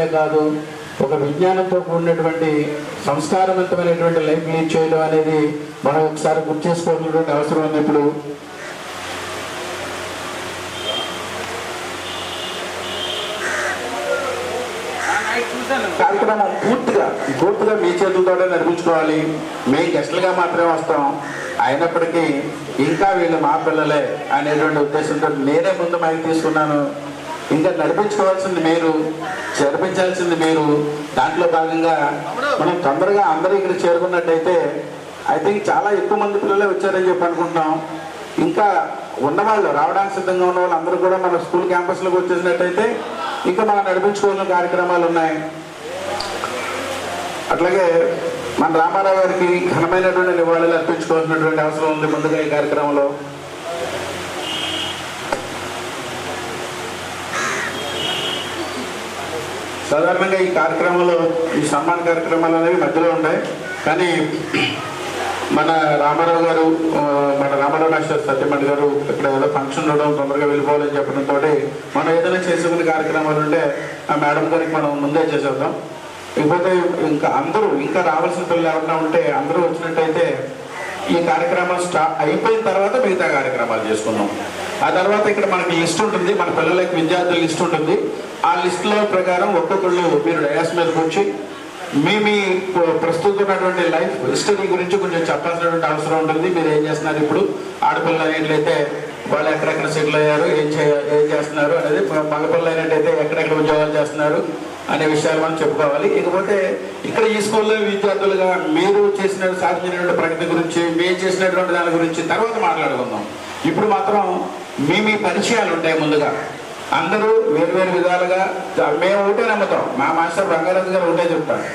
మాత్రమే కాదు, ఒక విజ్ఞానంతో కూడినటువంటి సంస్కారవంతమైనటువంటి లైఫ్ లీడ్ చేయడం అనేది మనం ఒకసారి గుర్తు చేసుకోవాల్సినటువంటి అవసరం ఉంది. ఇప్పుడు కార్యక్రమం పూర్తిగా మీ చేతులతోనే నడిపించుకోవాలి. మేము గెస్టులుగా మాత్రమే వస్తాం, అయినప్పటికీ ఇంకా వీళ్ళు మా పిల్లలే అనేటువంటి ఉద్దేశంతో నేనే ముందు మైక్ తీసుకున్నాను. ఇంకా నడిపించుకోవాల్సింది మీరు, జరిపించాల్సింది మీరు. దాంట్లో భాగంగా మనం తొందరగా అందరూ ఇక్కడ చేరుకున్నట్టయితే ఐ థింక్ చాలా ఎక్కువ మంది పిల్లలే వచ్చారని చెప్పి అనుకుంటున్నాం. ఇంకా ఉన్నవాళ్ళు, రావడానికి సిద్ధంగా ఉన్న వాళ్ళు అందరూ కూడా మన స్కూల్ క్యాంపస్లోకి వచ్చేసినట్టయితే ఇంకా మనం నడిపించుకోవాల్సిన కార్యక్రమాలు ఉన్నాయి. అట్లాగే మన రామారావు గారికి ఘనమైనటువంటి నివాళులు అర్పించుకోవాల్సినటువంటి అవసరం ఉంది ముందుగా ఈ కార్యక్రమంలో. సాధారణంగా ఈ కార్యక్రమంలో ఈ సన్మాన కార్యక్రమాలు అనేవి మధ్యలో ఉంటాయి, కానీ మన రామారావు గారు, మన రామారావు మాస్టర్ సత్యమణి గారు ఇక్కడ ఏదో ఫంక్షన్ ఉండడం, తొందరగా వెళ్ళిపోవాలని చెప్పడంతో మనం ఏదైనా చేసుకునే కార్యక్రమాలు ఉంటే ఆ మేడం గారికి మనం ముందే చేసేద్దాం. ఇకపోతే ఇంకా రావాల్సిన పిల్లలు ఎవరైనా ఉంటే అందరూ వచ్చినట్టయితే ఈ కార్యక్రమాలు అయిపోయిన తర్వాత మిగతా కార్యక్రమాలు చేసుకుందాం. ఆ తర్వాత ఇక్కడ మనకి లిస్ట్ ఉంటుంది, మన పిల్లలకి విద్యార్థుల లిస్ట్ ఉంటుంది. ఆ లిస్టులో ప్రకారం ఒక్కొక్కళ్ళు మీరు డయాస్ మీదకి వచ్చి మీ ప్రస్తుతం ఉన్నటువంటి లైఫ్ హిస్టరీ గురించి కొంచెం చెప్పాల్సినటువంటి అవసరం ఉంటుంది. మీరు ఏం చేస్తున్నారు, ఇప్పుడు ఆడపిల్లలు అయినట్లయితే వాళ్ళు ఎక్కడెక్కడ సెటిల్ అయ్యారు, ఏం చేస్తున్నారు అనేది, మగపిల్లలు అయినట్టయితే ఎక్కడెక్కడ ఉద్యోగాలు చేస్తున్నారు అనే విషయాలు మనం చెప్పుకోవాలి. ఇకపోతే ఇక్కడ ఈ స్కూల్లో విద్యార్థులుగా మీరు సాధించినటువంటి ప్రగతి గురించి, మేము చేసినటువంటి దాని గురించి తర్వాత మాట్లాడుకుందాం. ఇప్పుడు మాత్రం మీ పరిచయాలు ఉంటాయి. ముందుగా అందరూ వేరు విధాలుగా మేము ఒకటే నమ్ముతాం. మా మాస్టర్ రంగారాజు గారు ఒకటే చెప్తారు,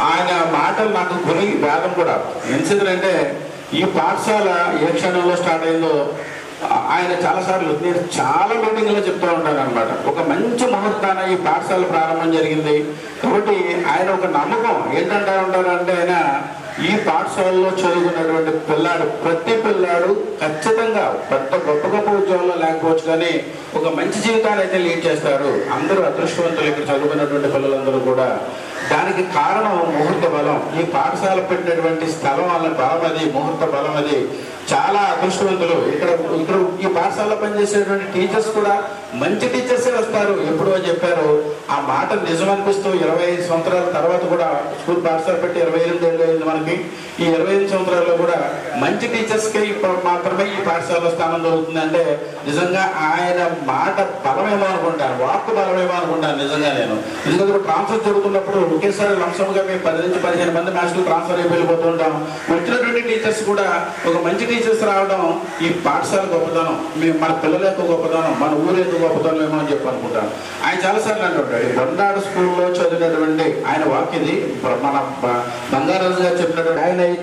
ఆయన మాటలు నాకు కొని వేదం కూడా. ఎందుకంటే ఈ పాఠశాల ఏ క్షణంలో స్టార్ట్ అయిందో ఆయన చాలాసార్లు, నేను చాలా మీటింగ్లో చెప్తూ ఉంటాను అనమాట. ఒక మంచి ముహూర్తాన ఈ పాఠశాల ప్రారంభం జరిగింది కాబట్టి ఆయన ఒక నమ్మకం ఏంటంటా ఉంటారంటే, ఆయన ఈ పాఠశాలలో చదువుకున్నటువంటి ప్రతి పిల్లాడు ఖచ్చితంగా పెద్ద గొప్ప ఉద్యోగాల్లో లేకపోవచ్చు, కానీ ఒక మంచి జీవితాన్ని అయితే లీడ్ చేస్తారు. అందరూ అదృష్టవంతులు ఇక్కడ చదువుకున్నటువంటి పిల్లలందరూ కూడా. దానికి కారణం ముహూర్త బలం. ఈ పాఠశాల పెట్టినటువంటి స్థలం వల్ల బలం అది, ముహూర్త బలం అది. చాలా అదృష్టవంతులు ఇక్కడ ఈ పాఠశాలలో పనిచేసేటువంటి టీచర్స్ కూడా మంచి టీచర్సే వస్తారు. ఎప్పుడో చెప్పారు ఆ మాట నిజం అనిపిస్తూ 25 సంవత్సరాల తర్వాత కూడా స్కూల్ పాఠశాల పెట్టి 28 ఏళ్ళు అయింది మనకి. ఈ 25 సంవత్సరాల్లో కూడా మంచి టీచర్స్కి మాత్రమే ఈ పాఠశాలలో స్థానం దొరుకుతుందంటే నిజంగా ఆయన మాట బలమేమో అనుకుంటాను, వాక్కు బలమేమో అనుకుంటాను నిజంగా నేను. ఎందుకంటే ట్రాన్స్ఫర్ జరుగుతున్నప్పుడు ఒకేసారి లంసంగా మేము 10 నుంచి 15 మంది మాస్టర్లు ట్రాన్స్ఫర్ అయిపోయి వెళ్ళిపోతుంటాం. వచ్చినటువంటి టీచర్స్ కూడా ఒక మంచి టీచర్స్ రావడం ఈ పాఠశాల గొప్పతనం, మన పిల్లల యొక్క గొప్పతనం, మన ఊరు యొక్క గొప్పతనం ఏమో అని చెప్పి అనుకుంటాను. ఆయన చాలాసార్లు అంటుంటాడు, బండారు స్కూల్లో చదివినటువంటి ఆయన వాక్యది మన బంగారాజు గారు చెప్పినటువంటి, ఆయన ఈ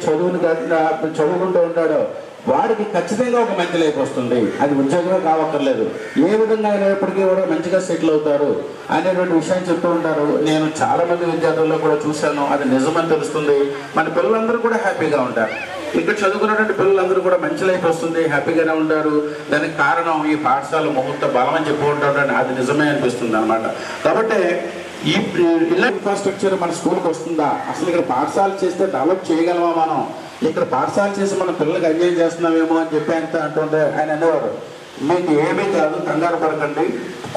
చదువుకుంటూ ఉంటాడో వాడికి ఖచ్చితంగా ఒక మంచి లైఫ్ వస్తుంది. అది ఉద్యోగమే కావక్కర్లేదు, ఏ విధంగా అయినప్పటికీ కూడా మంచిగా సెటిల్ అవుతారు అనేటువంటి విషయం చెప్తూ ఉంటారు. నేను చాలా మంది విద్యార్థుల్లో కూడా చూశాను, అది నిజమని తెలుస్తుంది. మన పిల్లలందరూ కూడా హ్యాపీగా ఉంటారు. ఇక్కడ చదువుకున్నటువంటి పిల్లలందరూ కూడా మంచి లైఫ్ వస్తుంది, హ్యాపీగానే ఉంటారు. దానికి కారణం ఈ పాఠశాల ముహూర్త బలం అని చెప్పి ఉంటారు. అది నిజమే అనిపిస్తుంది అనమాట. కాబట్టి ఈ ఇన్ఫ్రాస్ట్రక్చర్ మన స్కూల్కి వస్తుందా, అసలు ఇక్కడ పాఠశాల చేస్తే డెవలప్ చేయగలమా, మనం ఇక్కడ పాఠశాల చేసి మన పిల్లలకి అన్యాయం చేస్తున్నామేమో అని చెప్పి అంటుంటే ఆయన అనేవారు, మీకు ఏమీ కాదు, కంగారు పడకండి,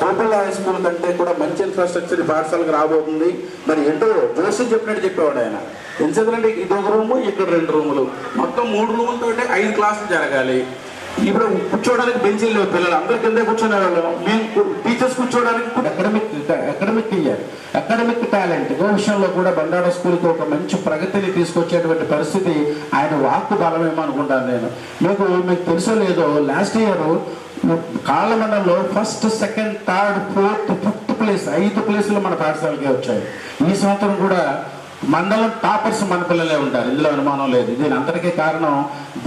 కోపల్ల హై స్కూల్ కంటే కూడా మంచి ఇన్ఫ్రాస్ట్రక్చర్ పాఠశాలకు రాబోతుంది. మరి ఏంటో జోసి చెప్పినట్టు చెప్పేవాడు ఆయన. ఎందుకంటే ఇది ఒక రూము, ఇక్కడ 2 రూములు, మొత్తం 3 రూములతో 5 క్లాసులు జరగాలి. ఇప్పుడు కూర్చోవడానికి బెంచీలు లేవు, పిల్లలు అందరి కిందే కూర్చునే వాళ్ళం. మేము టీచర్స్ కూర్చోవడానికి అకాడమిక్ టాలెంట్ విషయంలో కూడా బండారా స్కూల్కి ఒక మంచి ప్రగతిని తీసుకొచ్చేటువంటి పరిస్థితి ఆయన వాక్కు బలమేమో అనుకుంటాను నేను. మీకు తెలుసో లేదో, లాస్ట్ ఇయర్ కాళ్ళ మండలంలో 1st, 2nd, 3rd, 4th, 5th place 5 ప్లేసులు మన పాఠశాలకే వచ్చాయి. ఈ సంవత్సరం కూడా మండలం టాపర్స్ మన పిల్లలే ఉంటారు, ఇందులో అనుమానం లేదు. దీని అంతటికీ కారణం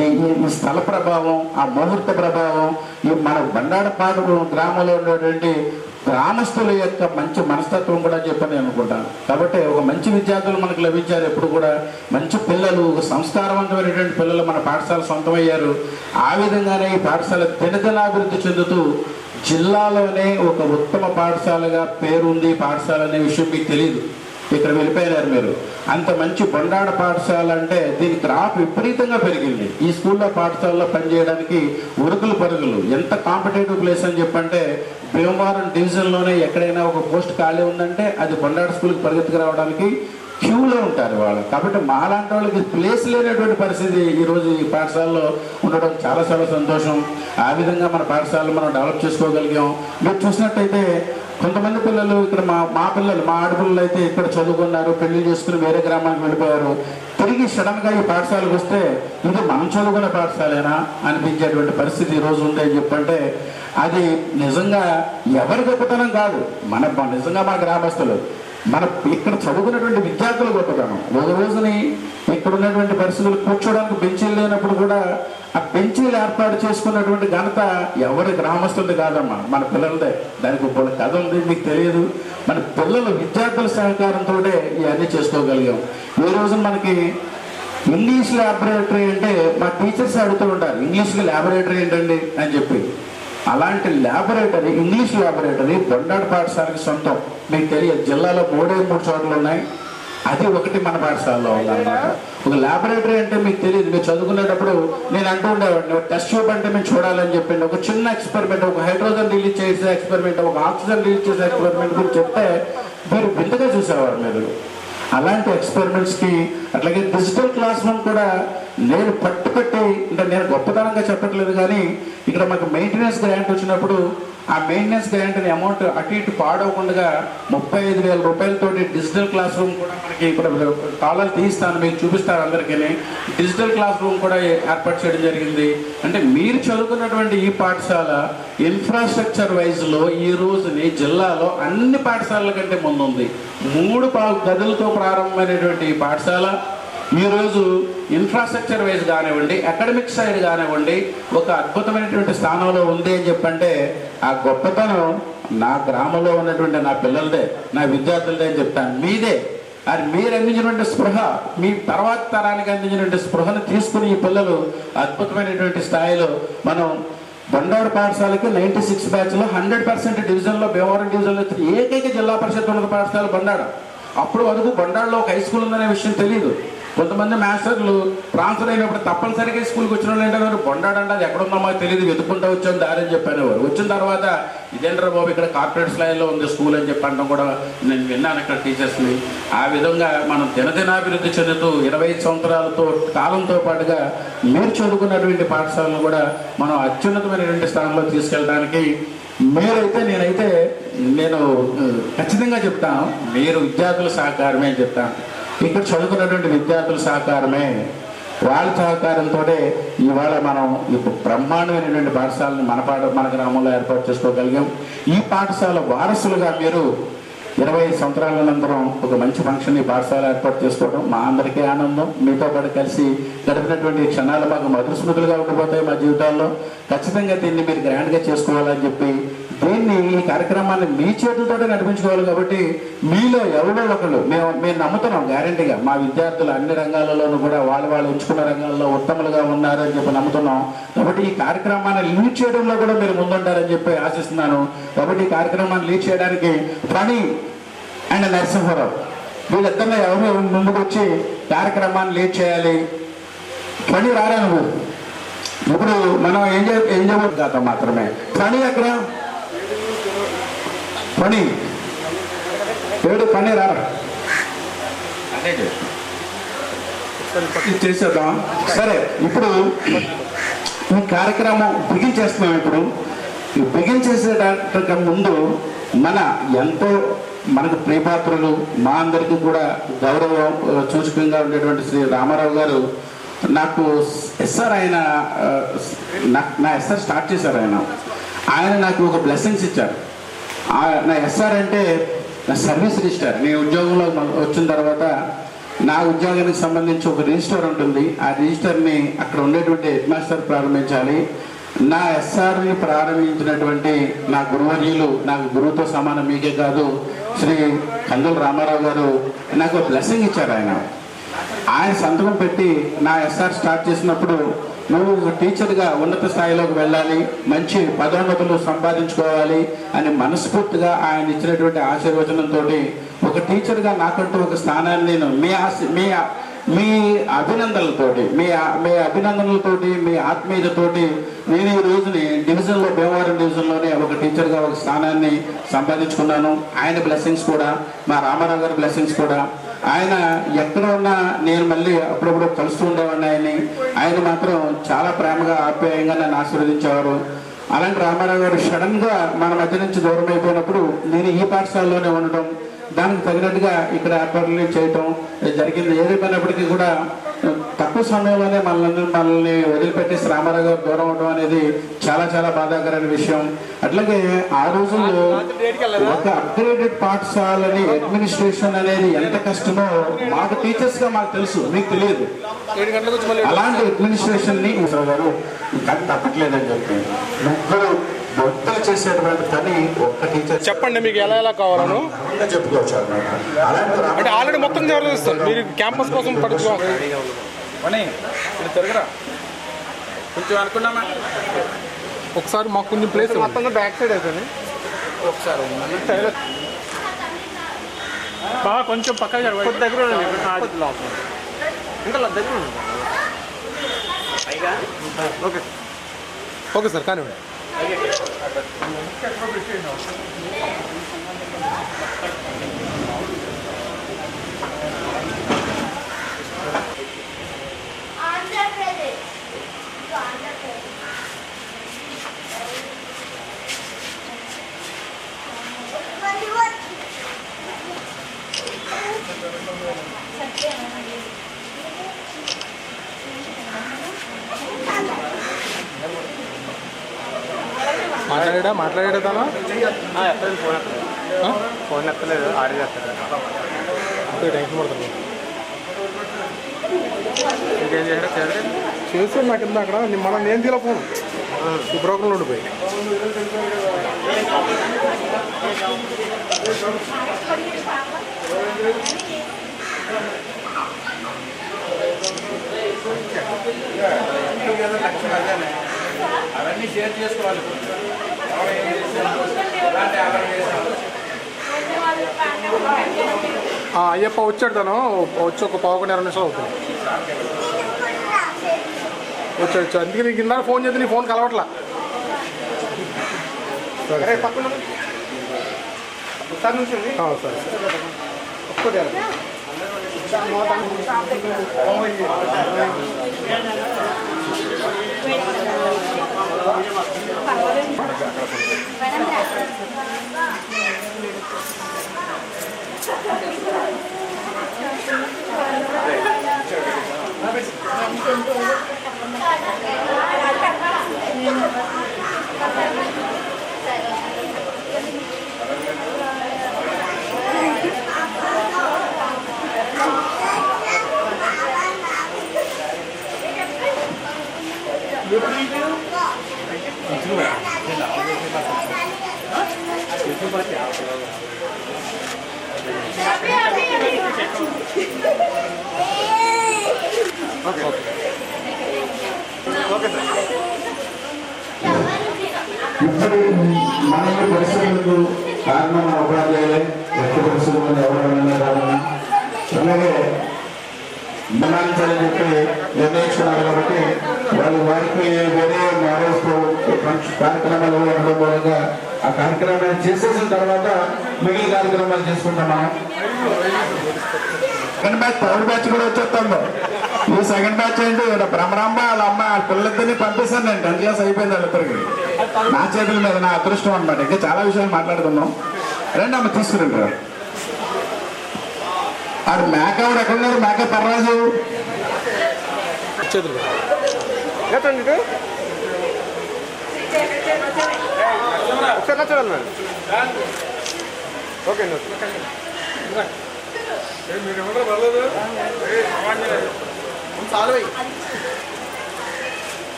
ఈ స్థల ప్రభావం, ఆ ముహూర్త ప్రభావం, ఈ మన బండారపాడు గ్రామంలో ఉన్నటువంటి గ్రామస్తుల యొక్క మంచి మనస్తత్వం కూడా చెప్పని అనుకుంటాను. కాబట్టి ఒక మంచి విద్యార్థులు మనకు లభించారు. ఎప్పుడు కూడా మంచి పిల్లలు, సంస్కారవంతమైనటువంటి పిల్లలు మన పాఠశాల సొంతమయ్యారు. ఆ విధంగానే ఈ పాఠశాల దినదినాభివృద్ధి చెందుతూ జిల్లాలోనే ఒక ఉత్తమ పాఠశాలగా పేరుంది పాఠశాల అనే విషయం మీకు తెలియదు. ఇక్కడ వెళ్ళిపోయినారు మీరు. అంత మంచి బొండాడ పాఠశాల అంటే దీని గ్రాఫ్ విపరీతంగా పెరిగింది. ఈ స్కూల్లో పాఠశాలలో పనిచేయడానికి ఉరుకులు పరుగులు. ఎంత కాంపిటేటివ్ ప్లేస్ అని చెప్పంటే భీమవరం డివిజన్లోనే ఎక్కడైనా ఒక పోస్ట్ ఖాళీ ఉందంటే అది బొండాడ స్కూల్కి పరిగెత్తుకు రావడానికి క్యూలో ఉంటారు వాళ్ళు. కాబట్టి మాలాంటి వాళ్ళకి ప్లేస్ లేనటువంటి పరిస్థితి ఈరోజు ఈ పాఠశాలలో ఉండడం చాలా చాలా సంతోషం. ఆ విధంగా మన పాఠశాలను మనం డెవలప్ చేసుకోగలిగాం. మీరు చూసినట్టయితే కొంతమంది పిల్లలు ఇక్కడ మా పిల్లలు, మా ఆడపిల్లలు అయితే ఇక్కడ చదువుకున్నారు, పెళ్లి చేసుకుని వేరే గ్రామానికి వెళ్ళిపోయారు. తిరిగి సడన్గా ఈ పాఠశాలకు వస్తే ఇది మనం చదువుకునే పాఠశాలేనా అనిపించేటువంటి పరిస్థితి ఈరోజు ఉంది అని చెప్పంటే అది నిజంగా ఎవరి గొప్పతనం కాదు, నిజంగా మన గ్రామస్తులు, మన ఇక్కడ చదువుకున్నటువంటి విద్యార్థుల గొప్పతనం. ఒక రోజుని ఇక్కడ ఉన్నటువంటి పరిస్థితులు కూర్చోడానికి బెంచీలు లేనప్పుడు కూడా ఆ బెంచీలు ఏర్పాటు చేసుకున్నటువంటి ఘనత ఎవరి గ్రామస్తులది కాదమ్మా, మన పిల్లలదే. దానికి ఒక కథ ఉంది, మీకు తెలియదు. మన పిల్లలు విద్యార్థుల సహకారంతో ఇవన్నీ చేసుకోగలిగాం. ఈ రోజున మనకి ఇంగ్లీష్ ల్యాబొరేటరీ అంటే మా టీచర్స్ అడుగుతూ ఉంటారు, ఇంగ్లీష్లో ల్యాబొరేటరీ ఏంటండి అని చెప్పి. అలాంటి ల్యాబొరేటరీ, ఇంగ్లీష్ ల్యాబొరేటరీ బొండాడ పాఠశాలకి సొంతం. మీకు తెలియదు, జిల్లాలో 3 చోట్ల ఉన్నాయి, అది ఒకటి మన పాఠశాలలో ఉందన్నమాట. ఒక ల్యాబొరేటరీ అంటే మీకు తెలియదు. మీరు చదువుకునేటప్పుడు నేను అంటూ ఉండేవాడిని, టెస్ట్ ట్యూబ్ అంటే మేము చూడాలని చెప్పండి. ఒక చిన్న ఎక్స్పెరిమెంట్, ఒక హైడ్రోజన్ రిలీజ్ చేసే ఎక్స్పెరిమెంట్, ఒక ఆక్సిజన్ రిలీజ్ చేసే ఎక్స్పెరిమెంట్ గురించి చెప్తే మీరు వింతగా చూసేవారు మీరు. అలాంటి ఎక్స్పెరిమెంట్స్కి అట్లాగే డిజిటల్ క్లాస్ రూమ్ కూడా నేను పట్టుకట్టి, అంటే నేను గొప్పతనంగా చెప్పట్లేదు, కానీ ఇక్కడ మాకు మెయింటెనెన్స్ గ్రాంట్ వచ్చినప్పుడు ఆ మెయింటెనెన్స్ గ్రాంట్ అనే అమౌంట్ అటు ఇటు పాడవకుండా 35,000 రూపాయలతోటి డిజిటల్ క్లాస్ రూమ్ కూడా మనకి ఇప్పుడు తాళాలు తీస్తాను, మీకు చూపిస్తారు అందరికీ. డిజిటల్ క్లాస్ రూమ్ కూడా ఏర్పాటు చేయడం జరిగింది. అంటే మీరు చదువుకున్నటువంటి ఈ పాఠశాల ఇన్ఫ్రాస్ట్రక్చర్ వైజ్లో ఈ రోజుని జిల్లాలో అన్ని పాఠశాలల కంటే ముందుంది. 3 గదులతో ప్రారంభమైనటువంటి ఈ పాఠశాల ఈరోజు ఇన్ఫ్రాస్ట్రక్చర్ వైజ్ కానివ్వండి, అకాడమిక్ సైడ్ కానివ్వండి, ఒక అద్భుతమైనటువంటి స్థానంలో ఉంది అని చెప్పంటే ఆ గొప్పతనం నా గ్రామంలో ఉన్నటువంటి నా పిల్లలదే, నా విద్యార్థులదే అని చెప్తాను. మీదే. అది మీరు అందించినటువంటి స్పృహ, మీ తర్వాత తరానికి అందించినటువంటి స్పృహను తీసుకుని ఈ పిల్లలు అద్భుతమైనటువంటి స్థాయిలో మనం బొండాడ పాఠశాలకి 96 బ్యాచ్లో 100% డివిజన్లో, భీమవరం డివిజన్లో ఏకైక జిల్లా పరిషత్ ఉన్నత పాఠశాల బొండాడ. అప్పుడు వరకు బొండాడలో ఒక హై స్కూల్ ఉందనే విషయం తెలియదు. కొంతమంది మాస్టర్లు ట్రాన్స్ఫర్ అయినప్పుడు తప్పనిసరిగా స్కూల్కి వచ్చిన వాళ్ళు ఏంటంటే బొండాడంటే అది ఎక్కడుందో మాకు తెలియదు, వెతుక్కుంటూ వచ్చాం దారి అని చెప్పనేవారు. వచ్చిన తర్వాత ఇదేంట్రా బాబు ఇక్కడ కార్పొరేట్ స్థాయిలో ఉంది స్కూల్ అని చెప్పి అనడం కూడా నేను విన్నాను ఇక్కడ టీచర్స్ని. ఆ విధంగా మనం దినదినాభివృద్ధి చెందుతూ 25 సంవత్సరాలతో కాలంతో పాటుగా మీరు చదువుకున్నటువంటి పాఠశాలను కూడా మనం అత్యున్నతమైనటువంటి స్థానంలో తీసుకెళ్ళడానికి నేను ఖచ్చితంగా చెప్తాను, మీరు విద్యార్థుల సహకారమే అని చెప్తాను. ఇక్కడ చదువుకున్నటువంటి విద్యార్థుల సహకారమే, వాళ్ళ సహకారంతో ఇవాళ మనం ఇప్పుడు బ్రహ్మాండమైనటువంటి పాఠశాలను మన గ్రామంలో ఏర్పాటు చేసుకోగలిగాం. ఈ పాఠశాల వారసులుగా మీరు 25 సంవత్సరాల అనంతరం ఒక మంచి ఫంక్షన్ ఈ పాఠశాల ఏర్పాటు చేసుకోవడం మా అందరికీ ఆనందం. మీతో పాటు కలిసి గడిపినటువంటి క్షణాలు మాకు మధుర స్మృతులుగా ఉండిపోతాయి మా జీవితాల్లో. ఖచ్చితంగా దీన్ని మీరు గ్రాండ్గా చేసుకోవాలని చెప్పి ఈ కార్యక్రమాన్ని మీ చేతులతోనే నడిపించుకోవాలి. కాబట్టి మీలో ఎవరో ఒకళ్ళు మేము నమ్ముతున్నాం గ్యారంటీగా, మా విద్యార్థులు అన్ని రంగాలలోనూ కూడా వాళ్ళు ఎంచుకున్న రంగాల్లో ఉత్తములుగా ఉన్నారని చెప్పి నమ్ముతున్నాం. కాబట్టి ఈ కార్యక్రమాన్ని లీడ్ చేయడంలో కూడా మీరు ముందుంటారని చెప్పి ఆశిస్తున్నాను. కాబట్టి ఈ కార్యక్రమాన్ని లీడ్ చేయడానికి ఫణి అండ్ నరసింహారావు వీళ్ళిద్దరిలో ఎవరు ముందుకు వచ్చి కార్యక్రమాన్ని లీడ్ చేయాలి. ఫణి రారా నువ్వు? ఇప్పుడు మనం ఏం చేయబోతుందా మాత్రమే. ఫణి అక్కడ పని రారా చేసేద్దాం. సరే, ఇప్పుడు ఈ కార్యక్రమం బిగించేస్తున్నాం. ఇప్పుడు బిగించేసేట ముందు మనకు ప్రియపాత్రులు, మా అందరికీ కూడా గౌరవం సూచకంగా ఉండేటువంటి శ్రీ రామారావు గారు నాకు ఎస్ఆర్, నా ఎస్ఆర్ స్టార్ట్ చేశారు. ఆయన నాకు ఒక బ్లెస్సింగ్స్ ఇచ్చారు. నా ఎస్ఆర్ అంటే నా సర్వీస్ రిజిస్టర్. నేను ఉద్యోగంలో వచ్చిన తర్వాత నా ఉద్యోగానికి సంబంధించి ఒక రిజిస్టర్ ఉంటుంది. ఆ రిజిస్టర్ని అక్కడ ఉండేటువంటి హెడ్ మాస్టర్ ప్రారంభించాలి. నా ఎస్ఆర్ని ప్రారంభించినటువంటి నా గురువర్యులు, నాకు గురువుతో సమానం, మీకే కాదు, శ్రీ కందుల రామారావు గారు నాకు బ్లెస్సింగ్ ఇచ్చారు. ఆయన ఆయన సంతకం పెట్టి నా ఎస్ఆర్ స్టార్ట్ చేసినప్పుడు నువ్వు టీచర్గా ఉన్నత స్థాయిలోకి వెళ్ళాలి, మంచి పదోన్నతులు సంపాదించుకోవాలి అని మనస్ఫూర్తిగా ఆయన ఇచ్చినటువంటి ఆశీర్వచనంతో ఒక టీచర్గా నాకంటూ ఒక స్థానాన్ని నేను మీ అభినందనలతోటి మీ అభినందనలతోటి మీ ఆత్మీయతతోటి నేను ఈ రోజుని డివిజన్లో భీమవరం డివిజన్లోనే ఒక టీచర్గా ఒక స్థానాన్ని సంపాదించుకున్నాను. ఆయన బ్లెస్సింగ్స్ కూడా, మా రామారావు గారి బ్లెస్సింగ్స్ కూడా. ఆయన ఎక్కడ ఉన్నా నేను మళ్ళీ అప్పుడప్పుడు కలుస్తూ ఉండేవాడిని. ఆయన మాత్రం చాలా ప్రేమగా ఆప్యాయంగా నన్ను ఆశీర్వదించేవారు. అలాంటి రామారావు గారు సడన్గా మన మధ్య నుంచి దూరం అయిపోయినప్పుడు నేను ఈ పాఠశాలలోనే ఉండడం, దానికి తగినట్టుగా ఇక్కడ ఏర్పాట్లు చేయటం జరిగింది. ఏదైపోయినప్పటికీ కూడా తక్కువ సమయంలోనే మనల్ని వదిలిపెట్టేసి రామారావు గారు దూరం అవడం అనేది చాలా చాలా బాధాకరమైన విషయం. అట్లాగే ఆ రోజుల్లో ఒక అప్గ్రేడెడ్ పాఠశాలని అడ్మినిస్ట్రేషన్ అనేది ఎంత కష్టమో మాకు టీచర్స్గా మాకు తెలుసు, మీకు తెలియదు. అలాంటి అడ్మినిస్ట్రేషన్ని గారు కానీ తప్పట్లేదని చెప్పి ముగ్గురు భక్తులు చేసేటువంటి పని ఒక్క టీచర్. చెప్పండి మీకు ఎలా ఎలా కావాలను చెప్పుకోవచ్చు అన్నమాట. అంటే ఆల్రెడీ మొత్తం జరుగుతుంది, మీరు క్యాంపస్ కోసం పడుకోవాలి. తిరగరా కొంచెం అనుకున్నామా, ఒకసారి మాకు కొంచెం ప్లేస్ మొత్తం బ్యాక్ సైడ్ అయిపోయింది. ఒకసారి బాగా కొంచెం పక్కన దగ్గర ఇంకా దగ్గర ఓకే ఓకే సార్ కానివ్వండి. మాట్లాడాడా తను ఫోన్ ఎత్తలేదు, ఆడి చేస్తాడు. టెన్షన్ పడుతుంది. ఇంకేం చేశాడో చేస్తాడు నాకు కింద అక్కడ మనం నేను తీలా ఫోన్ ఈ బ్రోకర్లో ఉండిపోయి. అవన్నీ షేర్ చేసుకోవాలి. అయ్యప్ప వచ్చాడు, తను వచ్చి ఒక 11-20 నిమిషాలు అవుతుంది. వచ్చాడు అందుకే నీకు కింద ఫోన్ చేస్తే నీ ఫోన్ కలవట్లా. సరే పక్కన సార్ నుంచి సరే ఒక్కటే ఇప్పుడు మన పరిస్థితులకు కారణం ఉపాధ్యాయులే, ఎట్టి పరిస్థితులను ఎవరైనా కారణం. అలాగే మనాలించాలని చెప్పి నిర్ణయించుకున్నారు కాబట్టి వారికి వేరే మ్యారేజ్ కార్యక్రమాలు ఉండడం మూలంగా ఆ కార్యక్రమాన్ని చేసేసిన తర్వాత మిగిలిన కార్యక్రమాలు చేసుకుంటాం. మనం సెకండ్ బ్యాచ్, థర్డ్ బ్యాచ్ కూడా వచ్చేస్తాము. ఈ సెకండ్ బ్యాచ్ ఏంటి బ్రహ్మరాంబ వాళ్ళ అమ్మ వాళ్ళ పిల్లలిద్దరినీ పంపిస్తాను. నేను 10th క్లాస్ అయిపోయింది వాళ్ళిద్దరికి, నా చేతుల మీద, నా అదృష్టం అనమాట. ఇంకా చాలా విషయాలు మాట్లాడుతున్నాం. రండి అమ్మ తీసుకురండి. ఆడు మేకవుడు ఎక్కడున్నారు? మేక పర్రాజు ఒకసారి చూడాలి మేడం. ఓకే అండి.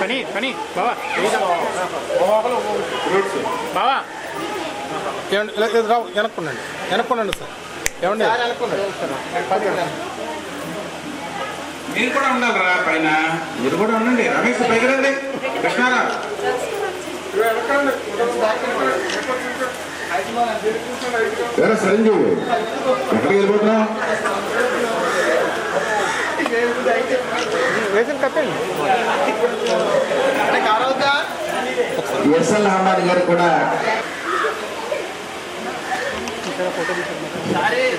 పని పని బావా బావా వెనక్కుండండి సార్. ఏమండి మీరు కూడా ఉండాలిరా పైన, మీరు కూడా ఉండండి. రమేష్ పైకి రండి. కృష్ణారావు ఎవరా సరంజీవి ఎక్కడికి వెళ్ళిపోతున్నావు? వేసిన కట్టండి. ఎస్ఎల్ హమాన్ గారు కూడా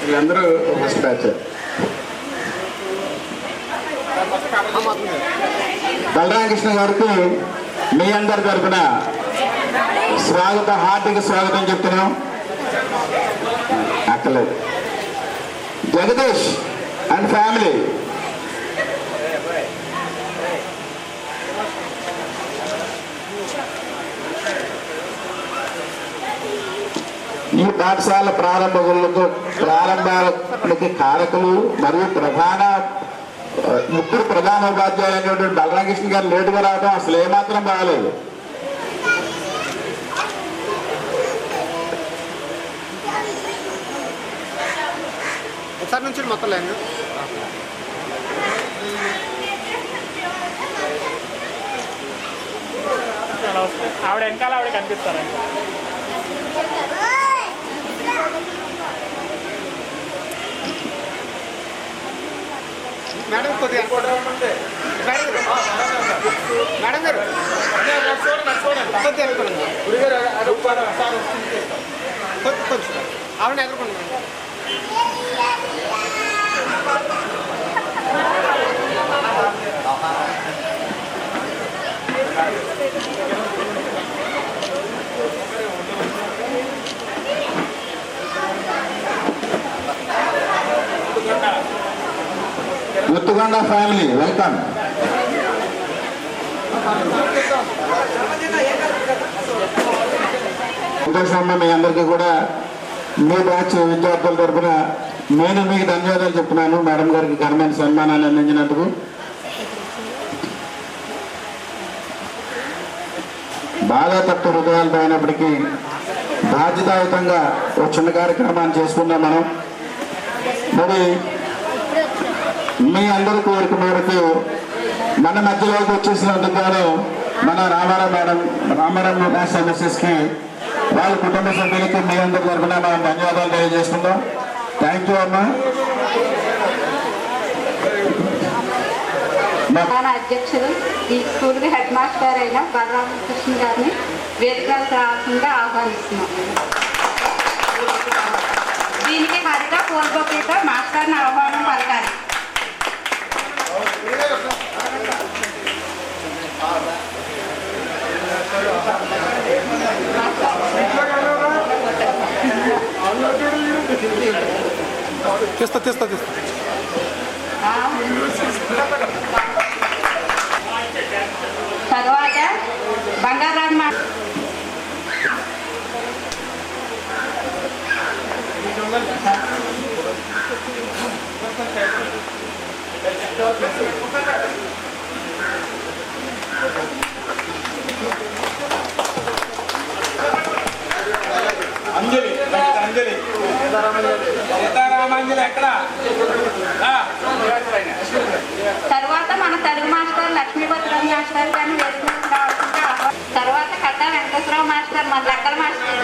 వీళ్ళందరూ ఫస్ట్ బ్యాచ్. బలరామకృష్ణ గారికి మీ అందరి తరఫున స్వాగతం, హార్దిక స్వాగతం చెప్తున్నాం. అక్కర్లేదు. జగదీష్ అండ్ ఫ్యామిలీ ఈ పాఠశాల ప్రారంభానికి కారకులు మరియు ముగ్గురు ప్రధాన ఉపాధ్యాయులైనటువంటి బలరామకృష్ణ గారు లేటుగా రావడం అసలు ఏమాత్రం బాగలేదు. ఒకసారి నుంచి మొత్తం లైన్ ఆవిడ వెనకాల ఆవిడ కనిపిస్తారండి. మేడం కొద్దిగా మేడం గారు కొద్దిగా అనుకోండి. కొంచెం ఆవిడ ఎదుర్కొండి. ముత్తుగొండ ఫ్యామిలీ వెల్కమ్. సంతోషమ్మ, మీ అందరికీ కూడా మీ బ్యాచ్ విద్యార్థుల తరఫున నేను మీకు ధన్యవాదాలు చెప్తున్నాను. మేడం గారికి ఘనమైన సన్మానాలు అందించినందుకు. బాగా తక్కువ హృదయాలతో అయినప్పటికీ బాధ్యతాయుతంగా ఒక చిన్న కార్యక్రమాన్ని చేసుకుందాం మనం. మరి మీ అందరి కోరిక మేరకు మన మధ్యలోకి వచ్చేసినందుకు గాను మన రామారావు ఎంఎస్ఎస్కి వాళ్ళ కుటుంబ సభ్యులకి మీ అందరి తరఫున మనం ధన్యవాదాలు తెలియజేసుకుందాం. థ్యాంక్ యూ అమ్మా. మన అధ్యక్షులు ఈ స్కూల్కి హెడ్ మాస్టర్ అయిన బలరామకృష్ణ గారిని వేదికలకు రాకుండా ఆహ్వానిస్తున్నాం. దీనికి హరిత పూర్వపీతో మాస్టర్ని ఆహ్వానం పలకాలి. తీస్తా తర్వాత బంగారాన్ని తర్వాత మన తెలుగు మాస్టర్ లక్ష్మీభద్రం మాస్టర్ గారిని వేసుకుంటా. తర్వాత కట్టా వెంకటేశ్వరరావు మాస్టర్, మన లెక్కల మాస్టర్,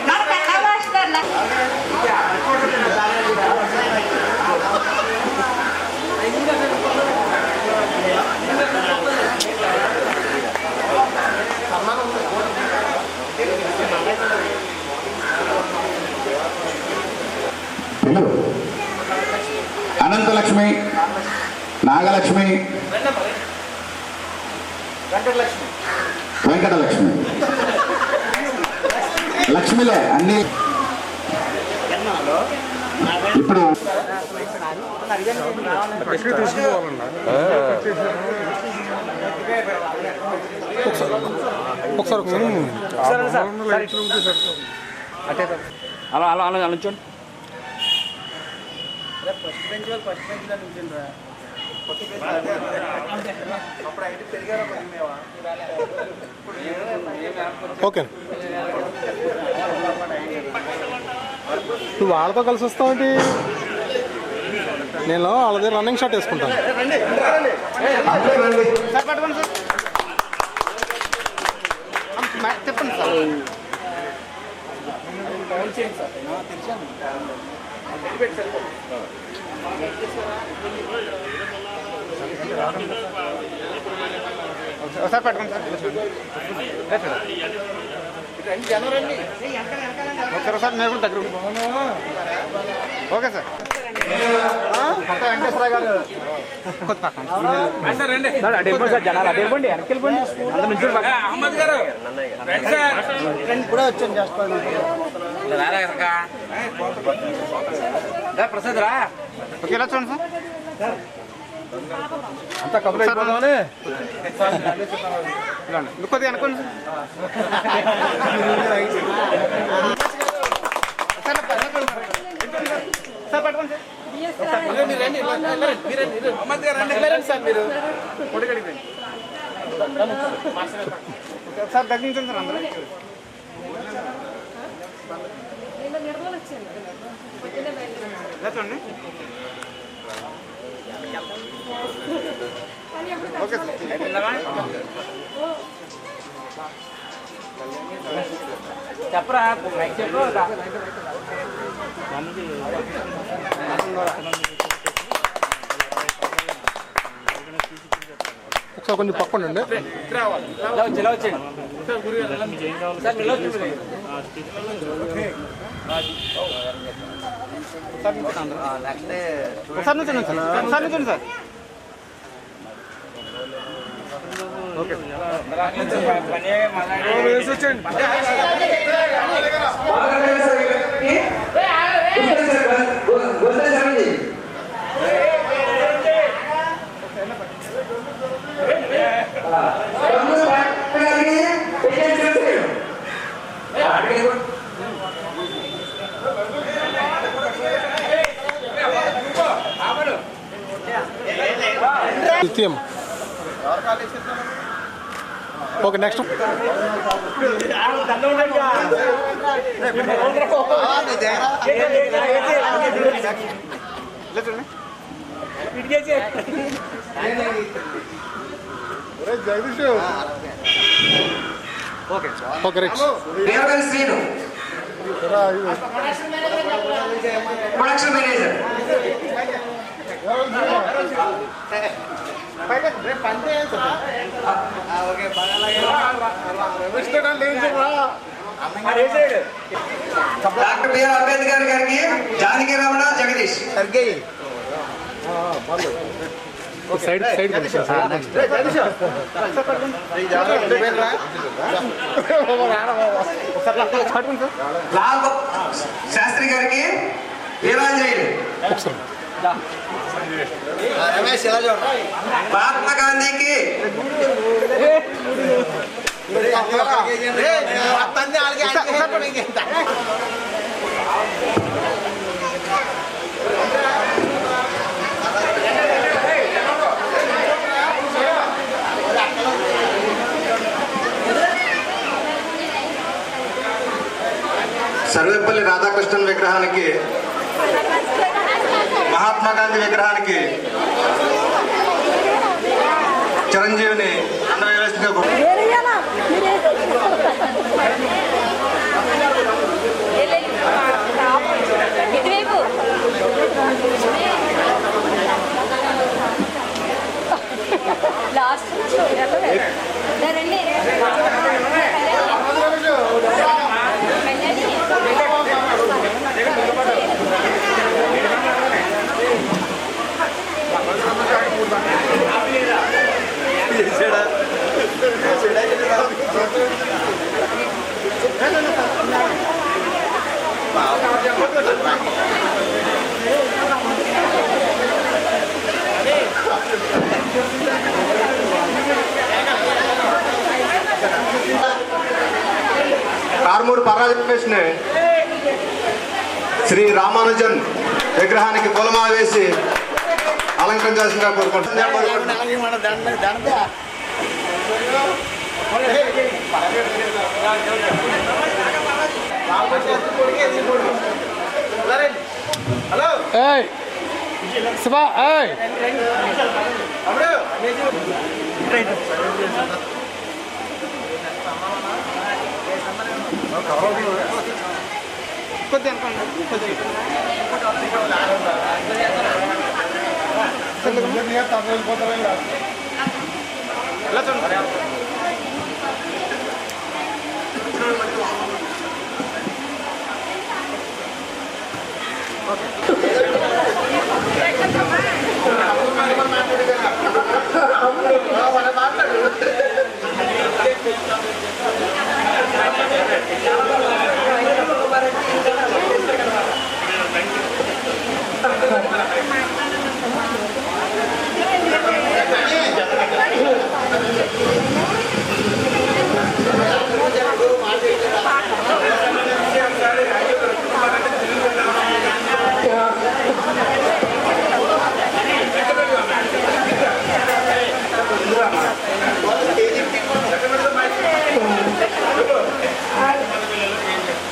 మన కట్టా మాస్టర్ అనంతలక్ష్మి, నాగలక్ష్మి, వెంకటలక్ష్మి, లక్ష్మిలే అన్ని. ఇప్పుడు తీసుకోవాలన్నా అలా అలా అలా అలా ఓకే. నువ్వు వాళ్ళతో కలిసి వస్తావేంటి? నేను వాళ్ళది రన్నింగ్ షాట్ వేసుకుంటాను. చెప్పండి సార్. ఒకసారి పట్టుకోండి సార్. ఒకసారి నేను కూడా దగ్గర ఓకే సార్. కొత్త వెంకటేశ్వర గారు కొత్త కూడా వచ్చాను చేస్తాను. ప్రసాద్ రా. ఓకే ఇలా చూడండి సార్. అంతా కబుర్ అయిపోదామని కొద్దిగా అనుకోండి సార్. పట్టుకోండి సార్. సార్ మీరు సార్ తగ్గించండి సార్. అందరూ చూడండి. Okay sir. చెప్పరా చెప్పు. ఒకసారి కొంచెం పక్కన ఉండండి. ఒకసారి నుంచండి సార్. ఓకే ద్వితీయం. Okay next. Jagadish okay okay right. Production manager doctor BR Ambedkar గారికి జానకి రమణ జగదీష్ సైడ్ సైడ్ లాల్ శాస్త్రి గారికి వీరాంజనేయులు మహాత్మా గాంధీకి సర్వేపల్లి రాధాకృష్ణన్ విగ్రహానికి, మహాత్మా గాంధీ విగ్రహానికి చిరంజీవిని అందవేస్తుగా కార్మూరు పరాజకృష్ణ శ్రీ రామానుజన్ విగ్రహానికి పూలమాల వేసి అలంకరించాల్సిందిగా కోరుకుంటున్నాను. హలో ఏయ్ శివా ఏయ్ కొద్ది అనుకోండి కొద్ది ఎలా చూడండి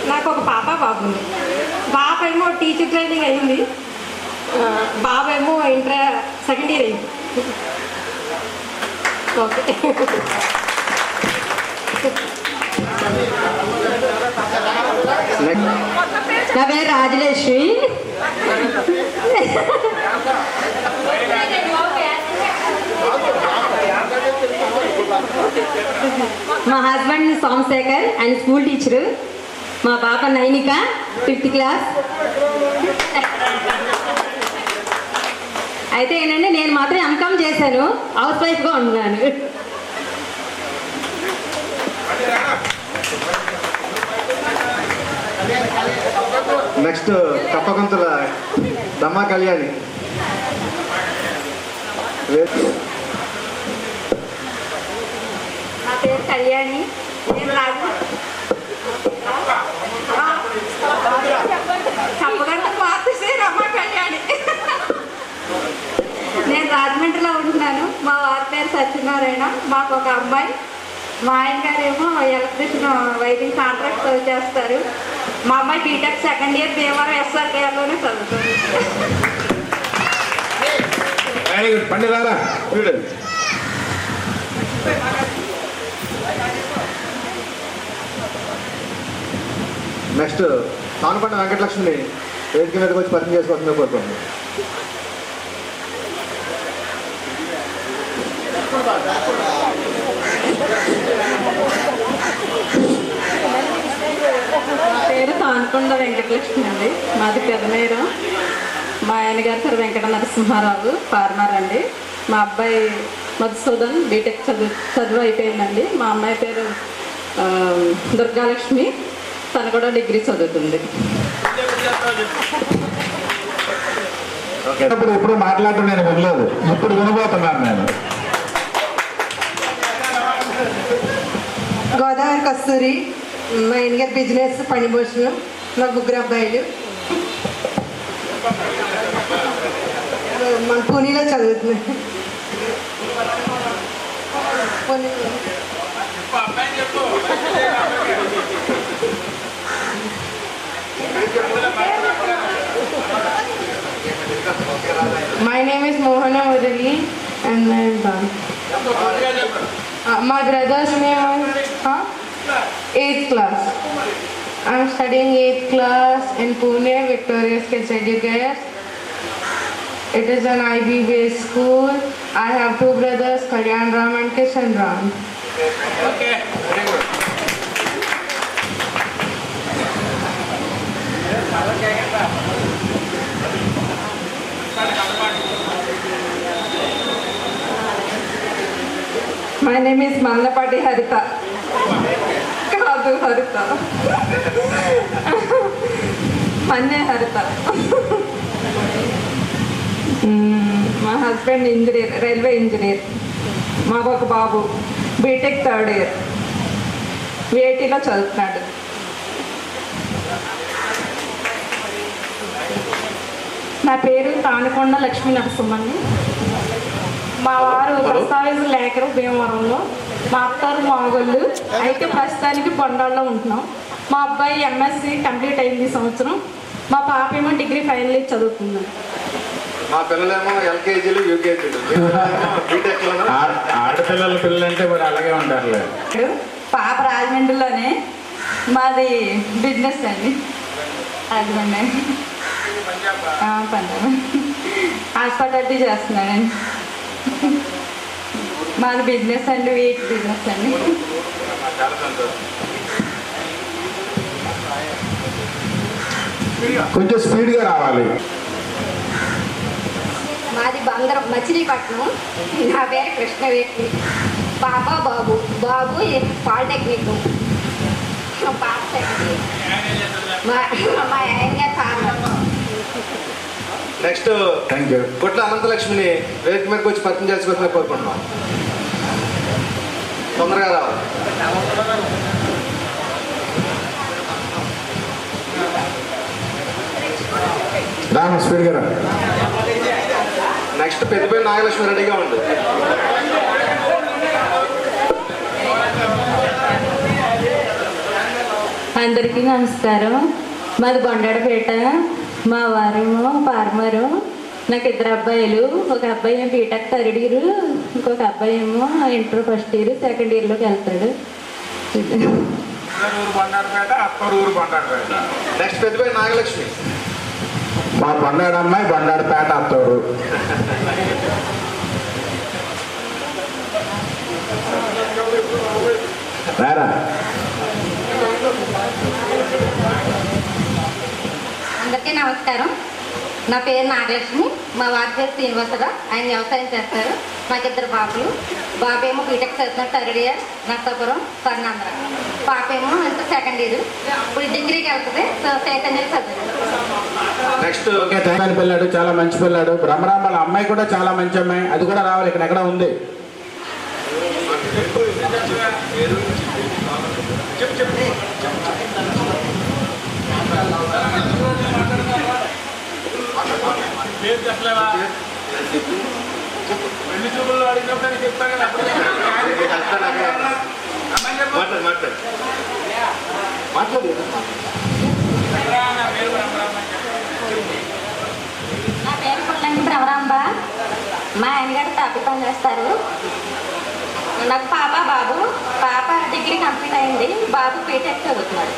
నాకు ఒక పాప బాబు ఉంది. పాప ఏమో టీచర్ ట్రైనింగ్ అయింది, బాబు ఏమో ఇంటర్ సెకండ్ ఇయర్ అయింది. ఓకే. నా పేరు రాజలక్ష్మి. మా husband Somashekar and school teacher. మా పాప నైనిక 5th క్లాస్. అయితే ఏంటంటే నేను మాత్రం ఎంకామ్ చేశాను, హౌస్ వైఫ్గా ఉన్నాను. నెక్స్ట్ కప్పకొంతుల దమ్మా కళ్యాణి. నా పేరు కళ్యాణి. నేను చెప్పగలను మార్చేసి రమ్మ కళ్యాణి. నేను రాజమండ్రిలో ఉంటున్నాను. మా వారి పేరు సత్యనారాయణ. మాకు ఒక అబ్బాయి. మా ఆయన గారేమో ఎలక్ట్రిషియన్ వైరింగ్ కాంట్రాక్ట్ చేస్తారు. మా అమ్మాయి బీటెక్ సెకండ్ ఇయర్ భీమవరం SRKలోనే చదువుతుంది. Very good. పండితారా నెక్స్ట్ తానుపండ వెంకటలక్ష్మిని వేదిక మీదకి వచ్చి పరిచయం చేసుకోవాల్సిందే కోరుకుంటున్నాను. నా పేరు తానుకొండ వెంకటలక్ష్మి అండి. మాది పెదనేరం. మా ఆయన గారు పేరు వెంకట నరసింహారావు, ఫార్మర్ అండి. మా అబ్బాయి మధుసూదన్ బీటెక్ చదువు అయిపోయిందండి. మా అమ్మాయి పేరు దుర్గాలక్ష్మి, తను కూడా డిగ్రీ చదువుతుంది. ఇప్పుడు మాట్లాడటం నేను వినలేదు, ఇప్పుడు వినబోతున్నాను నేను. గోదావరి కస్తూరి. మా ఆయన గారి బిజినెస్ పని భూషణం. నాకు 3 అబ్బాయిలు. మన పూణేలో చదువుతున్నాను. My name is Mohana Murali and I'm done. My brother's name is 8th class. I'm studying 8th class in Pune, Victorious Kids Educators. It is an IB-based school. I have 2 brothers, Kalyan Ram and Kishan Ram. Okay very good. My name is Mallapati Harita. కాదు హరిత, మన్నే హరిత. మా husband engineer, railway engineer. మాకు ఒక బాబు BTech 3rd year VITలో చదువుతున్నాడు. నా పేరు తానుకొండ లక్ష్మీ నరసింహని. మా వారు ప్రస్తావించిన లేఖరు భీమవరంలో. మా అత్తారు మాగోళ్ళు. అయితే ప్రస్తుతానికి బొండాల్లో ఉంటున్నాం. మా అబ్బాయి ఎంఎస్సి కంప్లీట్ అయింది ఈ సంవత్సరం. మా పాప ఏమో డిగ్రీ ఫైనల్ ఇయర్ చదువుతుంది. మా పిల్లలేమో ఎల్కేజీలు యూకేజీలు ఆడపిల్లల పిల్లలంటే మరి అలాగే ఉంటారులే. పాప రాజమండ్రిలోనే, మాది బిజినెస్ అండి. అదిగోండి పంజాబ్ హాస్పిటాలిటీ చేస్తున్నానండి. మాది బిజినెస్ అండి, వీటి బిజినెస్ అండి. కొంచెం స్పీడ్గా రావాలి. మాది బందరం మచిలీపట్నం. నా పేరు కృష్ణవేణి. పాప బాబు. బాబు పాలిటెక్నిక్. పాప సెకండ్. మా ఆయన ఫార్మర్. Next thank you. గుట్ల అనంతలక్ష్మిని వేదిక మీదకి వచ్చి పరిచయం చేసుకోవాలని కోరుకుంటున్నాం. తొందరగా రావాలి. రామ స్పీడ్గా రా. నెక్స్ట్ పెద్దపల్లి నాగలక్ష్మి రెడీగా ఉంది. అందరికీ నమస్కారం. మాది బొండాడపేట. మా వారేమో ఫార్మరు. నాకు 2 అబ్బాయిలు. ఒక అబ్బాయి ఏమో బీటెక్ 3rd ఇయర్, ఇంకొక అబ్బాయి ఏమో ఇంటర్ ఫస్ట్ ఇయర్, సెకండ్ ఇయర్లోకి వెళ్తాడు. నెక్స్ట్ పెద్దపల్లి నాగలక్ష్మి. మా బండాడు అమ్మాయి బండాడుపేట అత్తూరు. రారా. అందరికీ నమస్కారం. నా పేరు నాగలక్ష్మి. మా వారి పేరు శ్రీనివాసరావు. ఆయన వ్యవసాయం చేస్తారు. నాకు 2 బాబులు. బాబు ఏమో బీటెక్ చదువుతున్నారు 3rd ఇయర్, నర్సాపురం స్వర్ణాంధ్ర. పాప ఏమో ఇంటర్ సెకండ్ ఇయర్, ఇప్పుడు డిగ్రీకి వెళ్తుంది. సెకండ్ ఇయర్ చదువుతుంది. నెక్స్ట్ ఓకే, థ్యాంక్ పిల్లాడు, చాలా మంచి పిల్లాడు. బ్రహ్మరాంబాల అమ్మాయి కూడా చాలా మంచి అమ్మాయి. అది కూడా రావాలి. ఇక్కడ ఎక్కడ ఉంది. నా పేరు పుల్లంగి భ్రమరాంబ. మా ఆయనగారు తాపి పని చేస్తారు. నాకు పాప బాబు. పాప డిగ్రీ కంప్లీట్ అయింది. బాబు బీటెక్ చదువుతున్నాడు.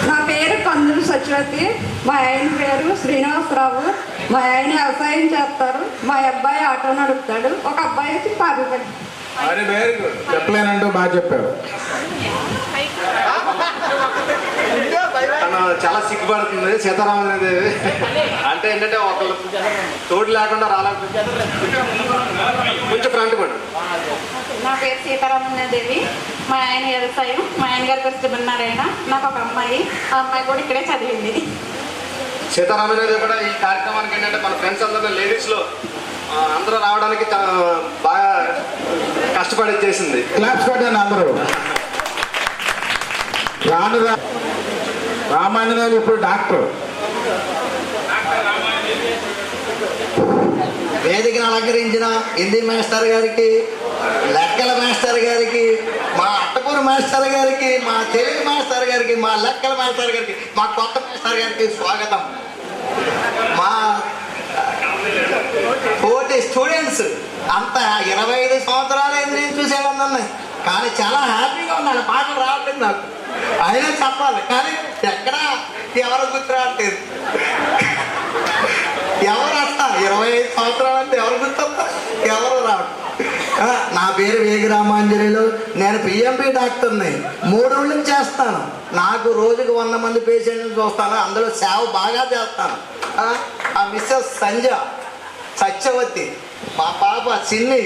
నా పేరు కందులు సత్యవతి. మా ఆయన పేరు శ్రీనివాసరావు. మా ఆయన వ్యవసాయం చేస్తారు. మా అబ్బాయి ఆటో నడుపుతాడు. ఒక అబ్బాయి వచ్చి పాపి. చెప్పలేనంటూ బాగా చెప్పారు. తను చాలా సిగ్గుపడుతుంది. సీతారామదేవి అంటే ఏంటంటే ఒకళ్ళు తోడు లేకుండా రాలేదు. కొంచెం ఫ్రంట్ పడు. నా పేరు సీతారామదేవి. మా ఆయన వ్యవసాయం. మా ఆయన గారి పేరు సుబ్రహ్మణ్యనారాయణ. నాకు ఒక అమ్మాయి. ఆ అమ్మాయి కూడా ఇక్కడే చదివింది. సీతారామదేవి కూడా ఈ కార్యక్రమానికి ఏంటంటే మన ఫ్రెండ్స్ అందరూ లేడీస్లో అందరూ రావడానికి బాగా కష్టపడి చేసింది. క్లాప్స్ పెట్టండి అందరూ. రాను రామాంజనేయులు ఇప్పుడు డాక్టర్. వేదికను అలంకరించిన హిందీ మాస్టర్ గారికి, లెక్కల మాస్టర్ గారికి, మా అట్టపూరి మాస్టర్ గారికి, మా తెలుగు మాస్టర్ గారికి, మా లెక్కల మాస్టర్ గారికి, మా కొత్త మాస్టర్ గారికి స్వాగతం. మా తోటి స్టూడెంట్స్ అంతా 25 సంవత్సరాలైంది నేను చూసేవాడిని. కానీ చాలా హ్యాపీగా ఉన్నాను. పాటలు రావట్లేదు నాకు, అయినా చెప్పాలి. కానీ ఎక్కడా ఎవరు గుర్తు రావట్లేదు. ఎవరు వస్తా 25 సంవత్సరాలు అంటే ఎవరు గుర్తొస్తా? ఎవరు రావట్లేదు. నా పేరు వేగి రామాంజనేయులు. నేను పిఎంపి డాక్టర్ని. 3 ఊళ్ళకి చేస్తాను. నాకు రోజుకు 100 మంది పేషెంట్ని చూస్తాను. అందులో సేవ బాగా చేస్తాను. ఆ మిస్సెస్ సంజ, సత్యవతి, మా పాప చిన్ని,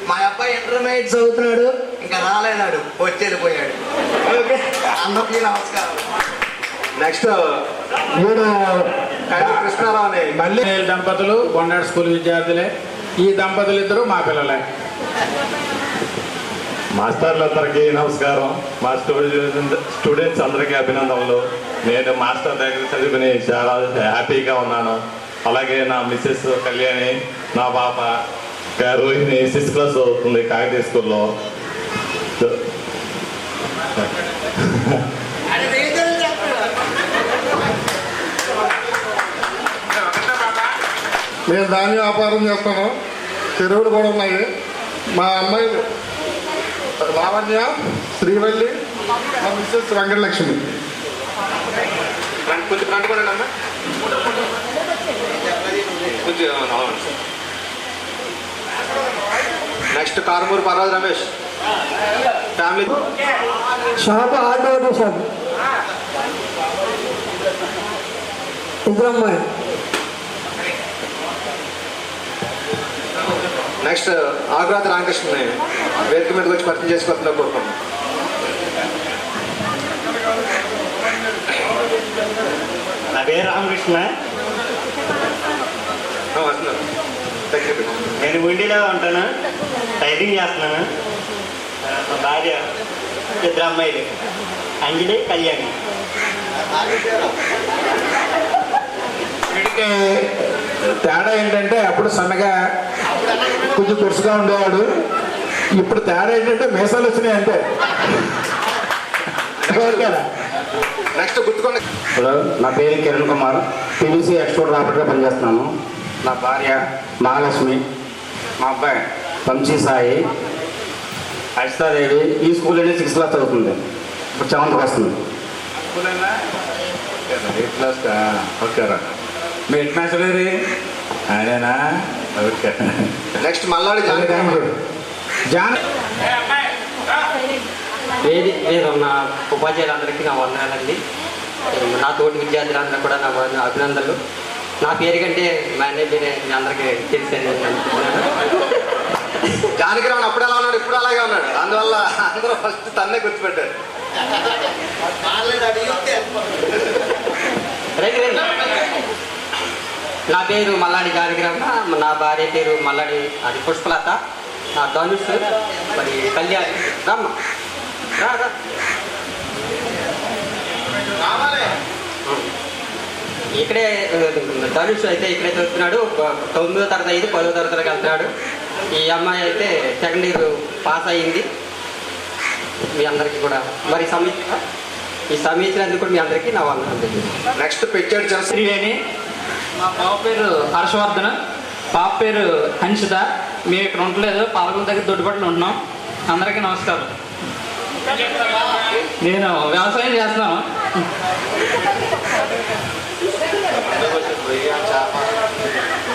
మా అబ్బాయి ఇంటర్మీడియట్ చదువుతున్నాడు. ఇంకా రాలేనాడు, వచ్చి వెళ్ళిపోయాడు. ఓకే, అందరికీ నమస్కారం. నెక్స్ట్ వీడు కృష్ణారావు అనే మళ్ళీ దంపతులు బొండాడు స్కూల్ విద్యార్థులే. ఈ దంపతులు ఇద్దరు మా పిల్లలే. మాస్టర్లందరికీ నమస్కారం. మా స్టూడెంట్స్ అందరికీ అభినందనలు. నేను మాస్టర్ దగ్గర చదువుకుని చాలా హ్యాపీగా ఉన్నాను. అలాగే నా మిస్సెస్ కళ్యాణి, నా పాప రోహిణి 6th క్లాస్ అవుతుంది కాకతీయ స్కూల్లో. నేను ధాన్య వ్యాపారం చేస్తాను. చెరువులు కూడా ఉన్నాయి. మా అమ్మాయి లావణ్య, శ్రీవల్లి, మా మిస్సెస్ వెంకటలక్ష్మి. కొంచెం ఫ్రంట్ కూడా అమ్మా, కొంచెం. Next Karumuru Parvaz Ramesh family shop auto shop ఇద్దరమ్మాయి. నెక్స్ట్ ఆగ్రాత రామకృష్ణని వేదిక మీదకి వచ్చి పరిచయం చేసుకోవాలని కోరుకున్నాం. నా పేరు రామకృష్ణ. నేను ఉండిలో ఉంటాను, టైపింగ్ చేస్తున్నాను. మా భార్య, 2 అమ్మాయిలు, అంజలి, కళ్యాణి. వీడికి తేడా ఏంటంటే అప్పుడు సన్నగా కొంచెం కురుసుగా ఉండేవాడు. ఇప్పుడు తేడా ఏంటంటే మీసాలు వచ్చినాయి అంతే. నెక్స్ట్ గుర్తుకోండి. హలో, నా పేరు కిరణ్ కుమార్. పీవీసీ ఎక్స్పోర్ట్ ఆపరేటర్గా పనిచేస్తున్నాను. నా భార్య మహాలక్ష్మి, మా అబ్బాయి వంశీ సాయి, అజితాదేవి. ఈ స్కూల్లోనే 6th క్లాస్ చదువుతుంది. ఇప్పుడు 7th వస్తుంది. 8th class. ఓకేరా, మీ హెడ్ మాస్టర్ గారి ఆయనేనా? ఓకే. Next Malladi John. నేను నా ఉపాధ్యాయులందరికీ నా వందనాలండి. నా తోటి విద్యార్థులందరూ కూడా నా అభినందనలు. నా పేరు కంటే మా అన్నయ్య పేరే మీ అందరికీ తెలిసని అనుకుంటున్నాను. జానకిరావు అప్పుడు ఎలా ఉన్నాడు, ఇప్పుడు అలాగే ఉన్నాడు. అందువల్ల అందరూ ఫస్ట్ తన్నే గుర్తుపెట్టారు. నా పేరు మల్లాడి జానకిరావు. నా భార్య పేరు మల్లాడి అది పుష్పలత. నా ధనుష్, మరి కళ్యాణి. రమ్మ రా. ఇక్కడే ధనుష్ అయితే ఇక్కడే చదువుతున్నాడు. 9వ తరగతి అయితే 10వ తరగతికి వెళ్తున్నాడు. ఈ అమ్మాయి అయితే 2nd ఇయర్ పాస్ అయ్యింది. మీ అందరికీ కూడా మరి ఈ సమీక్షినందుకు కూడా మీ అందరికీ నా వందనాలు. Next picture Sriveni. మా బావ పేరు హర్షవర్ధన్, పాప పేరు హన్షిత. మేము ఇక్కడ ఉండలేదు, పాలకొండ దగ్గర దొడ్డుపట్లు ఉంటున్నాం. అందరికీ నమస్కారం. నేను వ్యవసాయం చేస్తున్నాను.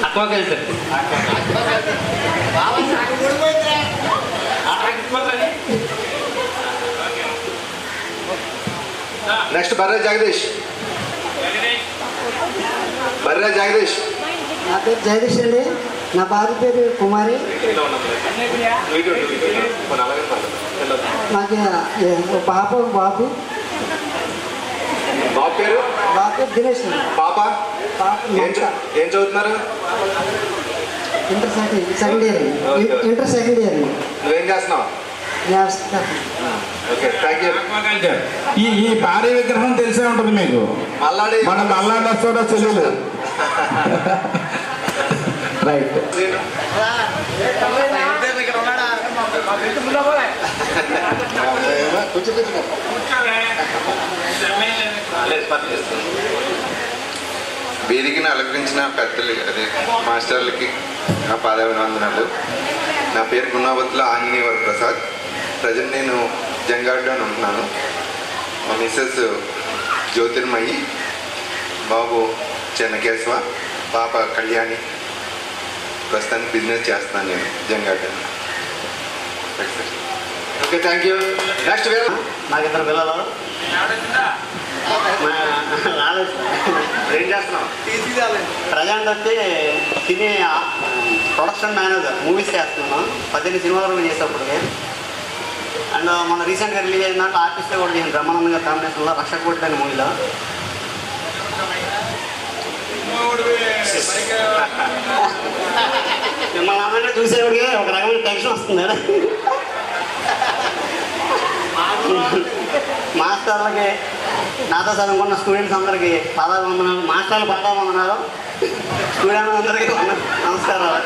అక్వాకల్చర్. నెక్స్ట్ బర్రె జగదీష్. నా పేరు జగదీష్ అండి. నా భార్య పేరు కుమారి. నాకు ఒక పాప, ఒక బాబు. పేరు దినేష్. పాప ఏం చదువుతున్నారు? Inter second year. నువ్వేం చేస్తున్నావు? ఈ భారీ విగ్రహం తెలిసే ఉంటుంది మీకు. మన మల్లాడి వస్తాడో తెలియదు. రైట్. వేదికను అలంకరించిన పెద్దలు, అదే మాస్టర్లకి నా పాదాభివందనాలు. నా పేరు గుణావతుల ఆంజనేయ ప్రసాద్. ప్రజెంట్ నేను జంగాడ్లో ఉంటున్నాను. మా మిస్సెస్ జ్యోతిర్మయి, బాబు చెన్నకేశవ, పాప కళ్యాణి. ప్రస్తుతానికి బిజినెస్ చేస్తున్నాను నేను జంగాడ్లో. Okay, thank you. నెక్స్ట్ నాకు 2 పిల్లలు. ఏం చేస్తున్నావు? ప్రజెంట్ వచ్చి సినీ ప్రొడక్షన్ మేనేజర్, మూవీస్ చేస్తున్నాను. 18 సినిమాలు చేసేప్పటికే. అండ్ మన రీసెంట్గా రిలీజ్ అయిన దాంట్లో ఆర్టిస్ట్ కూడా చేసిన బ్రహ్మానంద గారి కాంబినేషన్లో రక్షక కోటి అనే మూవీలో. మిమ్మల్ని అందరినీ చూసేవాడికి ఒక రకమైన టెన్షన్ వస్తుంది. మాస్టర్లకి నాతో చదువుకున్న స్టూడెంట్స్ అందరికీ వందనాలు, మాస్టర్లు వందనాలు, స్టూడెంట్స్ అందరికీ నమస్కారాలు.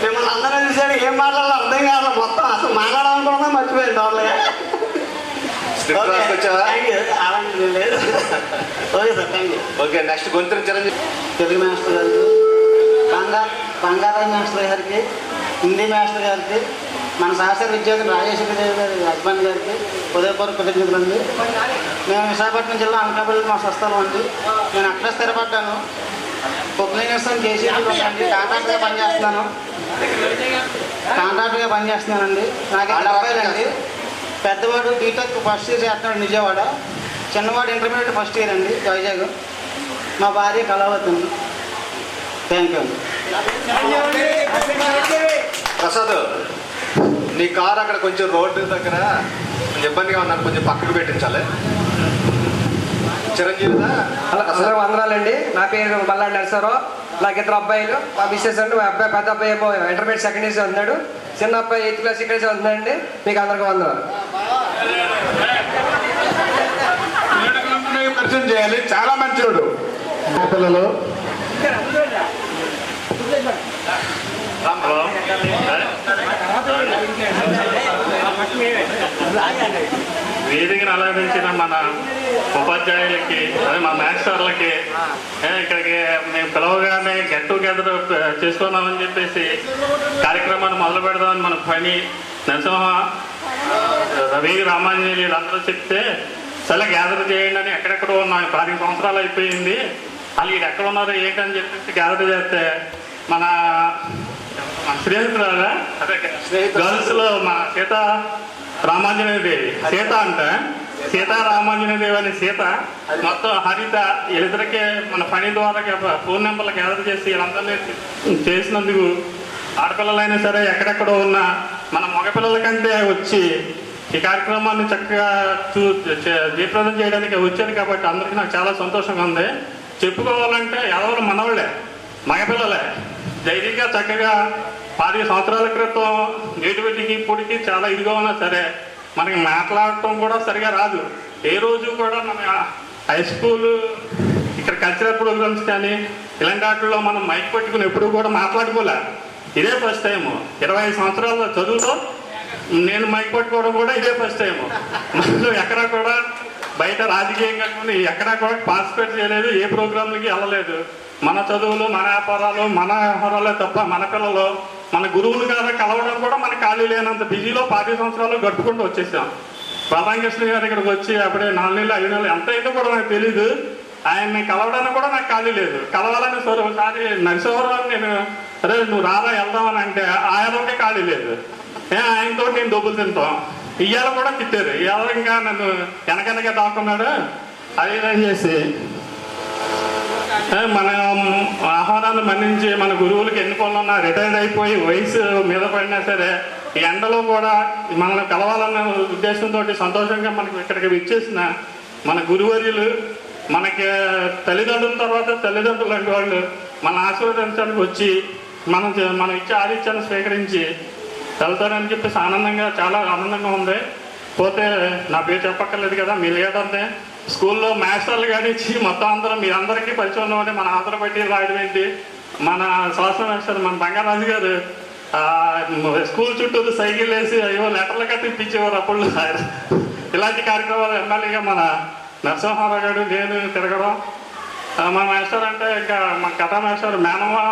మిమ్మల్ని అందరూ చూసాడు, ఏం మాట్లాడాలో అర్థం కావాలి, మొత్తం అసలు మాట్లాడాలనుకున్నా మర్చిపోయింది వాళ్ళే. Okay sir, thank you. Okay, next గొంతులు చిరంజీవి. తెలుగు మాస్టర్ గారికి, బంగారాజు మాస్టర్ గారికి, హిందీ మాస్టర్ గారికి, మన శాస్త్ర విద్యార్థి రాజేశ్వరి దేవి గారి హస్బెండ్ గారికి ఉదయపూర్వక కృతజ్ఞతలు అండి. మేము విశాఖపట్నం జిల్లా అనకాపల్లి మా స్వస్థలం అండి. నేను అక్కడ స్థిరపడ్డాను. పొద్దునేస్తాను కేసీఆర్ అండి. కాంట్రాక్టర్గా పనిచేస్తున్నానండి. నాకు 2 అబ్బాయిలండి. పెద్దవాడు బీటెక్ ఫస్ట్ ఇయర్ చేస్తున్నాడు విజయవాడ, చిన్నవాడు ఇంటర్మీడియట్ ఫస్ట్ ఇయర్ అండి వైజాగ్. మా భార్య కళావతి అండి. థ్యాంక్ యూ అండి. ప్రసాద్, నీ కారు అక్కడ కొంచెం రోడ్డు దగ్గర కొంచెం ఇబ్బందిగా ఉన్నాను, కొంచెం పక్కకు పెట్టించాలి. చిరంజీవిదా? అందరూ వందనాలండి. నా పేరు మల్లాడి నరసరావు. నాకు 2 అబ్బాయిలు, మా మిస్సెస్ అండి. మా అబ్బాయి పెద్ద అబ్బాయి ఏమో ఇంటర్మీడియట్ సెకండ్ ఇయర్ చదువుతున్నాడు, చిన్న అబ్బాయి 8th క్లాస్ ఇక్కడే చదువుతున్నాడండి. మీకు అందరికీ వందనాలు. పరిచయం చేయాలి, చాలా మంచివాడు. పిల్లలు వేదికను అలంకరించిన మన ఉపాధ్యాయులకి, అదే మా మాస్టర్లకి, ఇక్కడికి మేము పిలవగానే గెట్ టుగెదర్ చేసుకున్నామని చెప్పేసి కార్యక్రమాన్ని మొదలు పెడదామని మన పని నరసింహ, రవి, రామాంజనేయులు వీళ్ళందరూ చెప్తే సరే గ్యాదర్ చేయండి అని ఎక్కడెక్కడో ఉన్నాయి. 10 సంవత్సరాలు అయిపోయింది, వాళ్ళు వీడు ఎక్కడ ఉన్నారో ఏంటని చెప్పేసి గ్యాదర్ చేస్తే మన స్నేహితురాలా అదే గర్ల్స్లో మా సీత రామాంజనేయదేవి, సీత అంటే సీతారామాంజనేయదేవి అని సీత, మొత్తం హరిత, వీళ్ళిద్దరికే మన పని ద్వారా ఫోన్ నెంబర్లు గ్యాదర్ చేసి వీళ్ళందరినీ చేసినందుకు ఆడపిల్లలైనా సరే ఎక్కడెక్కడో ఉన్న మన మగపిల్లల కంటే వచ్చి ఈ కార్యక్రమాన్ని చక్కగా జయప్రదం చేయడానికి వచ్చారు కాబట్టి అందరికీ నాకు చాలా సంతోషంగా ఉంది. చెప్పుకోవాలంటే ఎవరు మనవాళ్ళే, మగపిల్లలే. ధైర్యంగా చక్కగా 10 సంవత్సరాల క్రితం నేటివిటీకి ఇప్పటికి చాలా ఇదిగా ఉన్నా సరే మనకి మాట్లాడటం కూడా సరిగా రాదు. ఏ రోజు కూడా మన హై స్కూల్ ఇక్కడ కల్చరల్ ప్రోగ్రామ్స్ కానీ ఇలాంటి వాటిల్లో మనం మైక్ పెట్టుకుని ఎప్పుడు కూడా మాట్లాడుకోలే. ఇదే ఫస్ట్ టైము. 25 సంవత్సరాల చదువుతో నేను మైక్ పట్టుకోవడం కూడా ఇదే ఫస్ట్ టైము. మనలో ఎక్కడా కూడా బయట రాజకీయం కట్టుకుని ఎక్కడా కూడా పార్టిసిపేట్ చేయలేదు, ఏ ప్రోగ్రాంలకి వెళ్ళలేదు. మన చదువులు, మన వ్యాపారాలు, మన వ్యవహారాలే తప్ప మన పిల్లలు మన గురువులు గారు కలవడం కూడా మనకు ఖాళీ లేనంత బిజీలో 10 సంవత్సరాలు గడుపుకుంటూ వచ్చేసాం. బలరామకృష్ణ గారు ఇక్కడికి వచ్చి అప్పుడే 4 నెలలు 5 నెలలు ఎంత అయిందో కూడా నాకు తెలీదు. ఆయన్ని కలవడానికి కూడా నాకు ఖాళీ లేదు. కలవాలని ఒకసారి నరసింహరావు నేను అరే నువ్వు రారా వెళ్దామని అంటే ఆయనకే ఖాళీ లేదు. ఆయనతో నేను డబ్బులు తింటాం. ఇవాళ కూడా తిట్టారు, ఇవాళ ఇంకా నన్ను వెనకనగా దాక్కున్నాడు అది ఇదని చేసి మన ఆహ్వానాన్ని మన్నించి మన గురువులకి ఎన్ని పనులు ఉన్నా రిటైర్డ్ అయిపోయి వయసు మీద పడినా సరే ఈ ఎండలో కూడా మనల్ని కలవాలన్న ఉద్దేశంతో సంతోషంగా మనకి ఇక్కడికి విచ్చేసిన మన గురువర్యులు, మనకి తల్లిదండ్రుల తర్వాత తల్లిదండ్రులు లాంటి వాళ్ళు మన ఆశీర్వదించడానికి వచ్చి మనం ఇచ్చే ఆదిత్యాన్ని స్వీకరించి వెళ్తారని చెప్పేసి చాలా ఆనందంగా ఉంది. పోతే నా పేరు చెప్పక్కర్లేదు కదా, మీ లీడర్నే. స్కూల్లో మాస్టర్లు కానిచ్చి మొత్తం అందరం మీరందరికీ పరిచయం ఉన్నవాడి మన ఆధార పెట్టి రాయడం ఏంటి, మన శాసన మాస్టర్ మన బంగారాజు గారు స్కూల్ చుట్టూ సైకిల్ వేసి అయ్యో లెటర్లు కట్టి ఇప్పించేవారు అప్పుడు. ఇలాంటి కార్యక్రమాలు ఎమ్మెల్యేగా మన నరసింహారావు గారు నేను తిరగడం. మా మాస్టర్ అంటే ఇంకా మా కథా మాస్టర్ మేనమా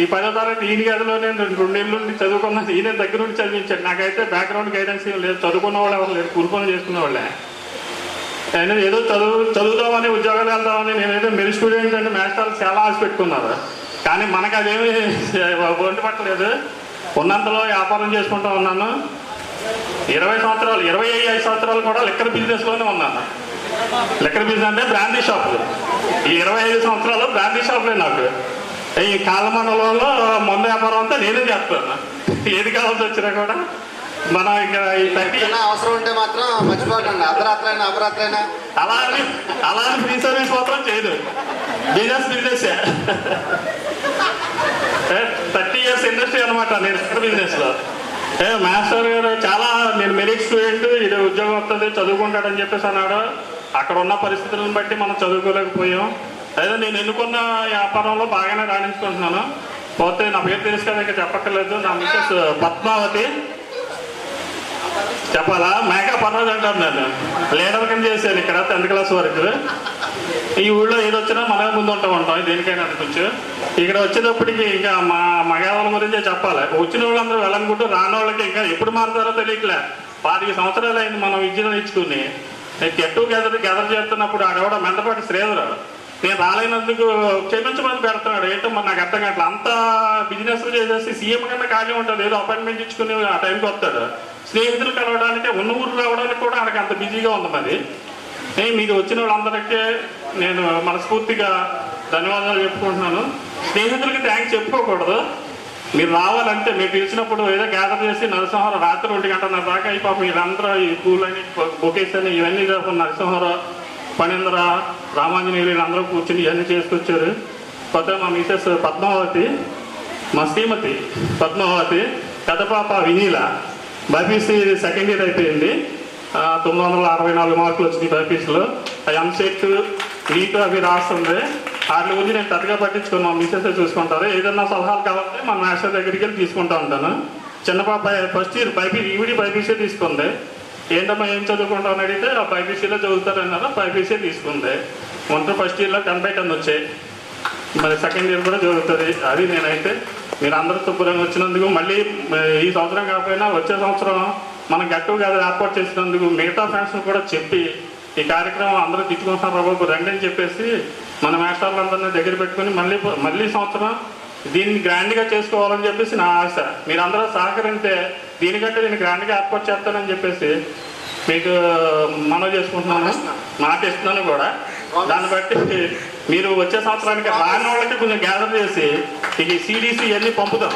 ఈ 10వ తరగతి ఈయన గదిలో నేను 2 నెలల నుండి చదువుకున్నాను. ఈయన దగ్గర నుండి చదివించాడు. నాకైతే బ్యాక్గ్రౌండ్ గైడెన్స్ ఏం లేదు, చదువుకున్న వాళ్ళు ఎవరు లేరు, కూలి పనులు చేసుకునే వాళ్ళే. నేను ఏదో చదువుదామని ఉద్యోగాలు వెళ్దామని నేనేదో మెరి స్టూడెంట్ అంటే మాస్టర్లు చాలా ఆశ పెట్టుకున్నారు. కానీ మనకు అదేమీ ఒంటి పట్టలేదు. ఉన్నంతలో వ్యాపారం చేసుకుంటూ ఉన్నాను. 25 సంవత్సరాలు కూడా లిక్కర్ బిజినెస్లోనే ఉన్నాను. లిక్కర్ బిజినెస్ అంటే బ్రాందీ షాపులు. ఈ 25 సంవత్సరాలు బ్రాందీ షాపులే నాకు. ఈ కాలమండలంలో మందు వ్యాపారం అంతా నేనే చేస్తాను. ఏది కావాల్సి వచ్చినా కూడా మనం ఇంకా అవసరం ఉంటే మాత్రం మర్చిపోకండి. అర్ధరాత్రైనా అపరాత్రైనా అలా ఫ్రీ సర్వీస్ మాత్రం చేయదు. బిజినెస్ 30 years ఇండస్ట్రీ అనమాట నేను బిజినెస్ లో. మాస్టర్ గారు చాలా నేను మెరిట్ స్టూడెంట్, ఇది ఉద్యోగం వస్తుంది చదువుకుంటాడని చెప్పేసి అన్నాడు. అక్కడ ఉన్న పరిస్థితులను బట్టి మనం చదువుకోలేకపోయాం. అయితే నేను ఎన్నుకున్న వ్యాపారంలో బాగానే రాణించుకుంటున్నాను. పోతే నా పేరు తెలుసు కదా, ఇంకా చెప్పక్కర్లేదు. నా మిస్సెస్ పద్మావతి. చెప్పాలా? మేకా పర్వాలేదు అంటారు. నేను లీడర్ కింద చేశాను ఇక్కడ 10th క్లాస్ వరకు. ఈ ఊళ్ళో ఏది వచ్చినా మనమే ముందు ఉంటాం దేనికైనా కొంచెం. ఇక్కడ వచ్చేటప్పటికి ఇంకా మా మగవాళ్ళ గురించే చెప్పాలి. వచ్చిన వాళ్ళందరూ వెళ్ళనుకుంటూ రాని వాళ్ళకి ఇంకా ఎప్పుడు మారుతారో తెలియట్లే. 25 సంవత్సరాలు అయింది మనం విద్యను ఇచ్చుకుని. గెట్ టుగెదర్ చేస్తున్నప్పుడు ఆడెవడ మెంటపాటి శ్రీధర్ నేను రాలేనందుకు క్షమించమని పెడుతున్నాడు. ఏంటో మరి నాకు అర్థం కావట్లేదు. అంత బిజినెస్ చేసేసి సీఎం కన్నా ఖాళీ ఉంటుంది, ఏదో అపాయింట్మెంట్ ఇచ్చుకుని ఆ టైంకి వస్తాడు. స్నేహితులు కలవడానికి ఉన్న ఊరు రావడానికి కూడా ఆయనకి అంత బిజీగా ఉంది. మరి మీరు వచ్చిన వాళ్ళందరికీ నేను మనస్ఫూర్తిగా ధన్యవాదాలు చెప్పుకుంటున్నాను. స్నేహితులకి థ్యాంక్స్ చెప్పుకోకూడదు. మీరు రావాలంటే మీరు పిలిచినప్పుడు ఏదో గ్యాదర్ చేసి నరసింహారావు రాత్రి 1 గంటన్నర దాకా ఈ పాపం వీళ్ళందరూ ఈ పూలని బొకేస్ అని ఇవన్నీ నరసింహారావు, పణేంద్ర, రామాంజనేయులు వీళ్ళందరూ కూర్చుని ఇవన్నీ చేసుకొచ్చారు. కొత్త మా మిసెస్ పద్మావతి, మా శ్రీమతి పద్మావతి, పెద్ద పాప వినీల బైపీసీ సెకండ్ ఇయర్ అయిపోయింది. 964 మార్కులు వచ్చింది బైపీసీలో. ఎంసెట్ నీట్ అవి రాస్తుంది. వాటి గురించి నేను పెద్దగా పట్టించుకోను, మా మిసెస్ చూసుకుంటారు. ఏదన్నా సలహాలు కావాలంటే మా మాస్టర్ దగ్గరికి వెళ్ళి తీసుకుంటూ ఉంటాను. చిన్న పాప ఫస్ట్ ఇయర్ బైపీసీ తీసుకుంది. ఏంటమ్మా ఏం చదువుకుంటామని అడిగితే ఆ బైపీసీలో చదువుతారన్నారు. బైపీసీ తీసుకుంది. ఫస్ట్ ఇయర్లో 10/10 వచ్చాయి. మరి సెకండ్ ఇయర్ కూడా చదువుతుంది. అది నేనైతే మీరు అందరూ శుభ్రంగా వచ్చినందుకు, మళ్ళీ ఈ సంవత్సరం కాకపోయినా వచ్చే సంవత్సరం మనం గెట్ టుగెదర్ ఏర్పాటు చేసినందుకు మిగతా ఫ్రెండ్స్ని కూడా చెప్పి ఈ కార్యక్రమం అందరూ తిట్టుకుంటున్నారు బాబు రండి అని చెప్పేసి మన మాస్టర్లందరినీ దగ్గర పెట్టుకుని మళ్ళీ సంవత్సరం దీన్ని గ్రాండ్గా చేసుకోవాలని చెప్పేసి నా ఆశ. మీరందరూ సహకరిస్తే దీనికంటే నేను గ్రాండ్గా ఏర్పాటు చేస్తానని చెప్పేసి మీకు మనవి చేసుకుంటున్నాను, మాట ఇస్తున్నాను కూడా. దాన్ని బట్టి మీరు వచ్చే సంవత్సరానికి రాని వాళ్ళకి కొంచెం గ్యాదర్ చేసి ఈ సిడిసి ఇవన్నీ పంపితే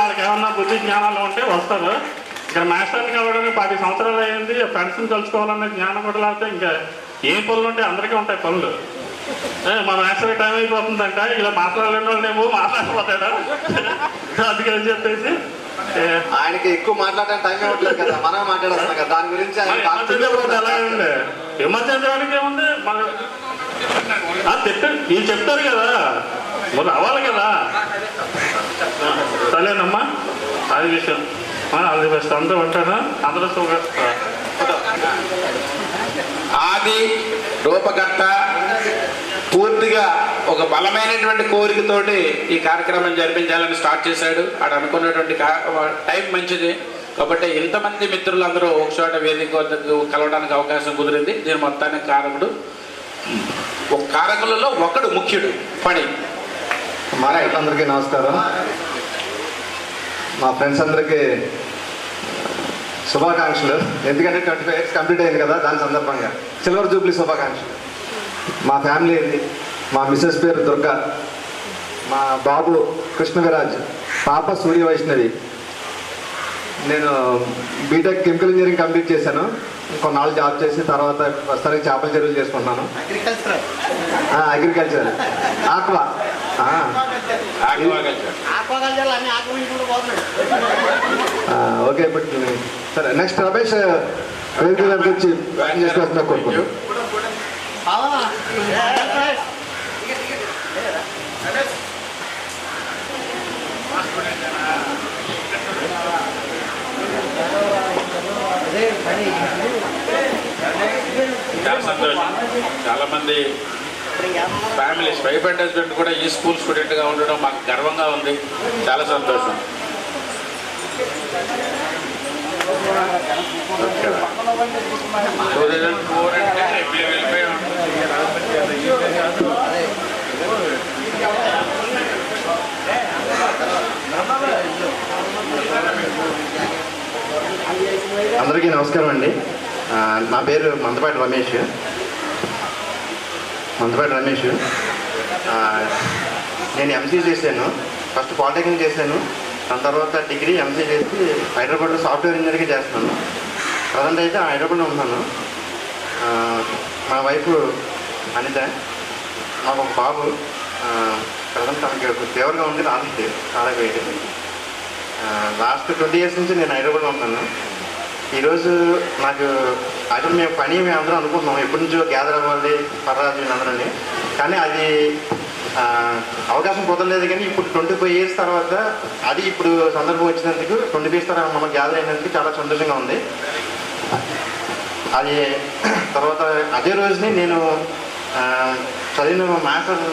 వాళ్ళకి ఏమన్నా బుద్ధి జ్ఞానాలు ఉంటే వస్తారు. ఇక్కడ మాస్టర్ని కలవడానికి 10 సంవత్సరాలు అయ్యింది. ఫ్రెండ్స్ని కలుసుకోవాలనే జ్ఞానం కూడా లేకపోతే ఇంకా ఏ పనులు ఉంటాయి, అందరికీ ఉంటాయి పనులు. మా మాస్టర్ టైం అయిపోతుందంట, ఇలా మాట్లాడలేని వాళ్ళేమో మాట్లాడిపోతాడా అందుకని చెప్పేసి ఆయనకి ఎక్కువ మాట్లాడడానికి టైం ఇవ్వట్లేదు కదా, మనం మాట్లాడేస్తాం కదా దాని గురించి. అలాగే విమర్శించడానికి ఏముంది, వీళ్ళు చెప్తారు కదా మరి రావాలి కదా. సరేనమ్మా, అది విషయం. అది బెస్ట్. అందరూ ఉంటాను, అందరూ ఆది రూపకర్త పూర్తిగా ఒక బలమైనటువంటి కోరికతోటి ఈ కార్యక్రమం జరిపించాలని స్టార్ట్ చేశాడు. ఆడు అనుకున్నటువంటి టైం మంచిది కాబట్టి ఇంతమంది మిత్రులందరూ ఒకచోట వేదిక వద్దకు కలవడానికి అవకాశం కుదిరింది. దీని మొత్తానికి కారకుడు, ఒక కారకులలో ఒకడు ముఖ్యుడు పని. మా రైతులందరికీ నమస్కారం. మా ఫ్రెండ్స్ అందరికీ శుభాకాంక్షలు. ఎందుకంటే 25 years కంప్లీట్ అయింది కదా, దాని సందర్భంగా సిల్వర్ జూబ్లీ శుభాకాంక్షలు. మా ఫ్యామిలీ ఇది. మా మిస్సెస్ పేరు దుర్గా, మా బాబు కృష్ణ విరాజ్, పాప సూర్య వైష్ణవి. నేను బీటెక్ కెమికల్ ఇంజనీరింగ్ కంప్లీట్ చేశాను. కొన్నాళ్ళు జాబ్ చేసి తర్వాత ప్రస్తుతానికి చేపల చెరువులు చేసుకుంటున్నాను. Agriculture aqua okay. ఇప్పుడు సరే, నెక్స్ట్ రమేష్ వేదిక వచ్చి జాయిన్ చేసుకోవాల్సిన కోరుకుంటున్నాను. చాలా సంతోషం. చాలామంది ఫ్యామిలీస్ వైఫ్ అండ్ హస్బెండ్ కూడా ఈ స్కూల్ స్టూడెంట్గా ఉండడం మాకు గర్వంగా ఉంది. చాలా సంతోషం. అందరికీ నమస్కారం అండి. నా పేరు మందపాటి రమేష్. నేను ఎంసీ చేశాను. ఫస్ట్ పాలిటెక్నిక్ చేశాను, దాని తర్వాత డిగ్రీ ఎంసీ చేసి హైదరాబాద్లో సాఫ్ట్వేర్ ఇంజనీరింగ్ చేస్తున్నాను. ప్రజెంట్ అయితే హైదరాబాద్లో ఉన్నాను. మా వైఫ్ అనిత, మాకు ఒక బాబు. ప్రజెంట్ తనకి ఫీవర్గా ఉంది, రాలేదు, కాలేకపోయేది. లాస్ట్ 20 years నుంచి నేను హైదరాబాద్లో ఉంటున్నాను. ఈరోజు నాకు యాక్చువల్ మేము అందరం అనుకుంటున్నాం ఎప్పటి నుంచో గ్యాదర్ అవ్వాలి పర్రాజు వీళ్ళందరని, కానీ అది అవకాశం కుదరలేదు. కానీ ఇప్పుడు 25 years తర్వాత అది ఇప్పుడు సందర్భం వచ్చినందుకు 25 years తర్వాత మనం గ్యాదర్ అయినందుకు చాలా సంతోషంగా ఉంది. అది తర్వాత అదే రోజుని నేను చదివిన మాస్టర్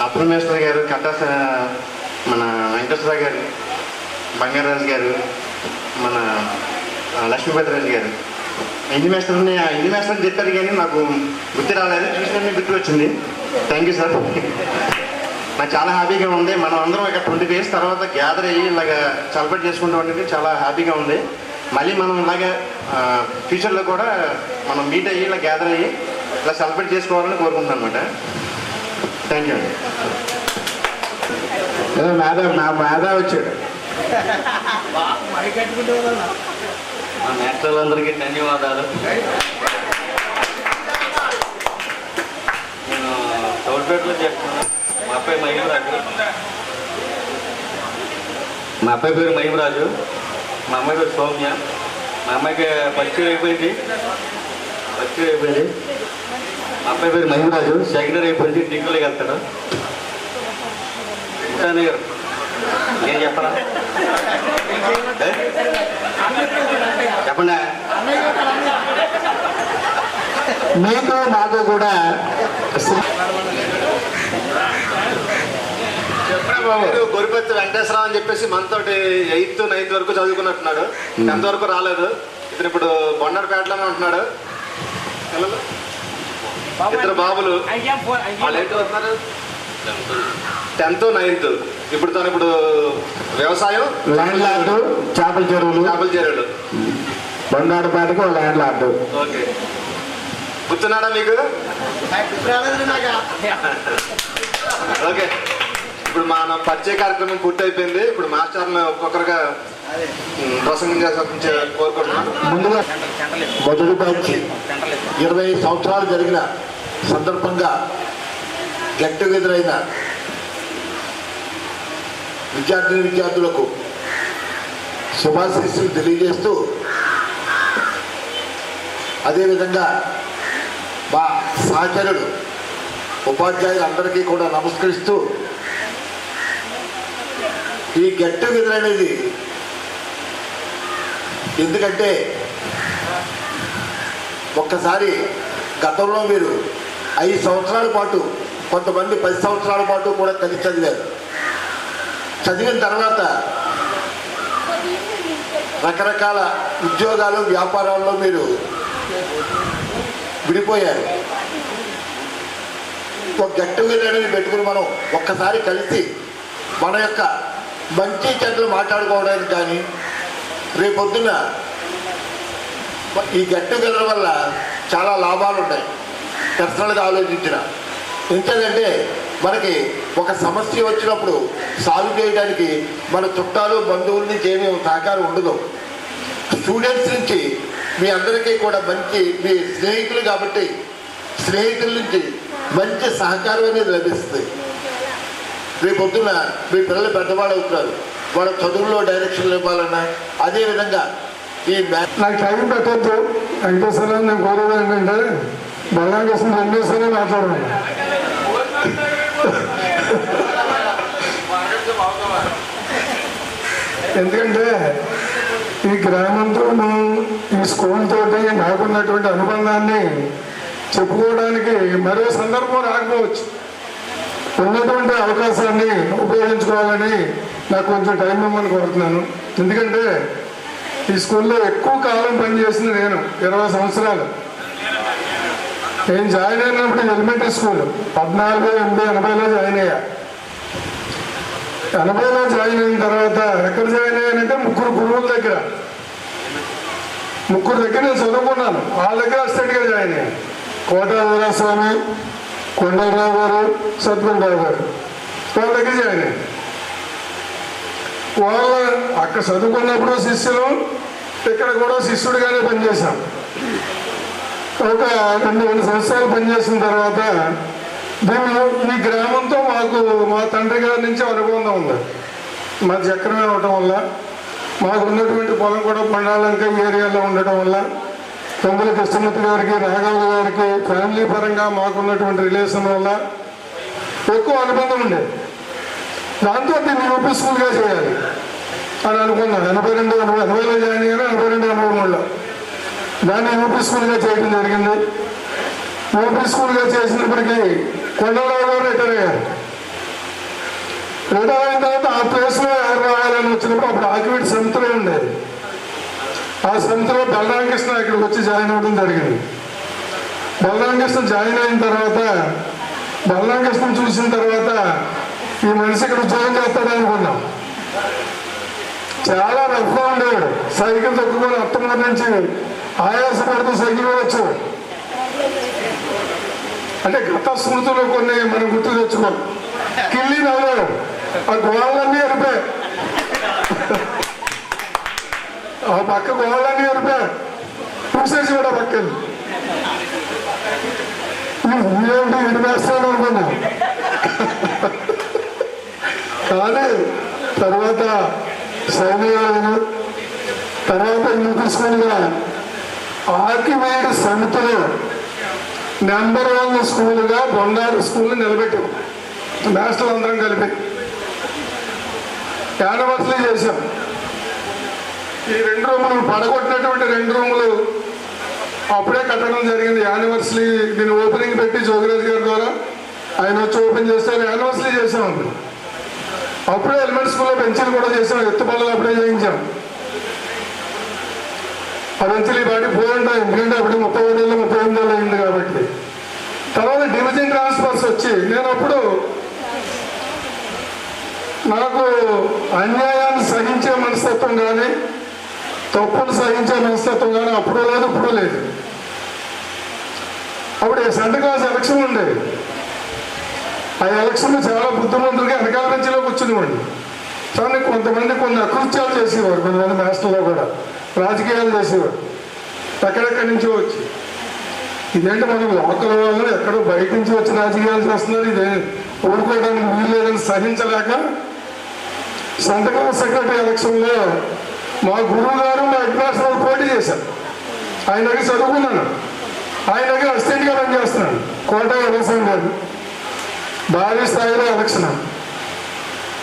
అప్రమేశ్వర్ గారు, కట్టాస మన వెంకటేశ్వర గారు, బంగారాజు గారు, మన లక్ష్మీపతిరాజు గారు హిందీ మాస్టర్ని చెప్పారు కానీ నాకు గుర్తు రాలేదు. చూసిన గుర్తు వచ్చింది. Thank you sir. నాకు చాలా హ్యాపీగా ఉంది. మనం అందరం ఇక్కడ 20 years తర్వాత గ్యాదర్ అయ్యి ఇలాగ సెలబ్రేట్ చేసుకుంటాం అనేది చాలా హ్యాపీగా ఉంది. మళ్ళీ మనం ఇలాగే ఫ్యూచర్లో కూడా మనం మీట్ అయ్యి ఇలా గ్యాదర్ అయ్యి ఇలా సెలబ్రేట్ చేసుకోవాలని కోరుకుంటున్నాను అనమాట. థ్యాంక్ యూ అండి. మేధా వచ్చాడు. మా నేతలందరికీ ధన్యవాదాలు. నేను తోడుపేటలో చెప్తున్నాను. మా అబ్బాయి పేరు మహిమరాజు, మా అమ్మాయి పేరు సౌమ్య. మా అమ్మాయికి ఫస్ట్ ఇయర్ అయిపోయింది. మా అబ్బాయి పేరు మహిమరాజు, సెకండ్ ఇయర్ అయిపోయింది. డిగ్రీలోకి వెళ్తాడు. గారు ఏం చెప్పరా చెప్పండి. మీకు నాకు కూడా గొరిపత్తి వెంకటేశ్వరరావు అని చెప్పేసి మనతోటి 8th 9th వరకు చదువుకున్నట్టున్నాడు. 10th వరకు రాలేదు. ఇతను ఇప్పుడు బొండరపేటలోనే ఉంటున్నాడు. ఇద్దరు బాబులు వాళ్ళు ఏంటి వస్తున్నారు 10th 9th. ఇప్పుడు తను ఇప్పుడు వ్యవసాయం, ల్యాండ్ లార్డు, చేపల చెరువులు బంగారుపేటకు ల్యాండ్ లార్డు. ఓకే, గుర్తున్నాడా మీకు? ఓకే, ఇప్పుడు మన పరిచయ కార్యక్రమం పూర్తి అయిపోయింది. ఇప్పుడు మాస్టర్ని ఒక్కొక్కరుగా ప్రసంగం చేసి కోరుకుంటున్నాను. ముందుగా మొదటి బ్యాచ్ 20 సంవత్సరాలు జరిగిన సందర్భంగా గెట్ టుగెదర్ అయిన విద్యార్థులకు శుభాశీస్సులు తెలియజేస్తూ, అదేవిధంగా మా సహచరుడు ఉపాధ్యాయులందరికీ కూడా నమస్కరిస్తూ, ఈ గెట్ టుగెదర్ అనేది ఎందుకంటే ఒక్కసారి గతంలో మీరు 5 సంవత్సరాల పాటు, కొంతమంది 10 సంవత్సరాల పాటు కూడా కలిసి చదివారు. చదివిన తర్వాత రకరకాల ఉద్యోగాలు, వ్యాపారాల్లో మీరు విడిపోయారు. ఒక గెట్ టుగెదర్ అనేది పెట్టుకుని మనం ఒక్కసారి కలిసి మన యొక్క మంచి చెడ్డలు మాట్లాడుకోవడానికి కానీ, రేపొద్దున ఈ గెట్ టుగెదర్ వల్ల చాలా లాభాలు ఉన్నాయి పర్సనల్గా ఆలోచించిన. ఎందుకంటే మనకి ఒక సమస్య వచ్చినప్పుడు సాల్వ్ చేయడానికి మన చుట్టాలు, బంధువుల నుంచి ఏమీ సహకారం ఉండదు. స్టూడెంట్స్ నుంచి మీ అందరికీ కూడా మంచి, మీ స్నేహితులు కాబట్టి స్నేహితుల నుంచి మంచి సహకారం అనేది లభిస్తుంది. రేపొద్దున మీ పిల్లలు పెద్దవాళ్ళు అవుతున్నారు, వాళ్ళ చదువుల్లో డైరెక్షన్లు ఇవ్వాలన్నా, అదేవిధంగా ఈ నాకు టైం పెట్టద్దు. వెంకటేశ్వర నేను కోరేది ఏంటంటే బలరామకృష్ణ వెంకటేశ్వరే మాట్లాడమని. ఎందుకంటే ఈ గ్రామంతో ఈ స్కూల్ తోటి నాకున్నటువంటి అనుబంధాన్ని చెప్పుకోవడానికి మరో సందర్భం రాకపోవచ్చు. ఉన్నటువంటి అవకాశాన్ని ఉపయోగించుకోవాలని నాకు కొంచెం టైం ఇవ్వమని కోరుతున్నాను. ఎందుకంటే ఈ స్కూల్లో ఎక్కువ కాలం పనిచేసింది నేను, 20 సంవత్సరాలు. నేను జాయిన్ అయినప్పుడు ఎలిమెంటరీ స్కూల్ 14/8/80లో జాయిన్ అయ్యా. 80లో జాయిన్ అయిన తర్వాత ఎక్కడ జాయిన్ అయ్యానంటే ముగ్గురు గురువుల దగ్గర నేను చదువుకున్నాను. వాళ్ళ దగ్గర అసిస్టెంట్గా జాయిన్ అయ్యాను. కోటా వీరాస్వామి, కొండలరావు గారు, సత్యనారాయణ గారు, వాళ్ళ దగ్గర జాయిన్ అయ్యాను. వాళ్ళ అక్కడ చదువుకున్నప్పుడు శిష్యులు, ఇక్కడ కూడా శిష్యుడిగానే పనిచేశాం. ఒక 2 సంవత్సరాలు పనిచేసిన తర్వాత ఈ గ్రామంతో మాకు మా తండ్రి గారి నుంచి అనుబంధం ఉంది. మా చక్రమే అవటం వల్ల మాకు ఉన్నటువంటి పొలం కూడా బండాలంక ఏరియాలో ఉండటం వల్ల తొందర కృష్ణమూర్తి గారికి, రాఘవ గారికి ఫ్యామిలీ పరంగా మాకున్నటువంటి రిలేషన్ వల్ల ఎక్కువ అనుబంధం ఉండేది. దాంతో దీన్ని యూపీ స్కూల్గా చేయాలి అని అనుకున్నాను. 80లో జాయిన్ అయ్యాను, 82-83లో దాన్ని యూపీ స్కూల్గా చేయడం జరిగింది. యూపీ స్కూల్గా చేసినప్పటికీ కొండలరావు గారు రిటైర్ అయ్యారు. రిటైర్ అయిన తర్వాత ఆ ప్లేస్లో ఎవరు రావాలని వచ్చినప్పుడు అప్పుడు ఆకివీటి సమితిలో ఉండేది. ఆ సమితిలో బలరామకృష్ణ ఇక్కడికి వచ్చి జాయిన్ అవ్వడం జరిగింది. బలరామకృష్ణ జాయిన్ అయిన తర్వాత బలరామకృష్ణ చూసిన తర్వాత ఈ మనిషి ఇక్కడ ఉద్యోగం చేస్తాడనుకున్నాం. చాలా రఫ్గా ఉండేవాడు. సైకిల్ తొక్కుకొని అత్తమూరు నుంచి ఆయాసపడుతూ సైకిల్ వచ్చేవాడు. అంటే గత స్మృతులు కొన్ని మనం గుర్తు తెచ్చుకోం. కిల్లి నవ్వాడు, ఆ గోళ్ళన్నీ ఎరిపాయి, ఆ పక్క గోళ్ళన్నీ ఎరిపాయి, చూసేసి కూడా పక్కన ఏమిటి ఎడిపేస్తాను అనుకున్నా. కానీ తర్వాత సైన్యాలను తర్వాత యూపీ స్కూల్గా ఆకివీడు సమితిలో నెంబర్ 1 స్కూల్గా బొండారు స్కూల్ నిలబెట్టాం. మాస్టర్లు అందరం కలిపి యానివర్సరీ చేశాం. ఈ 2 రూములు పడగొట్టినటువంటి 2 రూములు అప్పుడే కట్టడం జరిగింది. యానివర్సరీ దీన్ని ఓపెనింగ్ పెట్టి జోగిరాజు గారి ద్వారా ఆయన వచ్చి ఓపెన్ చేస్తే యానివర్సరీ చేసాం. అప్పుడే ఎలిమెంట్ స్కూల్లో బెంచీలు కూడా చేసాం. ఎత్తుపల్లలు అప్పుడే చేయించాం. ఆ బెంచీలు ఈ బాటి పోయింటాయి, ఎందుకంటే అప్పుడు 35 అయింది కాబట్టి. తర్వాత డివిజన్ ట్రాన్స్ఫర్స్ వచ్చి నేను అప్పుడు నాకు అన్యాయాన్ని సహించే మనస్తత్వం కానీ తప్పులు సహించే మనస్తత్వం కానీ అప్పుడు లేదు, ఇప్పుడు లేదు. అప్పుడు సెంటర్ క్లాస్ ఎలక్షన్ ఉండేది. ఆ ఎలక్షన్లో చాలా బుద్ధిమంతులుగా వెనకాల బెంచ్లో కూర్చునేవాడిని. కానీ కొంతమంది కొన్ని అకృత్యాలు చేసేవారు, కొంతమంది మాస్టర్లో కూడా రాజకీయాలు చేసేవారు ఎక్కడెక్కడి నుంచో వచ్చి. ఇదేంటి మనం లోకల్ వాళ్ళు ఎక్కడో బయట నుంచి వచ్చి రాజకీయాలు చేస్తున్నారు, ఇదే ఊరుకోవడానికి వీలు లేదని సహించలేక సెంటర్ క్లాస్ సెక్రటరీ ఎలక్షన్లో మా గురువు గారు మా హెడ్ మాస్టర్ పోటీ చేశారు. ఆయన దగ్గర చదువుకున్నాను, ఆయన దగ్గర అసిస్టెంట్గా పనిచేస్తున్నాను. కోట వ్యవసాయం గారు భారీ స్థాయిలో ఎలక్షన్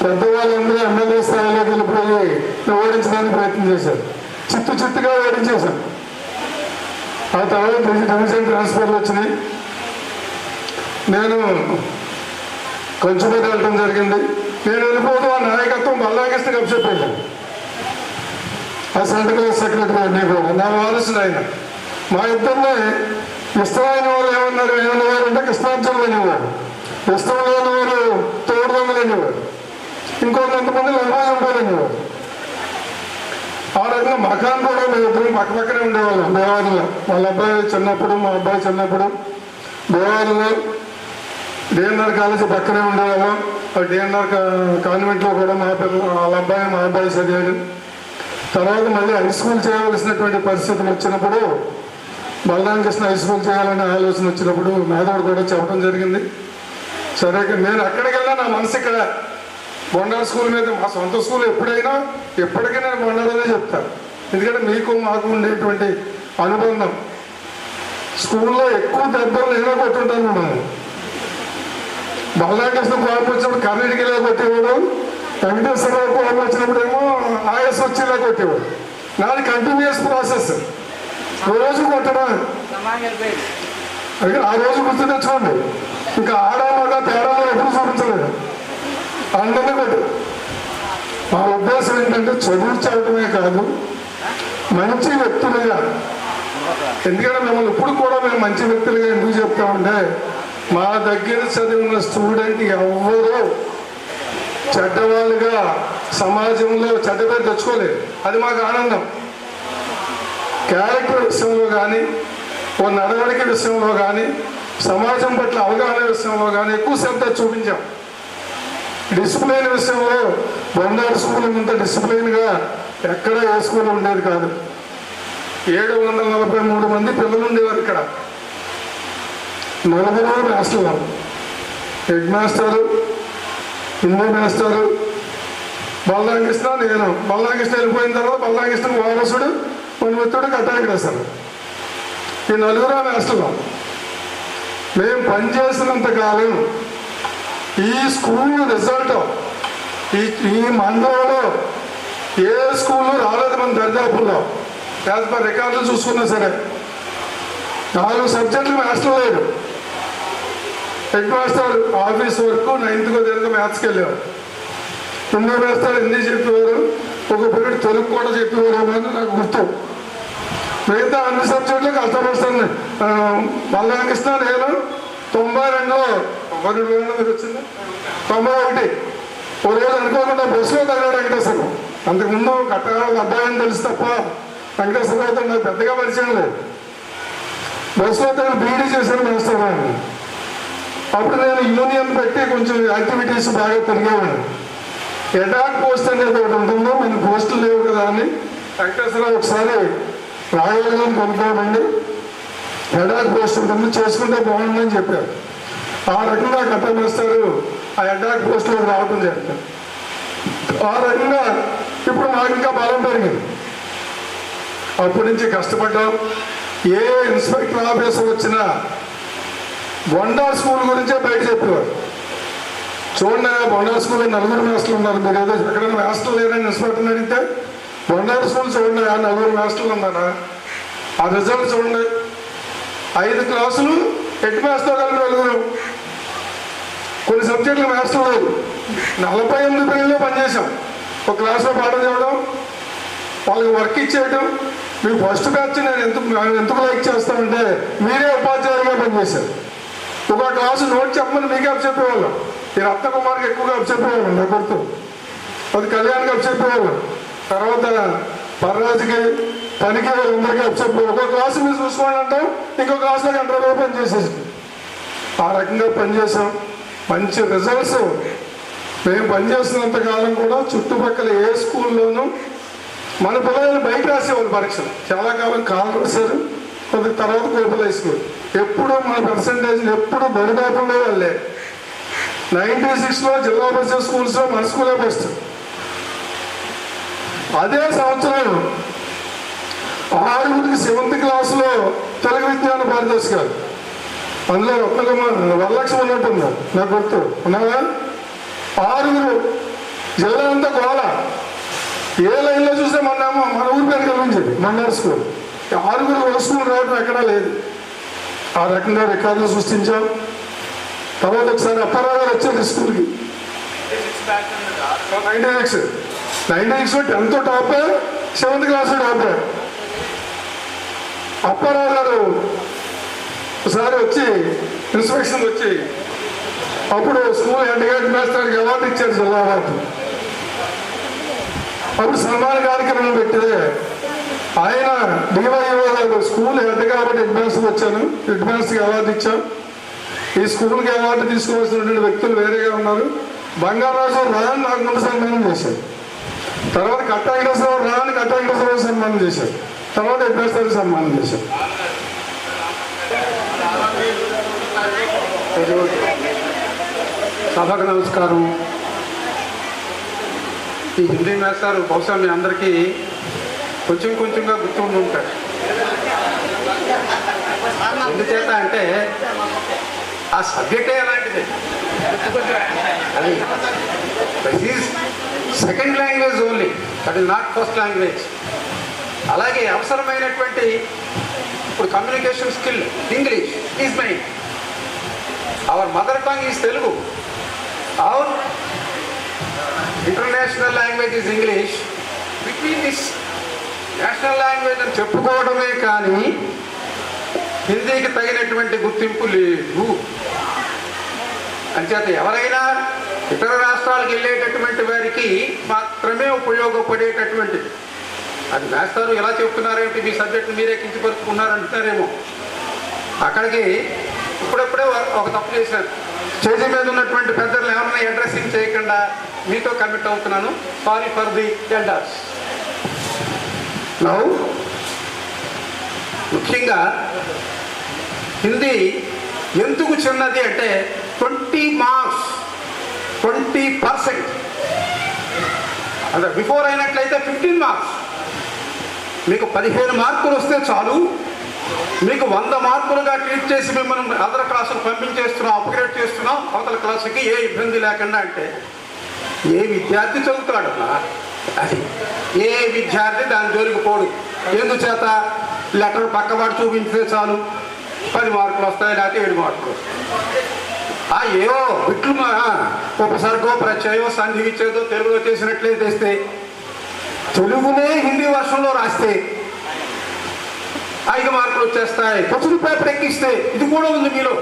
పెద్దవాళ్ళందరూ ఎమ్మెల్యే స్థాయిలోకి వెళ్ళిపోయి ఓడించడానికి ప్రయత్నం చేశారు. చిత్తుగా ఓడించేశాం. ఆ తర్వాత డివిజన్ ట్రాన్స్ఫర్లు వచ్చినాయి. నేను కొంచెం వెళ్ళటం జరిగింది. నేను వెళ్ళిపోతూ ఆ నాయకత్వం బల్లాకృష్ణ కప్పు వెళ్ళాను. ఆ సెంటర్ క్లాస్ సెక్రటరీ అన్నీ కూడా నా వారసుడు ఆయన. మా ఇద్దరిని ఇష్టమైన వాళ్ళు ఏమన్నారు అంటే కృష్ణాంచలు అనేవారు, ఇష్టం లేని వారు తోడు దొంగలు అనేవారు, ఇంకొంతమంది లంబాజంపాలు అనేవారు. ఆ రకంగా మకాన్ కూడా మేము ఇద్దరం పక్క పక్కనే ఉండేవాళ్ళం దేవాలయంలో. వాళ్ళ అబ్బాయి చిన్నప్పుడు మా అబ్బాయి చిన్నప్పుడు దేవాలయంలో డిఎన్ఆర్ కాలేజీ పక్కనే ఉండేవాళ్ళం. డిఎన్ఆర్ కాన్వెంట్లో కూడా వాళ్ళ అబ్బాయి మా అబ్బాయి చదివాడు. తర్వాత మళ్ళీ హై స్కూల్ చేయవలసినటువంటి పరిస్థితులు వచ్చినప్పుడు బలరామకృష్ణ హై స్కూల్ చేయాలనే ఆలోచన వచ్చినప్పుడు మేధావుడు కూడా చెప్పడం జరిగింది. సరే నేను అక్కడికి వెళ్ళినా నా మనసు ఇక్కడ బొండాల స్కూల్ మీద, మా సొంత స్కూల్ ఎప్పుడైనా ఎప్పటికీ నేను బొండాలనే చెప్తాను. ఎందుకంటే మీకు మాకు ఉండేటువంటి అనుబంధం. స్కూల్లో ఎక్కువ దెబ్బలు నేనే కొట్టుంటాను. మనం బలరామకృష్ణ కోపం వచ్చినప్పుడు కర్ణాటక ఇలా కొట్టేవాడు, వెంకటేశ్వరరావు కోపం వచ్చినప్పుడు ఏమో ఆయాస్ వచ్చేలా కొట్టేవాడు. నాది కంటిన్యూస్ ప్రాసెస్, రోజు కొట్టడం. అది ఆ రోజు గుర్తు తెచ్చుకోండి. ఇంకా ఆడవాళ్ళ తేడాలు ఎప్పుడు చూపించలేదు, అందరినీ కొట్టు. మా ఉద్దేశం ఏంటంటే చదువుకోవడమే కాదు, మంచి వ్యక్తులుగా. ఎందుకంటే మిమ్మల్ని ఇప్పుడు కూడా మేము మంచి వ్యక్తులుగా ఎందుకు చెప్తామంటే మా దగ్గర చదివిన స్టూడెంట్ ఎవ్వరూ చెడ్డవాళ్ళుగా సమాజంలో చెడ్డ పేరు తెచ్చుకోలేదు. అది మాకు ఆనందం. క్యారెక్టర్ విషయంలో కానీ, ఓ నడవడిక విషయంలో కానీ, సమాజం పట్ల అవగాహన విషయంలో కానీ ఎక్కువ శ్రద్ధ చూపించాం. డిసిప్లైన్ విషయంలో బొండారు స్కూల్ ఇంత డిసిప్లైన్గా ఎక్కడ ఏ స్కూల్ ఉండేది కాదు. 743 మంది పిల్లలు ఉండేవారు ఇక్కడ. 40 మాస్టర్లు, head master, Hindi master, Balaramakrishna, నేను. బలరామకృష్ణ వెళ్ళిపోయిన తర్వాత బలరామకృష్ణ వారసుడు మన మిత్రుడు కట్టాంకరేశారు. ఈ నలుగురు మాస్టర్లు. మేము పనిచేసినంత కాలం ఈ స్కూల్ రిజల్ట్ ఈ మండలంలో ఏ స్కూల్లో రాలేదు. మన దరిదాపుల్లో యాజ్ పర్ రికార్డులు చూసుకున్నా సరే 4 సబ్జెక్టులు మాస్టర్ లేడు. హెడ్ మాస్టర్ ఆఫీస్ వరకు 9th 10th మ్యాథ్స్కి వెళ్ళేవారు. హిందీ మాస్టర్ హిందీ చెప్పేవారు. ఒక పీరియడ్ తెలుగు కూడా చెప్పేవారు అని నాకు గుర్తు. మిగతా అన్ని సబ్జెక్టులు కష్టపడుతుంది. బలరామకృష్ణ, నేను 92లో 12 మీరు వచ్చింది 91 ఒక రోజు అనుకోకుండా బస్సులో తగిలాడు వెంకటేశ్వరం. అంతకుముందు కట్టడాలు అబ్బాయని తెలుసు తప్ప వెంకటేశ్వరరావుతో నాకు పెద్దగా పరిచయం లేదు. బస్సులో తగిన బీడీ చేశాను మాస్టర్. అప్పుడు నేను యూనియన్ పెట్టి కొంచెం యాక్టివిటీస్ బాగా తిరిగేవాడిని. ఎడాక్ పోస్ట్ అనేది ఒకటి ఉంటుందో, మన పోస్టులు లేవు కదా అని వెంకటేశ్వరరావు ఒకసారి రాయగలిగిన కొనుక్కోమండి, ఎడాక్ పోస్ట్ ఉంటుంది చేసుకుంటే బాగుందని చెప్పారు. ఆ రకంగా కట్ట మాస్టారు ఆ ఎడాక్ పోస్టులోకి రావడం జరిగింది. ఆ రకంగా ఇప్పుడు నాకు ఇంకా బలం పెరిగింది. అప్పటి నుంచి కష్టపడ్డాం. ఏ ఇన్స్పెక్టర్ ఆఫీసర్ వచ్చినా బొండా స్కూల్ గురించే బయట చెప్పేవారు. చూడండి, బొండా స్కూల్లో 4 మాస్టర్లు ఉన్నారు. మీరు ఏదో ఎక్కడైనా మాస్టర్లు లేరని ఇన్స్పెక్టర్ని అడిగితే బొండా స్కూల్ చూడండి 4 మాస్టర్లు ఉన్నారా, ఆ రిజల్ట్ చూడండి. 5 క్లాసులు హెడ్ మాస్టర్ కలిపి 4. కొన్ని సబ్జెక్టులు మాస్టర్ లేదు. 48 పీరియడ్లో పనిచేసాం. ఒక క్లాస్లో పాఠం చెప్పడం, వాళ్ళకి వర్క్ ఇచ్చేయడం. మీకు ఫస్ట్ బ్యాచ్ నేను ఎందుకు లైక్ చేస్తానంటే మీరే ఉపాధ్యాయులుగా పనిచేశారు. ఒక క్లాసు నోట్ చెప్పమని మీకే అప్ చెప్పేవాళ్ళం. ఈ రత్నకుమార్కి ఎక్కువగా అప్ చెప్పేవాళ్ళం. నా గుర్తు అది కళ్యాణ్కి అప్ చెప్పేవాళ్ళం. తర్వాత పర్రాజుకి పనికి అందరికీ అప్ చెప్పేవాళ్ళు. ఒక క్లాసు మీరు చూసుకోండి అంటాం, ఇంకో క్లాసులో గంటల పని చేసేసి ఆ రకంగా పనిచేసాం. మంచి రిజల్ట్స్. మేము పనిచేస్తున్నంత కాలం కూడా చుట్టుపక్కల ఏ స్కూల్లోనూ మన పిల్లలు బయట రాసేవాళ్ళు పరీక్షలు. చాలా కాలం కాలు రాశారు. కొద్ది తర్వాత కోపల హై స్కూల్. ఎప్పుడు మన పర్సంటేజ్ ఎప్పుడు బడిదాపుల్లో వాళ్ళే. 96లో జిల్లా పరిషత్ స్కూల్స్లో మన స్కూలే ఫస్ట్. అదే సంవత్సరం 6 7th క్లాసులో తెలుగు విజ్ఞాన పారితోషికాలు. అందులో రత్నకుమార్ వరలక్ష్మి ఉన్నట్టుంది నాకు గుర్తు. ఉన్నావా? 6 జిల్లా అంతా గోళ. ఏ లైన్లో చూస్తే మన ఊరి పేరు కలిగించేది మన్నార్ స్కూల్. 6 ఒక స్కూల్ రావడం ఎక్కడా లేదు. ఆ రకంగా రికార్డులు సృష్టించాం. తర్వాత ఒకసారి అప్పారావు గారు వచ్చారు స్కూల్కి. 96లో 10th top, 7th class top. Apparao గారు ఒకసారి వచ్చి ఇన్స్పెక్షన్ వచ్చి అప్పుడు స్కూల్ హెడ్ మాస్టర్కి అవార్డు ఇచ్చారు, జిల్లా అవార్డు. అప్పుడు సన్మాన కార్యక్రమం పెట్టితే ఆయన డివైఓ గారు స్కూల్ హెడ్ కాబట్టి హెడ్ మాస్టర్ వచ్చాను, హెడ్ మాస్టర్కి అవార్డు ఇచ్చాం. ఈ స్కూల్కి అవార్డు తీసుకోవాల్సినటువంటి వ్యక్తులు వేరేగా ఉన్నారు. బంగారాజు రాని నాకు ముందు సన్మానం చేశారు. తర్వాత కట్టాంకరేశ్వరరావు రాని కట్టాంకరేశ్వరరావు సన్మానం చేశారు. తర్వాత హెడ్ మాస్టర్ సన్మానం చేశారు. సభకు నమస్కారం. ఈ హిందీ మాస్టర్ బహుశా మీ అందరికీ కొంచెంగా గుర్తుండి ఉంటాడు. ఎందుచేత అంటే ఆ సబ్జెక్టే అలాంటిది. అది second language only, that is not first language. అలాగే అవసరమైనటువంటి ఇప్పుడు communication skill English is mine. Our mother tongue is Telugu. Our international language is English. Between this national language అని చెప్పుకోవడమే కానీ హిందీకి తగినటువంటి గుర్తింపు లేదు. అంచేత ఎవరైనా ఇతర రాష్ట్రాలకు వెళ్ళేటటువంటి వారికి మాత్రమే ఉపయోగపడేటటువంటి, అది మాస్టారు ఎలా చెప్తున్నారేంటి మీ సబ్జెక్టు మీరే కించపరుచుకున్నారంటున్నారేమో. అక్కడికి ఇప్పుడప్పుడే ఒక తప్పు చేశాను. స్టేజ్ మీద ఉన్నటువంటి పెద్దలు ఎవరైనా అడ్రస్సింగ్ చేయకుండా మీతో కమిట్ అవుతున్నాను. Sorry for the elders. Now ముఖ్యంగా హిందీ ఎందుకు చిన్నది అంటే 20 మార్క్స్ 20%. అదే బిఫోర్ అయినట్లయితే 15 మార్క్స్. మీకు 15 మార్కులు వస్తే చాలు, మీకు 100 మార్కులుగా ట్రీట్ చేసి మిమ్మల్ని అదర్ క్లాసుకు పంపించేస్తున్నాం, అప్గ్రేడ్ చేస్తున్నాం అవతల క్లాసుకి, ఏ ఇబ్బంది లేకుండా. అంటే ఏ విద్యార్థి చదువుతాడు? అది ఏ విద్యార్థి దాని జోలికి పోడు. ఎందుచేత లెటర్ పక్కవాడు చూపించితే చాలు 10 మార్కులు వస్తాయి, లేకపోతే 7 మార్కులు వస్తాయి. ఏవో ఇట్లు ఉపసర్గో ప్రత్యయో సంధి ఇచ్చేదో తెలుగులో చేసినట్లే తెస్తే, తెలుగునే హిందీ వర్షంలో రాస్తే 5 మార్కులు వచ్చేస్తాయి. క్వశ్చన్ పేపర్ ఎక్కిస్తే ఇది కూడా ఉంది మీలో.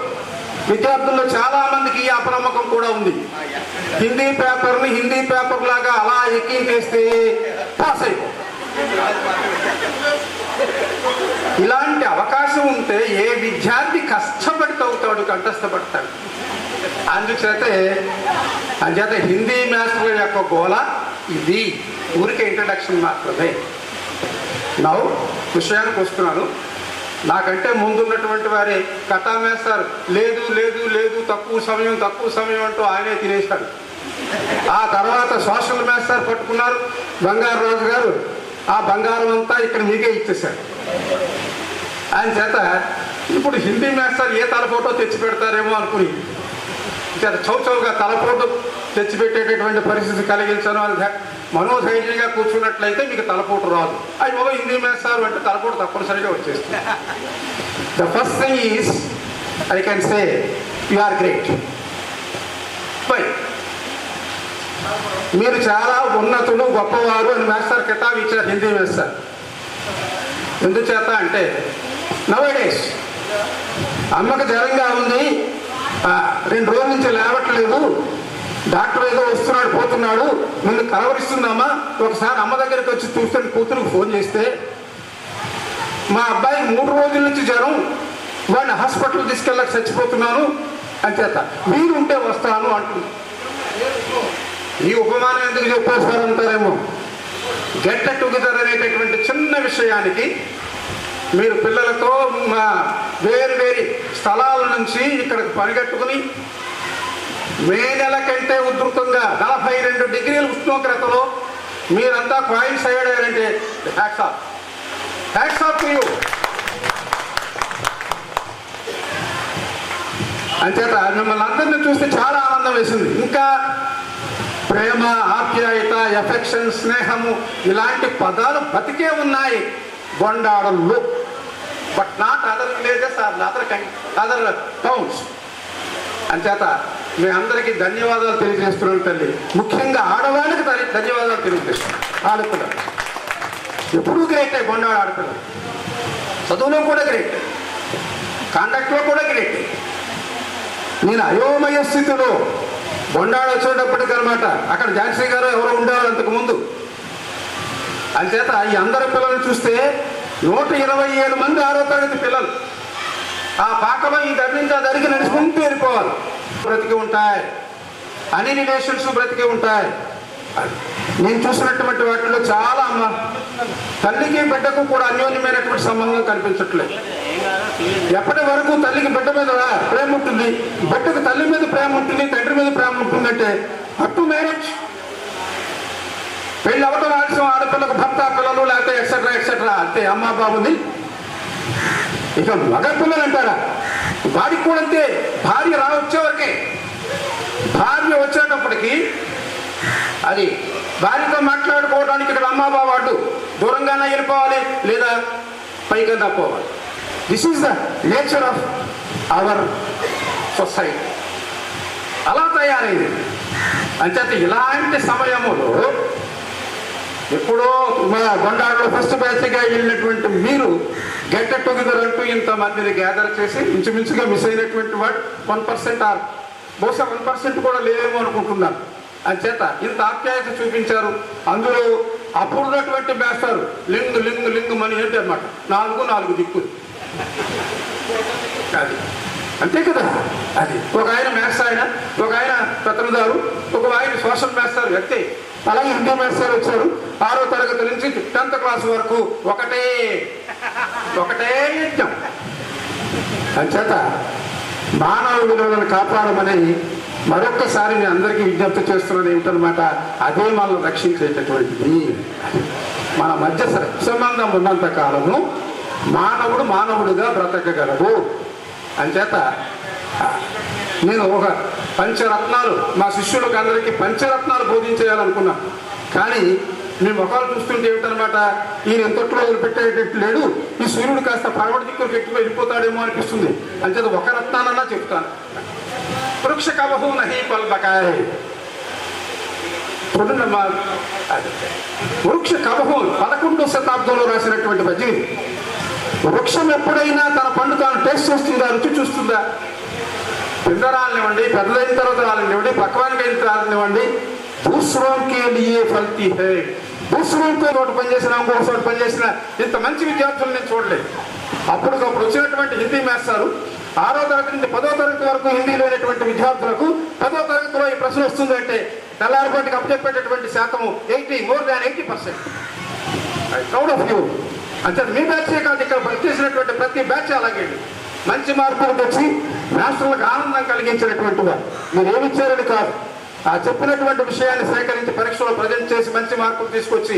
విద్యార్థుల్లో చాలా మందికి ఈ అపనమ్మకం కూడా ఉంది. హిందీ పేపర్ని హిందీ పేపర్ లాగా అలా ఎక్కించేస్తే పాస్ అయిపో. ఇలాంటి అవకాశం ఉంటే ఏ విద్యార్థి కష్టపడి చదువుతాడు, కంఠస్థపడతాడు. అంచేత హిందీ మాస్టర్ల యొక్క గోల ఇది. ఊరికే ఇంట్రడక్షన్ మాత్రమే. నా విషయానికి వస్తున్నాను. నాకంటే ముందున్నటువంటి వారే కథా మేస్తారు లేదు లేదు లేదు తక్కువ సమయం అంటూ ఆయనే తినేశాడు. ఆ తర్వాత సోషల్ మేస్తారు పట్టుకున్నారు బంగారు రాజు గారు. ఆ బంగారం అంతా ఇక్కడ మీకే ఇచ్చేశాడు. ఆయన చేత ఇప్పుడు హిందీ మేస్తారు ఏ తలపోటో తెచ్చి పెడతారేమో అనుకుని చౌచౌగా తలపోటు తెచ్చిపెట్టేటటువంటి పరిస్థితి కలిగించను అని మనోధైర్యంగా కూర్చున్నట్లయితే మీకు తలపోటు రాదు. అయ్యో హిందీ మేస్తారు అంటే తలపోటు తప్పనిసరిగా వచ్చేస్తుంది. The first thing is I can say you are great. మీరు చాలా ఉన్నతులు, గొప్పవారు అని మేస్తారు కితాబ్ ఇచ్చారు హిందీ మేస్తారు. ఎందుచేత అంటే నవేడేస్ అమ్మకు జ్వరంగా ఉంది, 2 రోజుల నుంచి లేవట్లేదు, డాక్టర్ ఏదో వస్తున్నాడు పోతున్నాడు, నిన్ను కలవరిస్తుందమ్మా, ఒకసారి అమ్మ దగ్గరికి వచ్చి చూస్తే కూతురుకు ఫోన్ చేస్తే, మా అబ్బాయి 3 రోజుల నుంచి జ్వరం, వాడిని హాస్పిటల్ తీసుకెళ్ళక చచ్చిపోతున్నాను అంచేత మీరు ఉంటే వస్తాను అంటుంది. ఈ ఉపమానం ఎందుకు చెప్పేస్తారంటారేమో. గెట్ టుగెదర్ అనేటటువంటి చిన్న విషయానికి మీరు పిల్లలతో వేరు వేరు స్థలాల నుంచి ఇక్కడికి పనిగట్టుకుని మే నెల కంటే ఉధృతంగా 42 డిగ్రీల ఉష్ణోగ్రతలో మీరంతా కాయిన్స్ అయ్యాడంటే హ్యాట్స్ ఆఫ్ టు యూ. అంచేత మిమ్మల్ని అందరినీ చూస్తే చాలా ఆనందం వేసింది. ఇంకా ప్రేమ, ఆప్యాయత, ఎఫెక్షన్, స్నేహము ఇలాంటి పదాలు బతికే ఉన్నాయి గొండాడల్లో. But not other villages other towns. అంచేత మీ అందరికీ ధన్యవాదాలు తెలియజేస్తున్నాను తల్లి. ముఖ్యంగా ఆడవాళ్ళకి ధన్యవాదాలు తెలియజేస్తున్నాను. ఆడపిల్లలు ఎప్పుడూ గ్రేటే. గొండాడు ఆడపిల్లలు చదువులో కూడా గ్రేట్, కాండక్ట్లో కూడా గ్రేట్. నేను అయోమయ స్థితిలో బొండాడు వచ్చేటప్పటికనమాట అక్కడ ఝాన్సీ గారు ఎవరో ఉండేవారు అంతకు ముందు. అంచేత ఈ అందరి పిల్లల్ని చూస్తే 127 మంది 6వ తరగతి పిల్లలు. ఆ పాకలో ఈ దగ్గర నుంచి ఆ దగ్గరికి నడుచుకుంటూ వెళ్ళిపోవాలి. బ్రతికి ఉంటాయి, అన్ని రిలేషన్స్ బ్రతికి ఉంటాయి. నేను చూసినటువంటి వాటిలో చాలా తల్లికి బిడ్డకు కూడా అన్యోన్యమైనటువంటి సంబంధం కనిపించట్లేదు. ఎప్పటి వరకు తల్లికి బిడ్డ మీద ప్రేమ ఉంటుంది, బిడ్డకు తల్లి మీద ప్రేమ ఉంటుంది, తండ్రి మీద ప్రేమ ఉంటుందంటే అప్ టు మ్యారేజ్. పెళ్ళి అవటం ఆలస్యం, ఆడపిల్లకు భర్త, పిల్లలు, లేకపోతే ఎక్సెట్రా ఎక్సెట్రా అంతే అమ్మా బాబుని. ఇక మగ పిల్లలు అంటారా, వాడికి కూడా అంతే. భార్య వచ్చేవరకే. భార్య వచ్చేటప్పటికి అది భార్యతో మాట్లాడుకోవడానికి ఇక్కడ అమ్మా బాబు అడ్డు, దూరంగానే వెళ్ళిపోవాలి లేదా పైకన్నా పోవాలి. This is the nature of our society. అలా తయారైంది. అంచేత ఇలాంటి సమయములో ఎప్పుడో మన గొండాడలో ఫస్ట్ బ్యాచ్గా వెళ్ళినటువంటి మీరు గెట్ టుగెదర్ అంటూ ఇంతమందిని గ్యాదర్ చేసి ఇంచుమించుగా మిస్ అయినటువంటి వాడు 1% ఆర్ బహుశా 1% కూడా లేవేమో అనుకుంటున్నాను. అంచేత ఇంత ఆప్యాయత చూపించారు. అందులో అప్పుడున్నటువంటి మేస్తారు లింగు మని ఏంటి అనమాట, 4 దిక్కులు. అది అంతే కదా. అది ఒక ఆయన మ్యాథ్స్ ఆయన, ఒక ఆయన పెత్తనదారు, ఒక ఆయన సోషల్ మేస్తారు వ్యక్తి. అలాగే హిందీ మేస్తారు వచ్చారు. 6వ తరగతి నుంచి 10th క్లాస్ వరకు ఒకటే యజ్ఞం. అంచేత మానవ విలువలను కాపాడమని మరొక్కసారి నేను అందరికీ విజ్ఞప్తి చేస్తున్నది ఏమిటనమాట, అదే మనల్ని రక్షించేటటువంటిది. మన మధ్య సంబంధం ఉన్నంత కాలము మానవుడు మానవుడిగా బ్రతకగలడు. అంచేత నేను ఒక పంచరత్నాలు మా శిష్యులకు అందరికీ పంచరత్నాలు బోధించేయాలనుకున్నాను. కానీ మీ ముఖాలు చూస్తుంటే ఏమిటనమాట, ఈయన ఎంతట్లో వదిలిపెట్టేటట్టు లేడు, ఈ సూర్యుడు కాస్త పడవడి దిక్కులకు ఎక్కువ వెళ్ళిపోతాడేమో అనిపిస్తుంది. అంచేత ఒక రత్నానన్నా చెప్తాను. వృక్ష కవహు నహి పల్బకాయ్. చూడండమ్మా, వృక్ష కవహు 11వ శతాబ్దంలో రాసినటువంటి పద్యం. వృక్షం ఎప్పుడైనా తన పండు తాను టేస్ట్ చేస్తుందా, రుచి చూస్తుందా? పిందరాలనివ్వండి, పెద్దలైన తర్వాత రాలనివ్వండి, పక్వానికి అయిన రాలనివ్వండి, దూసరోంకే లియే ఫల్తీ హై. దూసరోంతో ఒకటి పనిచేసిన ఇంకొకటి పనిచేసిన ఇంత మంచి విద్యార్థులు నేను చూడలేదు. అప్పటికప్పుడు వచ్చినటువంటి హిందీ మాస్టారు 6వ తరగతి నుండి 10వ తరగతి వరకు హిందీ లేనటువంటి విద్యార్థులకు 10వ తరగతిలో ఈ ప్రశ్న వస్తుందంటే తెల్లారిపాటికి అప్పచెప్పేటటువంటి శాతము 80% ఐ ప్రౌడ్ ఆఫ్ యూ. అంటే మీ బ్యాచే కాదు, ఇక్కడ పనిచేసినటువంటి ప్రతి బ్యాచ్ అలాగే మంచి మార్పులు తెచ్చి మాస్టర్లకు ఆనందం కలిగించినటువంటి వారు. మీరు ఏమిచ్చారని కాదు, ఆ చెప్పినటువంటి విషయాన్ని సేకరించి పరీక్షలో ప్రజెంట్ చేసి మంచి మార్కులు తీసుకొచ్చి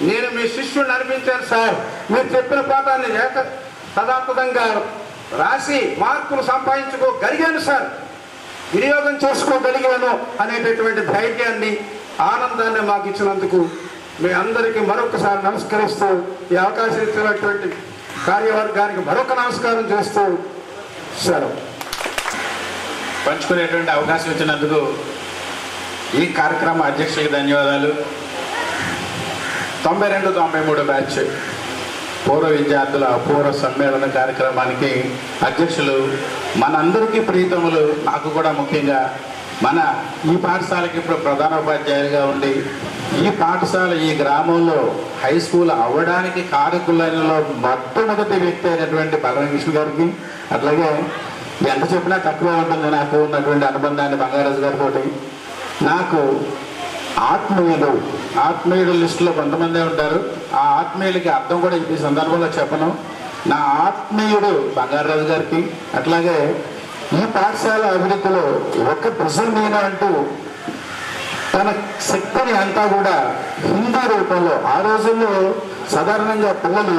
నేను మీ శిష్యుడిని అనిపించాను సార్, మీరు చెప్పిన పాఠాన్ని తదాతథంగా రాసి మార్కులు సంపాదించుకోగలిగాను సార్, వినియోగం చేసుకోగలిగాను అనేటటువంటి ధైర్యాన్ని ఆనందాన్ని మాకు ఇచ్చినందుకు మీ అందరికీ మరొకసారి నమస్కరిస్తూ ఈ అవకాశం ఇచ్చినటువంటి కార్యవర్గానికి మరొక నమస్కారం చేస్తూ సెలవు. పంచుకునేటువంటి అవకాశం ఇచ్చినందుకు ఈ కార్యక్రమ అధ్యక్షుడికి ధన్యవాదాలు. 92-93 బ్యాచ్ పూర్వ విద్యార్థుల పూర్వ సమ్మేళన కార్యక్రమానికి అధ్యక్షులు మనందరికీ ప్రీతములు, నాకు కూడా ముఖ్యంగా మన ఈ పాఠశాలకి ఇప్పుడు ప్రధానోపాధ్యాయులుగా ఉండి ఈ పాఠశాల ఈ గ్రామంలో హై స్కూల్ అవ్వడానికి కారకులలో మొట్టమొదటి వ్యక్తి అయినటువంటి బలరామకృష్ణ గారికి, అట్లాగే ఎంత చెప్పినా తక్కువే ఉంటుంది నాకు ఉన్నటువంటి అనుబంధాన్ని బంగారాజు గారితో. నాకు ఆత్మీయుడు లిస్టులో కొంతమందే ఉంటారు. ఆ ఆత్మీయులకి అర్థం కూడా ఈ సందర్భంలో చెప్పను. నా ఆత్మీయుడు బంగారాజు గారికి, అట్లాగే ఈ పాఠశాల అభివృద్ధిలో ఒక ప్రజలు అంటూ తన శక్తిని అంతా కూడా హిందీ రూపంలో, ఆ రోజుల్లో సాధారణంగా పిల్లలు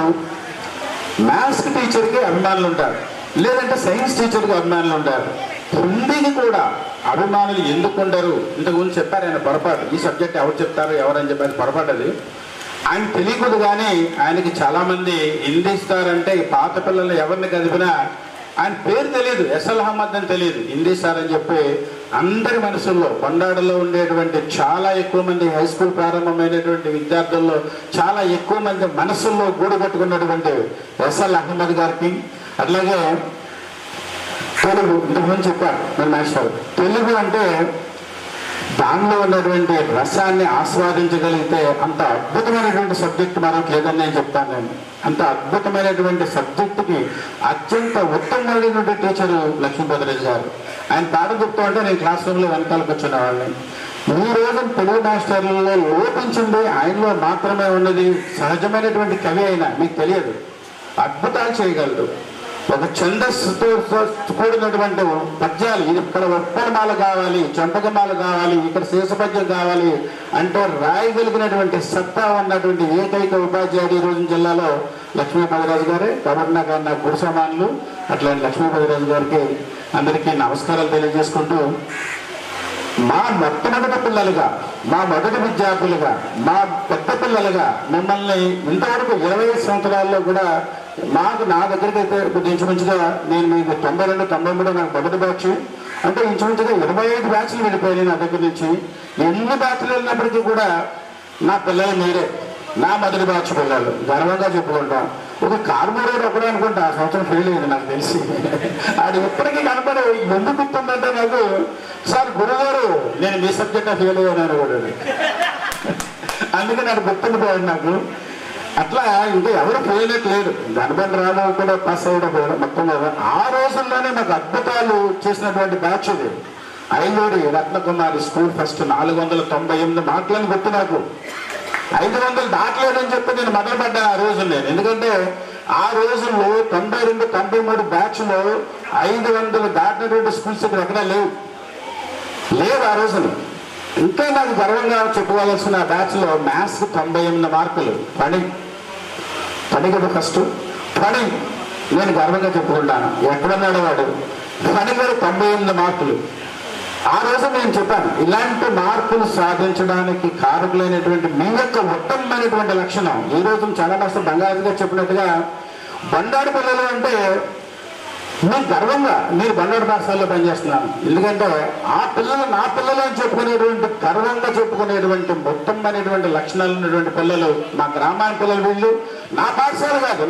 మ్యాథ్స్ టీచర్కి అభిమానులు ఉంటారు, లేదంటే సైన్స్ టీచర్కి అభిమానులు ఉంటారు. హిందీకి కూడా అభిమానులు ఎందుకు ఉండరు? ఇంతకుముందు చెప్పారు ఆయన పొరపాటు, ఈ సబ్జెక్ట్ ఎవరు చెప్తారు ఎవరని చెప్పారు పొరపాటు. అది ఆయన తెలియకూడదు, కానీ ఆయనకి చాలామంది హిందీ ఇస్తారంటే పాత పిల్లల్ని ఎవరిని కదిపినా ఆయన పేరు తెలియదు, ఎస్ఎల్ అహ్మద్ అని తెలియదు, హిందీ సార్ అని చెప్పి అందరి మనసుల్లో కొండాడలో ఉండేటువంటి చాలా ఎక్కువ మంది హై స్కూల్ ప్రారంభమైనటువంటి విద్యార్థుల్లో చాలా ఎక్కువ మంది మనసుల్లో గూడు కట్టుకున్నటువంటి ఎస్ఎల్ అహ్మద్ గారికి, అట్లాగే తెలుగు ఇంతకుముందు చెప్పారు మన మాస్టర్, తెలుగు అంటే దానిలో ఉన్నటువంటి రసాన్ని ఆస్వాదించగలిగితే అంత అద్భుతమైనటువంటి సబ్జెక్ట్ మరొకటి లేదని నేను చెప్తాను. నేను అంత అద్భుతమైనటువంటి సబ్జెక్టుకి అత్యంత ఉత్తమమైనటువంటి టీచరు లక్ష్మీపతిరాజు గారు. ఆయన పాఠం చెప్తూ ఉంటే నేను క్లాస్ రూమ్లో వెనకాల కూర్చున్న వాళ్ళని. ఈ రోజు తెలుగు మాస్టర్లలో లోపించింది ఆయనలో మాత్రమే ఉన్నది. సహజమైనటువంటి కవి అయినా మీకు తెలియదు, అద్భుతాలు చేయగలరు. ఒక ఛందస్సుతో కూడినటువంటి పద్యాలు, ఇది ఇక్కడ ఉప్పలమాల కావాలి, చంపకమాల కావాలి, ఇక్కడ శేషపద్యం కావాలి అంటే రాయగలిగినటువంటి సత్తా ఉన్నటువంటి ఏకైక ఉపాధ్యాయుడు ఈ రోజు జిల్లాలో లక్ష్మీపతిరాజు గారే. కాబట్టి నాకు గురు సమానులు అట్లాంటి లక్ష్మీపతిరాజు గారికి అందరికీ నమస్కారాలు తెలియజేసుకుంటూ, మా మొట్టమొదటి పిల్లలుగా, మా మొదటి విద్యార్థులుగా, మా పెద్ద పిల్లలుగా మిమ్మల్ని ఇంతవరకు 25 సంవత్సరాల్లో కూడా నా దగ్గరికి అయితే ఇంచుమించుగా నేను మీకు 92-93 నాకు మొదటి బ్యాచ్ అంటే ఇంచుమించుగా 25 బ్యాచ్లు వెళ్ళిపోయాయి నా దగ్గర నుంచి. ఎన్ని బ్యాచ్లు వెళ్ళినప్పటికీ కూడా నా పిల్లలు మీరే, నా మొదటి బ్యాచ్ పిల్లలు, గర్వంగా చెప్పుకుంటాం. ఒక కార్మోరేట్ ఒకడే అనుకుంటా ఆ సంవత్సరం ఫెయిల్ అయింది నాకు తెలిసి. అది ఎప్పటికీ కనపడే ఎందుకు గుర్తుందంటే నాకు, సార్ గురుగారు నేను మీ సబ్జెక్ట్ ఫెయిల్ అయ్యాను కూడా, అందుకే నాకు గుర్తుండిపోయాడు నాకు. అట్లా ఇంకా ఎవరు ఫెయిల్ లేరు, గణపతి రావు కూడా పాస్ అవ్వడం కూడా మొత్తం కదా. ఆ రోజుల్లోనే నాకు అద్భుతాలు చేసినటువంటి బ్యాచ్ ఇది. ఐలూరి రత్నకుమారి స్కూల్ ఫస్ట్ 498 మార్కులను గుర్తు నాకు. 500 దాటలేదని చెప్పి నేను మొదలుపడ్డాను ఆ రోజు నేను. ఎందుకంటే ఆ రోజుల్లో 92-93 బ్యాచ్లో 500 దాటినటువంటి స్కూల్స్ ఇక్కడ ఎక్కడా లేవు. లేదు ఆ రోజున. ఇంకా నాకు గర్వంగా చెప్పుకోవాల్సిన బ్యాచ్లో మ్యాథ్స్ 98 మార్కులు. పని కదా ఫస్ట్ పని నేను గర్వంగా చెప్పుకుంటాను. ఎక్కడున్నాడు వాడు? పని గారు 98 మార్కులు. ఆ రోజు నేను చెప్పాను, ఇలాంటి మార్కులు సాధించడానికి కారకులైనటువంటి మీ యొక్క ఉత్తమమైనటువంటి లక్షణం. ఈ రోజు చాలా మాస్టర్ బంగారుగా చెప్పినట్టుగా బండాడు పిల్లలు అంటే మీరు గర్వంగా మీరు బండాడు పాఠశాలలో పనిచేస్తున్నాను. ఎందుకంటే ఆ పిల్లలు నా పిల్లలు అని చెప్పుకునేటువంటి గర్వంగా చెప్పుకునేటువంటి ఉత్తమమైనటువంటి లక్షణాలు ఉన్నటువంటి పిల్లలు మా గ్రామానికి పిల్లలు. వీళ్ళు నా పాఠశాల కాదు,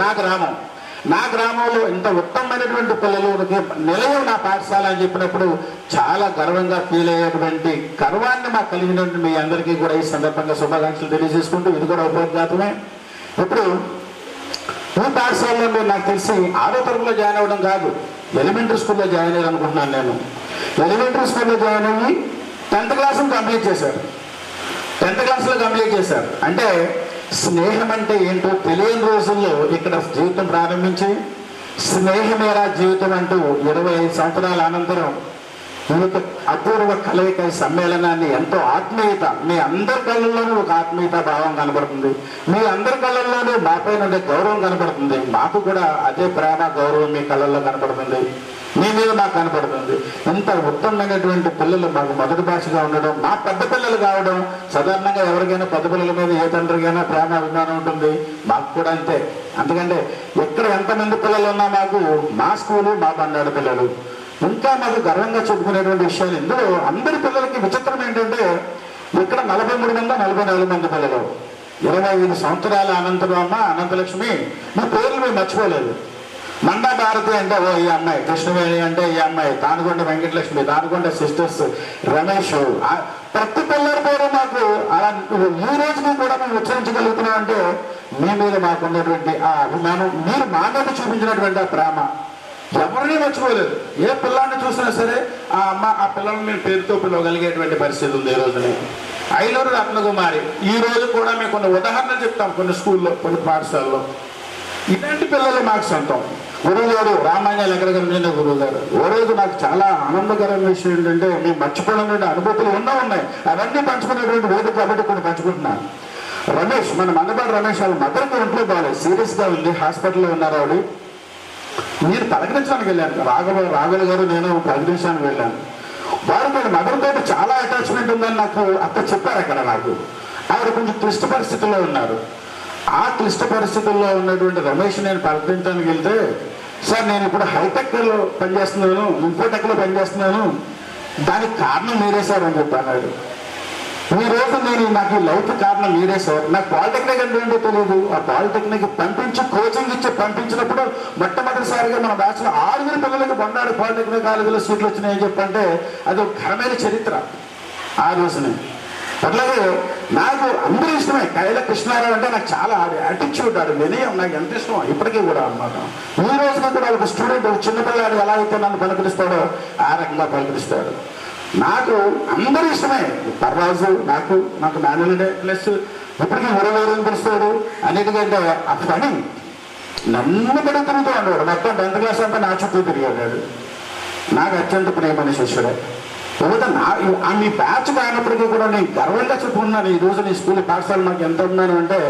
నా గ్రామంలో ఇంత ఉత్తమమైనటువంటి పిల్లలు నిలయం నా పాఠశాల అని చెప్పినప్పుడు చాలా గర్వంగా ఫీల్ అయ్యేటువంటి గర్వాన్ని మాకు కలిగినటువంటి మీ అందరికీ కూడా ఈ సందర్భంగా శుభాకాంక్షలు తెలియజేసుకుంటూ, ఇది కూడా ఉపయోగమే. ఇప్పుడు ఈ పాఠశాలలో మీరు నాకు తెలిసి 6వ తరగతిలో జాయిన్ అవ్వడం కాదు, ఎలిమెంటరీ స్కూల్లో జాయిన్ అయ్యారు అనుకుంటున్నాను నేను. ఎలిమెంటరీ స్కూల్లో జాయిన్ అయ్యి 10th క్లాస్ని కంప్లీట్ చేశారు. 10th క్లాస్లో కంప్లీట్ చేశారు. అంటే స్నేహం అంటే ఏంటో తెలియని రోజుల్లో ఇక్కడ జీవితం ప్రారంభించి స్నేహమేరా జీవితం అంటూ 25 సంవత్సరాల అనంతరం ఈ యొక్క అపూర్వ కలయిక సమ్మేళనాన్ని ఎంతో ఆత్మీయత, మీ అందరి కళ్ళల్లోనూ ఒక ఆత్మీయత భావం కనబడుతుంది. మీ అందరి కళ్ళల్లోనూ మాపై ఉండే గౌరవం కనబడుతుంది. మాకు కూడా అదే ప్రేమ గౌరవం మీ కళ్ళల్లో కనపడుతుంది, మీ మీద మాకు కనపడుతుంది. ఇంత ఉత్తమమైనటువంటి పిల్లలు మాకు మొదటి భాషగా ఉండడం, మా పెద్ద పిల్లలు కావడం. సాధారణంగా ఎవరికైనా పెద్ద పిల్లల మీద ఏ తండ్రికైనా ప్రేమ అభిమానం ఉంటుంది, మాకు కూడా అంతే. అందుకంటే ఎక్కడ ఎంతమంది పిల్లలు ఉన్నా మాకు మా స్కూలు మా బండాడు పిల్లలు. ఇంకా మాకు గర్వంగా చెప్పుకునేటువంటి విషయాలు ఇందులో అందరి పిల్లలకి విచిత్రం ఏంటంటే ఇక్కడ 43 మంది 44 మంది పిల్లలు. 25 సంవత్సరాల అనంతరం అమ్మ అనంతలక్ష్మి మీ పేర్లు మేము మర్చిపోలేదు. మండా భారతి అంటే ఓ ఈ అమ్మాయి, కృష్ణవేణి అంటే ఈ అమ్మాయి, తానుకొండ వెంకటలక్ష్మి, తానుకొండ సిస్టర్స్, రమేష్, ప్రతి పిల్లల పేరు మాకు అలా ఈ రోజుకి కూడా మేము ఉచ్చరించగలుగుతున్నాం. అంటే మీ మీద మాకున్నటువంటి ఆ అభిమానం, మీరు మా మీద చూపించినటువంటి ఆ ప్రేమ ఎవరిని మర్చిపోలేదు. ఏ పిల్లాన్ని చూసినా సరే ఆ అమ్మ ఆ పిల్లల్ని మేము పేరుతో పిలవగలిగేటువంటి పరిస్థితి ఉంది ఈ రోజుని. ఐలూరు రత్నకుమారి, ఈ రోజు కూడా మేము కొన్ని ఉదాహరణలు చెప్తాం కొన్ని స్కూల్లో, కొన్ని పాఠశాలలో. ఇలాంటి పిల్లలు మాకు సొంతం. గురువు గారు రామాంజలి ఎక్కడికైనా గురువు గారు ఓ రోజు నాకు చాలా ఆనందకరమైన విషయం ఏంటంటే మేము మర్చిపోయినటువంటి అనుభూతులు ఉన్నాయి, అవన్నీ పంచుకునేటువంటి వేదిక కాబట్టి కొన్ని పంచుకుంటున్నాను. రమేష్, మన మందపాటి రమేష్ వాళ్ళ మదర్కి ఒంట్లో బాగాలేదు, సీరియస్గా ఉంది, హాస్పిటల్లో ఉన్నారు ఆవిడ. నేను పలకరించడానికి వెళ్ళాను, రాఘవ గారు నేను పలకరించడానికి వెళ్ళాను. వారు మన మదర్ తోటి చాలా అటాచ్మెంట్ ఉందని నాకు అక్కడ చెప్పారు. అక్కడ నాకు ఆవిడ కొంచెం క్లిష్ట పరిస్థితుల్లో ఉన్నారు. ఆ క్లిష్ట పరిస్థితుల్లో ఉన్నటువంటి రమేష్ నేను పలకరించడానికి వెళ్తే, సార్ నేను ఇప్పుడు హైటెక్లో పనిచేస్తున్నాను, ఇన్ఫోటెక్లో పనిచేస్తున్నాను, దానికి కారణం మీరే సార్ అని చెప్పాను. ఈ రోజు నాకు లైఫ్ కారణం మీరే సార్. నాకు పాలిటెక్నిక్ అంటే ఏంటో తెలియదు. ఆ పాలిటెక్నిక్ పంపించి కోచింగ్ ఇచ్చి పంపించినప్పుడు మొట్టమొదటిసారిగా మన బ్యాచ్లో 6 పిల్లలకి బండాడు పాలిటెక్నిక్ కాలేజీలో సీట్లు వచ్చినాయని చెప్పంటే అది ఒక ఘనమైన చరిత్ర ఆ రోజునే. అట్లాగే నాకు అందరూ ఇష్టమే. కైల కృష్ణారావు అంటే నాకు చాలా యాటిట్యూడ్, ఆడు వినయం నాకు ఎంత ఇష్టం ఇప్పటికీ కూడా అన్నమాట. ఈ రోజున కూడా ఒక స్టూడెంట్, ఒక చిన్నపిల్లాడు ఎలా అయితే నన్ను పలకరిస్తాడో ఆ రకంగా పలకరిస్తాడు. నాకు అందరూ ఇష్టమే. పర్వాజు నాకు మేనేజర్ ప్లస్ ఇప్పటికీ ఉరవేరు పిలుస్తాడు. అన్నిటికంటే ఆ పని నన్ను పడి తిరుగుతూ ఉన్నాడు. మొత్తం 10th క్లాస్ అంతా నా చుట్టూ తిరిగాడు. నాకు అత్యంత ప్రియమైన శిష్యుడే. ఒకటి మీ బ్యాచ్ కానప్పటికీ కూడా నేను గర్వంగా చెప్పుకున్నాను. ఈ రోజు నీ స్కూల్ పాఠశాల నాకు ఎంత ఉన్నాను అంటే,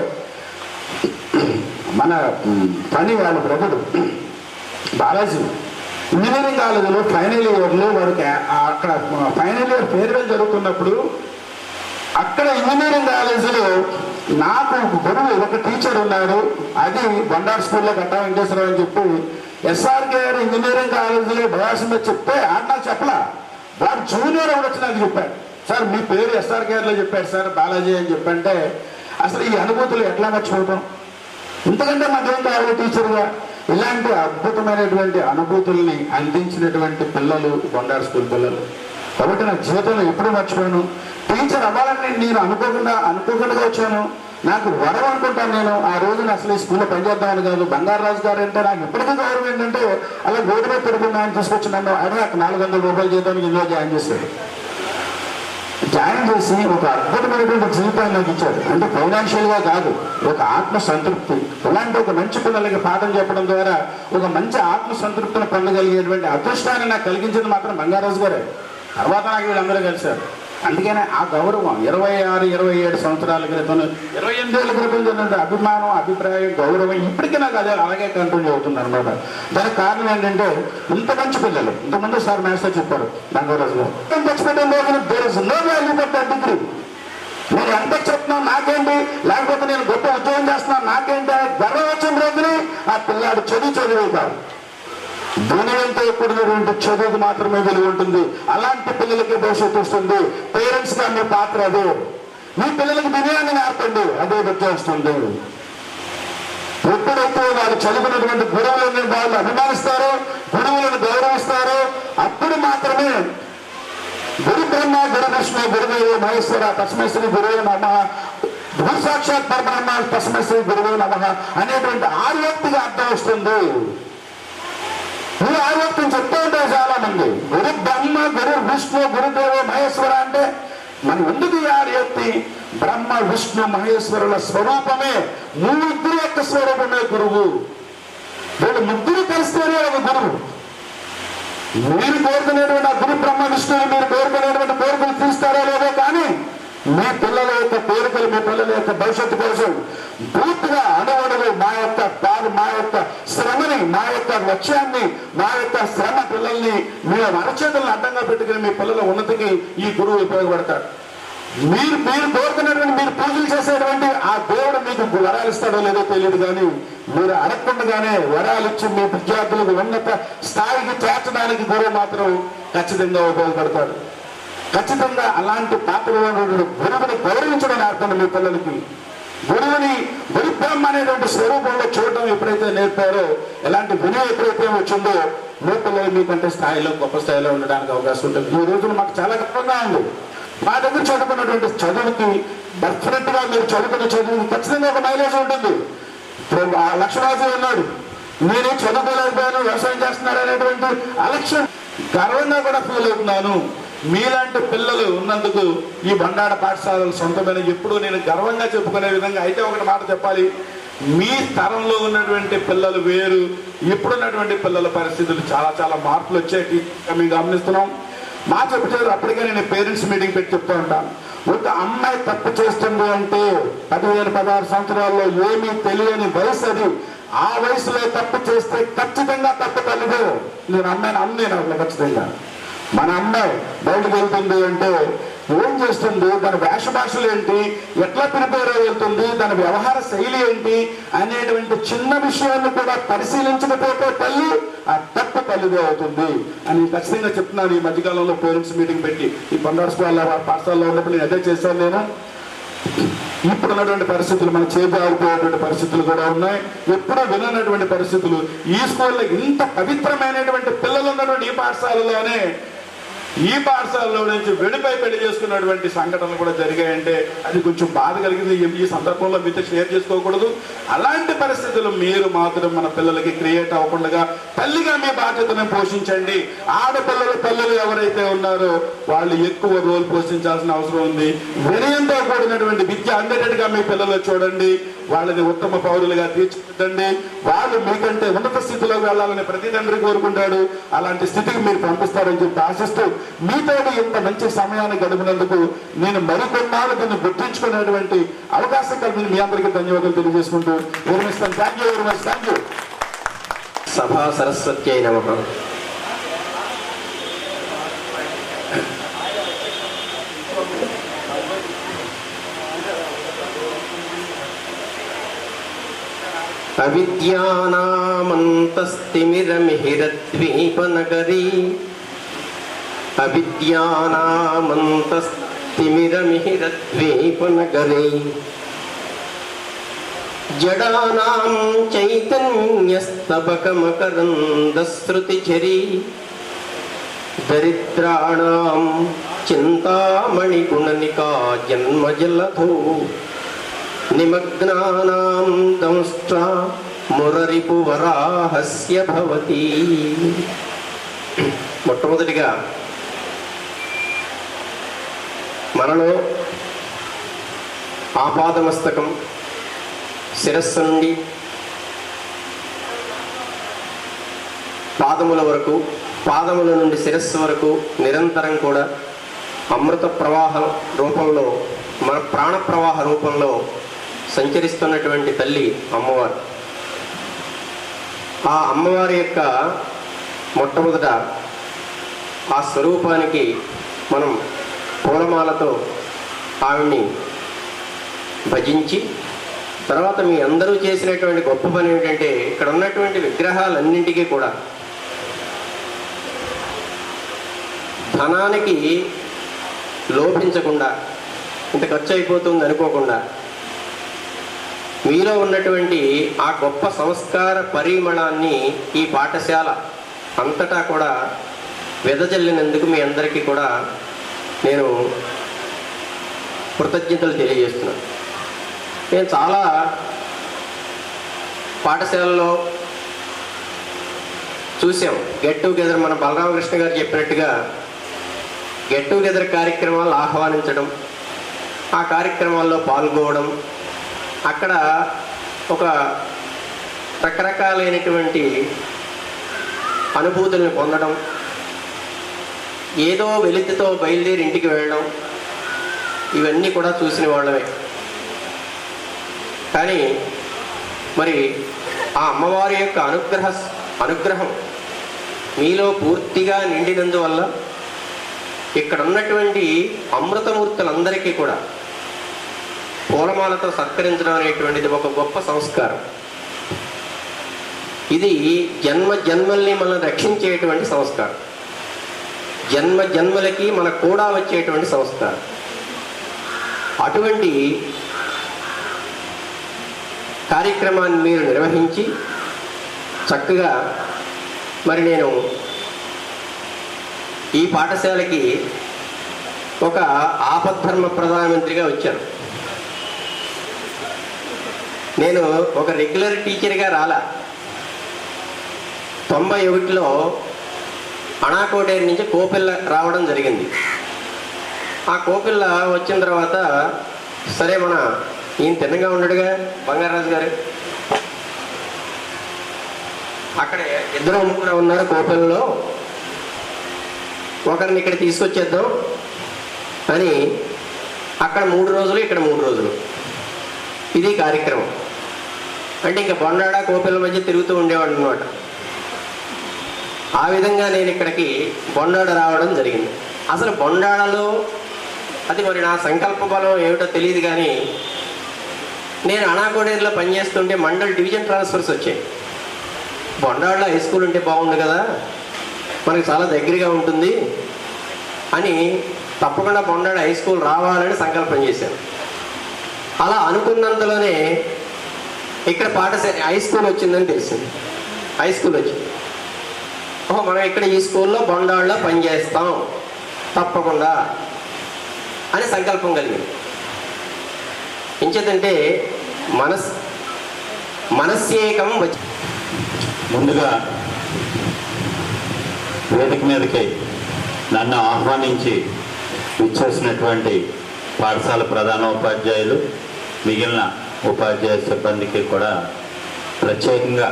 మన పని వాళ్ళ బ్రదరు బాలాజీ ఇంజనీరింగ్ కాలేజీలో ఫైనల్ ఇయర్లో వాడికి అక్కడ ఫైనల్ ఇయర్ ఫేర్వెల్ జరుగుతున్నప్పుడు అక్కడ ఇంజనీరింగ్ కాలేజీలో నాకు గురువు ఒక టీచర్ ఉన్నాడు. అది బండారు స్కూల్లో గట్టా వెంకటేశ్వరరావు అని చెప్పి ఎస్ఆర్కే ఇంజనీరింగ్ కాలేజీలో బయాసం మీద చెప్తే ఆడ నాకు చెప్పలా. వాడు జూనియర్ ఎవరు వచ్చి నాకు చెప్పాడు, సార్ మీ పేరు ఎస్ఆర్కేలో చెప్పాడు సార్ బాలాజీ అని చెప్పంటే అసలు ఈ అనుభూతులు ఎట్లా మర్చిపోతాం? ఇంతకంటే మాకేం కావాలి టీచర్గా? ఇలాంటి అద్భుతమైనటువంటి అనుభూతుల్ని అందించినటువంటి పిల్లలు బండారు స్కూల్ పిల్లలు. కాబట్టి నా జీవితంలో ఎప్పుడు మర్చిపోయాను. టీచర్ అవ్వాలని నేను అనుకోకుండా వచ్చాను. నాకు వరం అనుకుంటాను నేను. ఆ రోజున అసలు ఈ స్కూల్లో పనిచేద్దామని కాదు. బంగారాజు గారు అంటే నాకు ఇప్పటికీ గౌరవం ఏంటంటే అలా గోధుమ పెరుగుతుంది ఆయన తీసుకొచ్చి నన్ను అదే నాకు 400 రూపాయలు జీతానికి ఇందులో జాయిన్ చేశాడు. జాయిన్ చేసి ఒక అద్భుతమైనటువంటి జీవితాన్ని నాకు ఇచ్చాడు. అంటే ఫైనాన్షియల్గా కాదు, ఒక ఆత్మ సంతృప్తి. అలాంటి ఒక మంచి పిల్లలకి పాఠం చెప్పడం ద్వారా ఒక మంచి ఆత్మ సంతృప్తిని పొందగలిగేటువంటి అదృష్టాన్ని నాకు కలిగించింది మాత్రం బంగారాజు గారే. తర్వాత నాకు వీళ్ళందరూ కలిశారు. అందుకనే ఆ గౌరవం 26, 27 సంవత్సరాల క్రితం, 28 ఏళ్ళ క్రితం జరిగిన అభిమానం, అభిప్రాయం, గౌరవం ఇప్పటికీ నాకు అదే అలాగే కంటిన్యూ అవుతుంది అనమాట. దానికి కారణం ఏంటంటే ఇంత మంచి పిల్లలు, ఇంతకుముందు సార్ మాస్టర్ చెప్పారు రంగరాజులో, తెచ్చిపెట్టిన రోజున there is no value for that degree. నేను ఎంత చెప్తున్నాను నాకేంటి, లేకపోతే నేను గొప్ప ఉద్యోగం చేస్తున్నాను నాకేంటి, గర్వం వచ్చిన రోజుని ఆ పిల్లాడు చదివే కాదు, ధనంతో కూడినటువంటి చదువుకు మాత్రమే విలువ ఉంటుంది. అలాంటి పిల్లలకి భవిష్యత్తు వస్తుంది. పేరెంట్స్ గా మీ పాత్ర అదే. మీ పిల్లలకి బిర్యానీ నేర్పండి, అదే విద్య వస్తుంది. ఎప్పుడైతే వాళ్ళు చదువుకున్నటువంటి గురువులను వాళ్ళు అభిమానిస్తారో, గురువులను గౌరవిస్తారో, అప్పుడు మాత్రమే గురు బ్రహ్మ గురు విష్ణు గురుదేవ మహేశ్వర తస్మై శ్రీ గురువే నమః, గురు సాక్షాత్ పరబ్రహ్మ తస్మై శ్రీ గురువే నమః అనేటువంటి ఆర్యోక్తిగా అర్థం వస్తుంది. మీరు ఆర్యోక్తిని చెప్తూ ఉంటారు చాలా మంది. గురు బ్రహ్మ గురు విష్ణు గురుదేవ మహేశ్వర అంటే మన ఎందుకు ఈ ఆర్యోక్తి? బ్రహ్మ విష్ణు మహేశ్వరుల స్వరూపమే, ముగ్గురు యొక్క స్వరూపమే గురువు. వీళ్ళు ముగ్గురు కలిస్తేనే ఒక గురువు. మీరు కోరుకునేటువంటి ఆ గురు బ్రహ్మ విష్ణువు మీరు కోరుకునేటువంటి కోరికలు తీస్తారో లేదో, కానీ మీ పిల్లల యొక్క కోరికలు, మీ పిల్లల యొక్క భవిష్యత్తు కోసం పూర్తిగా అణువణువు మా యొక్క శ్రమని, మా యొక్క లక్ష్యాన్ని, మా యొక్క శ్రమ పిల్లల్ని మీ అరచేతులను అడ్డంగా పెట్టుకుని మీ పిల్లల ఉన్నతికి ఈ గురువు ఉపయోగపడతాడు. మీరు కోరుకున్నటువంటి, మీరు పూజలు చేసేటువంటి ఆ దేవుడు మీకు వరాలు ఇస్తాడో లేదో తెలియదు, కానీ మీరు అడగకుండానే వరాలు ఇచ్చి మీ విద్యార్థులకు ఉన్నత స్థాయికి చేర్చడానికి గురువు మాత్రం ఖచ్చితంగా ఉపయోగపడతాడు. ఖచ్చితంగా అలాంటి పాత్రలో గురువుని గౌరవించడం నేర్పండి మీ పిల్లలకి. గురు బ్రహ్మ అనేటువంటి స్వరూపంలో చూడటం ఎప్పుడైతే నేర్పారో, ఎలాంటి వినయం ఎప్పుడైతే వచ్చిందో, మీ పిల్లలు మీకంటే స్థాయిలో గొప్ప స్థాయిలో ఉండడానికి అవకాశం ఉంటుంది. ఈ రోజున మాకు చాలా గొప్పగా ఉంది. మా దగ్గర చదువుకున్నటువంటి చదువుకి డెఫినెట్ గా మీరు చదువుకున్న చదువుకి ఖచ్చితంగా ఒక మైలేజ్ ఉంటుంది. ఇప్పుడు ఆ లక్ష్మరాజు ఉన్నాడు, నేను చదువుకోలేకపోయాను, వ్యవసాయం చేస్తున్నాడు అనేటువంటి అలక్ష్యం గర్వంగా కూడా ఫీల్ అవుతున్నాను. మీలాంటి పిల్లలు ఉన్నందుకు ఈ బండాడ పాఠశాలలు సొంతమైన ఎప్పుడూ నేను గర్వంగా చెప్పుకునే విధంగా. అయితే ఒకటి మాట చెప్పాలి, మీ తరంలో ఉన్నటువంటి పిల్లలు వేరు, ఇప్పుడున్నటువంటి పిల్లల పరిస్థితులు చాలా చాలా మార్పులు వచ్చాయి మేము గమనిస్తున్నాం. మా చెప్పారు అప్పటికే నేను పేరెంట్స్ మీటింగ్ పెట్టి చెప్తూ ఉంటాను. ఒక అమ్మాయి తప్పు చేస్తుంది అంటే 15-16 సంవత్సరాల్లో ఏమీ తెలియని వయసు అది. ఆ వయసులో తప్పు చేస్తే ఖచ్చితంగా తప్పు తల్లిదే. నేను అమ్మాయిని అమ్మేను అట్లా ఖచ్చితంగా. మన అమ్మాయి బయటకు వెళ్తుంది అంటే ఏం చేస్తుంది, దాని వేష భాషలు ఏంటి, ఎట్లా ప్రిపేర్ అయి వెళ్తుంది, దాని వ్యవహార శైలి ఏంటి అనేటువంటి చిన్న విషయాన్ని కూడా పరిశీలించకపోతే తల్లి ఆ తప్పు తల్లిదే అవుతుంది అని ఖచ్చితంగా చెప్తున్నాను. ఈ మధ్యకాలంలో పేరెంట్స్ మీటింగ్ పెట్టి ఈ బండారు పాఠశాలలో ఉన్నప్పుడు నేను అదే చేశాను. నేను ఇప్పుడున్నటువంటి పరిస్థితులు మన చేతి ఆడిపోయేటువంటి పరిస్థితులు కూడా ఉన్నాయి. ఎప్పుడూ విననటువంటి పరిస్థితులు. ఈ స్కూల్లో ఇంత పవిత్రమైనటువంటి పిల్లలు ఉన్నటువంటి ఈ పాఠశాలలో నుంచి వెడిపై పెళ్లి చేసుకున్నటువంటి సంఘటనలు కూడా జరిగాయంటే అది కొంచెం బాధ కలిగింది. ఈ సందర్భంలో మీతో షేర్ చేసుకోకూడదు. అలాంటి పరిస్థితులు మీరు మాత్రం మన పిల్లలకి క్రియేట్ అవ్వకుండా తల్లిగా మీ బాధ్యతను పోషించండి. ఆడపిల్లల తల్లులు ఎవరైతే ఉన్నారో వాళ్ళు ఎక్కువ రోల్ పోషించాల్సిన అవసరం ఉంది. వినయంతో కూడినటువంటి విద్య అందేటట్టుగా మీ పిల్లలు చూడండి. వాళ్ళని ఉత్తమ పౌరులుగా తీర్చిదిద్దండి. వాళ్ళు మీకంటే ఉన్నత స్థితిలోకి వెళ్ళాలని ప్రతి తండ్రి కోరుకుంటాడు. అలాంటి స్థితికి మీరు పంపిస్తారని చెప్పి ఆశిస్తూ మీతో ఇంత మంచి సమయాన్ని గడిపినందుకు నేను మరికొన్నాళ్ళు దీన్ని గుర్తించుకునేటువంటి అవకాశం కలిగిన మీ అందరికీ ధన్యవాదాలు తెలియజేసుకుంటూ విరమిస్తాను. Thank you very much. Thank you. సభా సరస్వత్యై నమః. అవిద్యానామంతస్తిమిరమిహిరద్వీపనగరీ అవిద్యానామంతస్తిమిరమిహిరద్వీపనగరీ జడానాం చైతన్యస్తబకమకరందశ్రుతిఝరీ దరిద్రాణాం చింతామణిగుణనికా జన్మజలధో నిమగ్నానాం దంష్ట్రా మురరిపువరాహస్య భవతి. మొట్టమొదటిగా మనలో ఆపాదమస్తకం శిరస్సు నుండి పాదముల వరకు పాదముల నుండి శిరస్సు వరకు నిరంతరం కూడా అమృత ప్రవాహం రూపంలో, మన ప్రాణ ప్రవాహ రూపంలో సంచరిస్తున్నటువంటి తల్లి అమ్మవారు. ఆ అమ్మవారి యొక్క మొట్టమొదట ఆ స్వరూపానికి మనం పూలమాలతో ఆవిడ్ని భజించి, తర్వాత మీ అందరూ చేసినటువంటి గొప్ప పని ఏమిటంటే ఇక్కడ ఉన్నటువంటి విగ్రహాలన్నింటికీ కూడా ధనానికి లోపించకుండా, ఇంత ఖర్చు అయిపోతుంది అనుకోకుండా, మీలో ఉన్నటువంటి ఆ గొప్ప సంస్కార పరిమళాన్ని ఈ పాఠశాల అంతటా కూడా వెదజల్లినందుకు మీ అందరికీ కూడా నేను కృతజ్ఞతలు తెలియజేస్తున్నాను. నేను చాలా పాఠశాలలో చూసాం గెట్ టుగెదర్, మన బలరామకృష్ణ గారు చెప్పినట్టుగా గెట్ టుగెదర్ కార్యక్రమాలు ఆహ్వానించడం, ఆ కార్యక్రమాల్లో పాల్గొనడం, అక్కడ ఒక రకరకాలైనటువంటి అనుభూతులను పొందడం, ఏదో వెలితితో బయలుదేరి ఇంటికి వెళ్ళడం, ఇవన్నీ కూడా చూసిన వాళ్ళమే. కానీ మరి ఆ అమ్మవారి యొక్క అనుగ్రహం మీలో పూర్తిగా నిండినందువల్ల ఇక్కడ ఉన్నటువంటి అమృతమూర్తులందరికీ కూడా పూలమాలతో సత్కరించడం అనేటువంటిది ఒక గొప్ప సంస్కారం. ఇది జన్మ జన్మల్ని మనం రక్షించేటువంటి సంస్కారం, జన్మ జన్మలకి మనకు కూడా వచ్చేటువంటి సంస్కారం. అటువంటి కార్యక్రమాన్ని మీరు నిర్వహించి చక్కగా, మరి నేను ఈ పాఠశాలకి ఒక ఆపద్ధర్మ ప్రధానమంత్రిగా వచ్చాను. నేను ఒక రెగ్యులర్ టీచర్గా రాలా. 91లో అనాకోడేరు నుంచి కోపిల్ల రావడం జరిగింది. ఆ కోపిల్ల వచ్చిన తర్వాత సరే, మన ఈయన తిన్నగా ఉన్నాడుగా బంగారాజు గారు, అక్కడే 2-3 ఉన్నారు కోపిల్లలో, ఒకరిని ఇక్కడ తీసుకొచ్చేద్దాం అని అక్కడ 3 రోజులు, ఇక్కడ 3 రోజులు, ఇది కార్యక్రమం. అంటే ఇంకా బొండాడ కోపిల్ల మధ్య తిరుగుతూ ఉండేవాడు అనమాట. ఆ విధంగా నేను ఇక్కడికి బొండాడ రావడం జరిగింది. అసలు బొండాడలో అది మరి నా సంకల్ప బలం ఏమిటో తెలియదు, కానీ నేను అనాకోడేరులో పనిచేస్తుంటే మండల్ డివిజన్ ట్రాన్స్ఫర్స్ వచ్చాయి. బొండాడలో హై స్కూల్ ఉంటే బాగుండు కదా, మనకి చాలా దగ్గరగా ఉంటుంది అని తప్పకుండా బొండాడ హై స్కూల్ రావాలని సంకల్పం చేశాను. అలా అనుకున్నంతలోనే ఇక్కడ పాఠశాల హై స్కూల్ వచ్చిందని తెలిసింది. హై స్కూల్ వచ్చింది, ఓహో మనం ఇక్కడ ఈ స్కూల్లో బొండాడలో పనిచేస్తాం తప్పకుండా అని సంకల్పం కలిగింది. ఇంచేతంటే మనస్యేకం వచ్చి ముందుగా వేదిక మీదకి నన్ను ఆహ్వానించి విచ్చేసినటువంటి పాఠశాల ప్రధానోపాధ్యాయులు, మిగిలిన ఉపాధ్యాయ సిబ్బందికి కూడా ప్రత్యేకంగా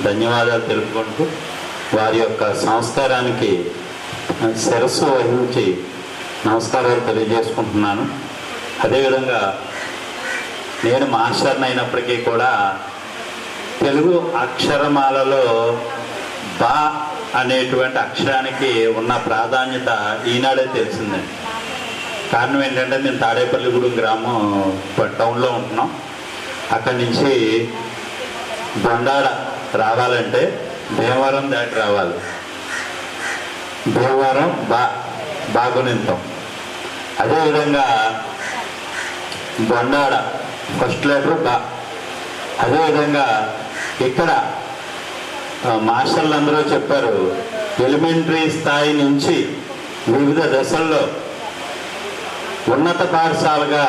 ధన్యవాదాలు తెలుపుకుంటూ వారి యొక్క సంస్కారానికి శిరస్సు వహించి నమస్కారాలు తెలియజేసుకుంటున్నాను. అదేవిధంగా నేను మాస్టర్ని అయినప్పటికీ కూడా తెలుగు అక్షరమాలలో బా అనేటువంటి అక్షరానికి ఉన్న ప్రాధాన్యత ఈనాడే తెలిసిందండి. కారణం ఏంటంటే మేము తాడేపల్లిగూడెం గ్రామం టౌన్లో ఉంటున్నాం. అక్కడి నుంచి బొండాడ రావాలంటే భీమవరం దాటి రావాలి. భీమవరం బాగునింతం. అదేవిధంగా బొండాడ ఫస్ట్ లెటర్ బా. అదేవిధంగా ఇక్కడ మాస్టర్లు అందరూ చెప్పారు, ఎలిమెంటరీ స్థాయి నుంచి వివిధ దశల్లో ఉన్నత పాఠశాలగా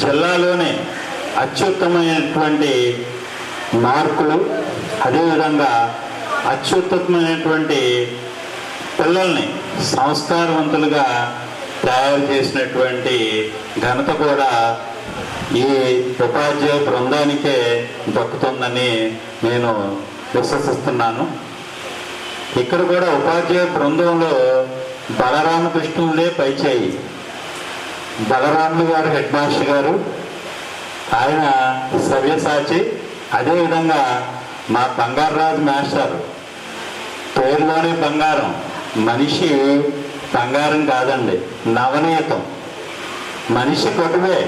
జిల్లాలోనే అత్యుత్తమైనటువంటి మార్కులు, అదేవిధంగా అత్యుత్తమైనటువంటి పిల్లల్ని సంస్కారవంతులుగా తయారు చేసినటువంటి ఘనత కూడా ఈ ఉపాధ్యాయ బృందానికే దక్కుతుందని నేను విశ్వసిస్తున్నాను. ఇక్కడ కూడా ఉపాధ్యాయ బృందంలో బలరామకృష్ణులే పైచేయి. బలరాములు గారు హెడ్ మాస్టర్ గారు, ఆయన సవ్యసాచి. అదేవిధంగా మా బంగారరాజు మాస్టర్, పేరులోనే బంగారం, మనిషి బంగారం కాదండి, నవనీతం. మనిషి కొట్టువే,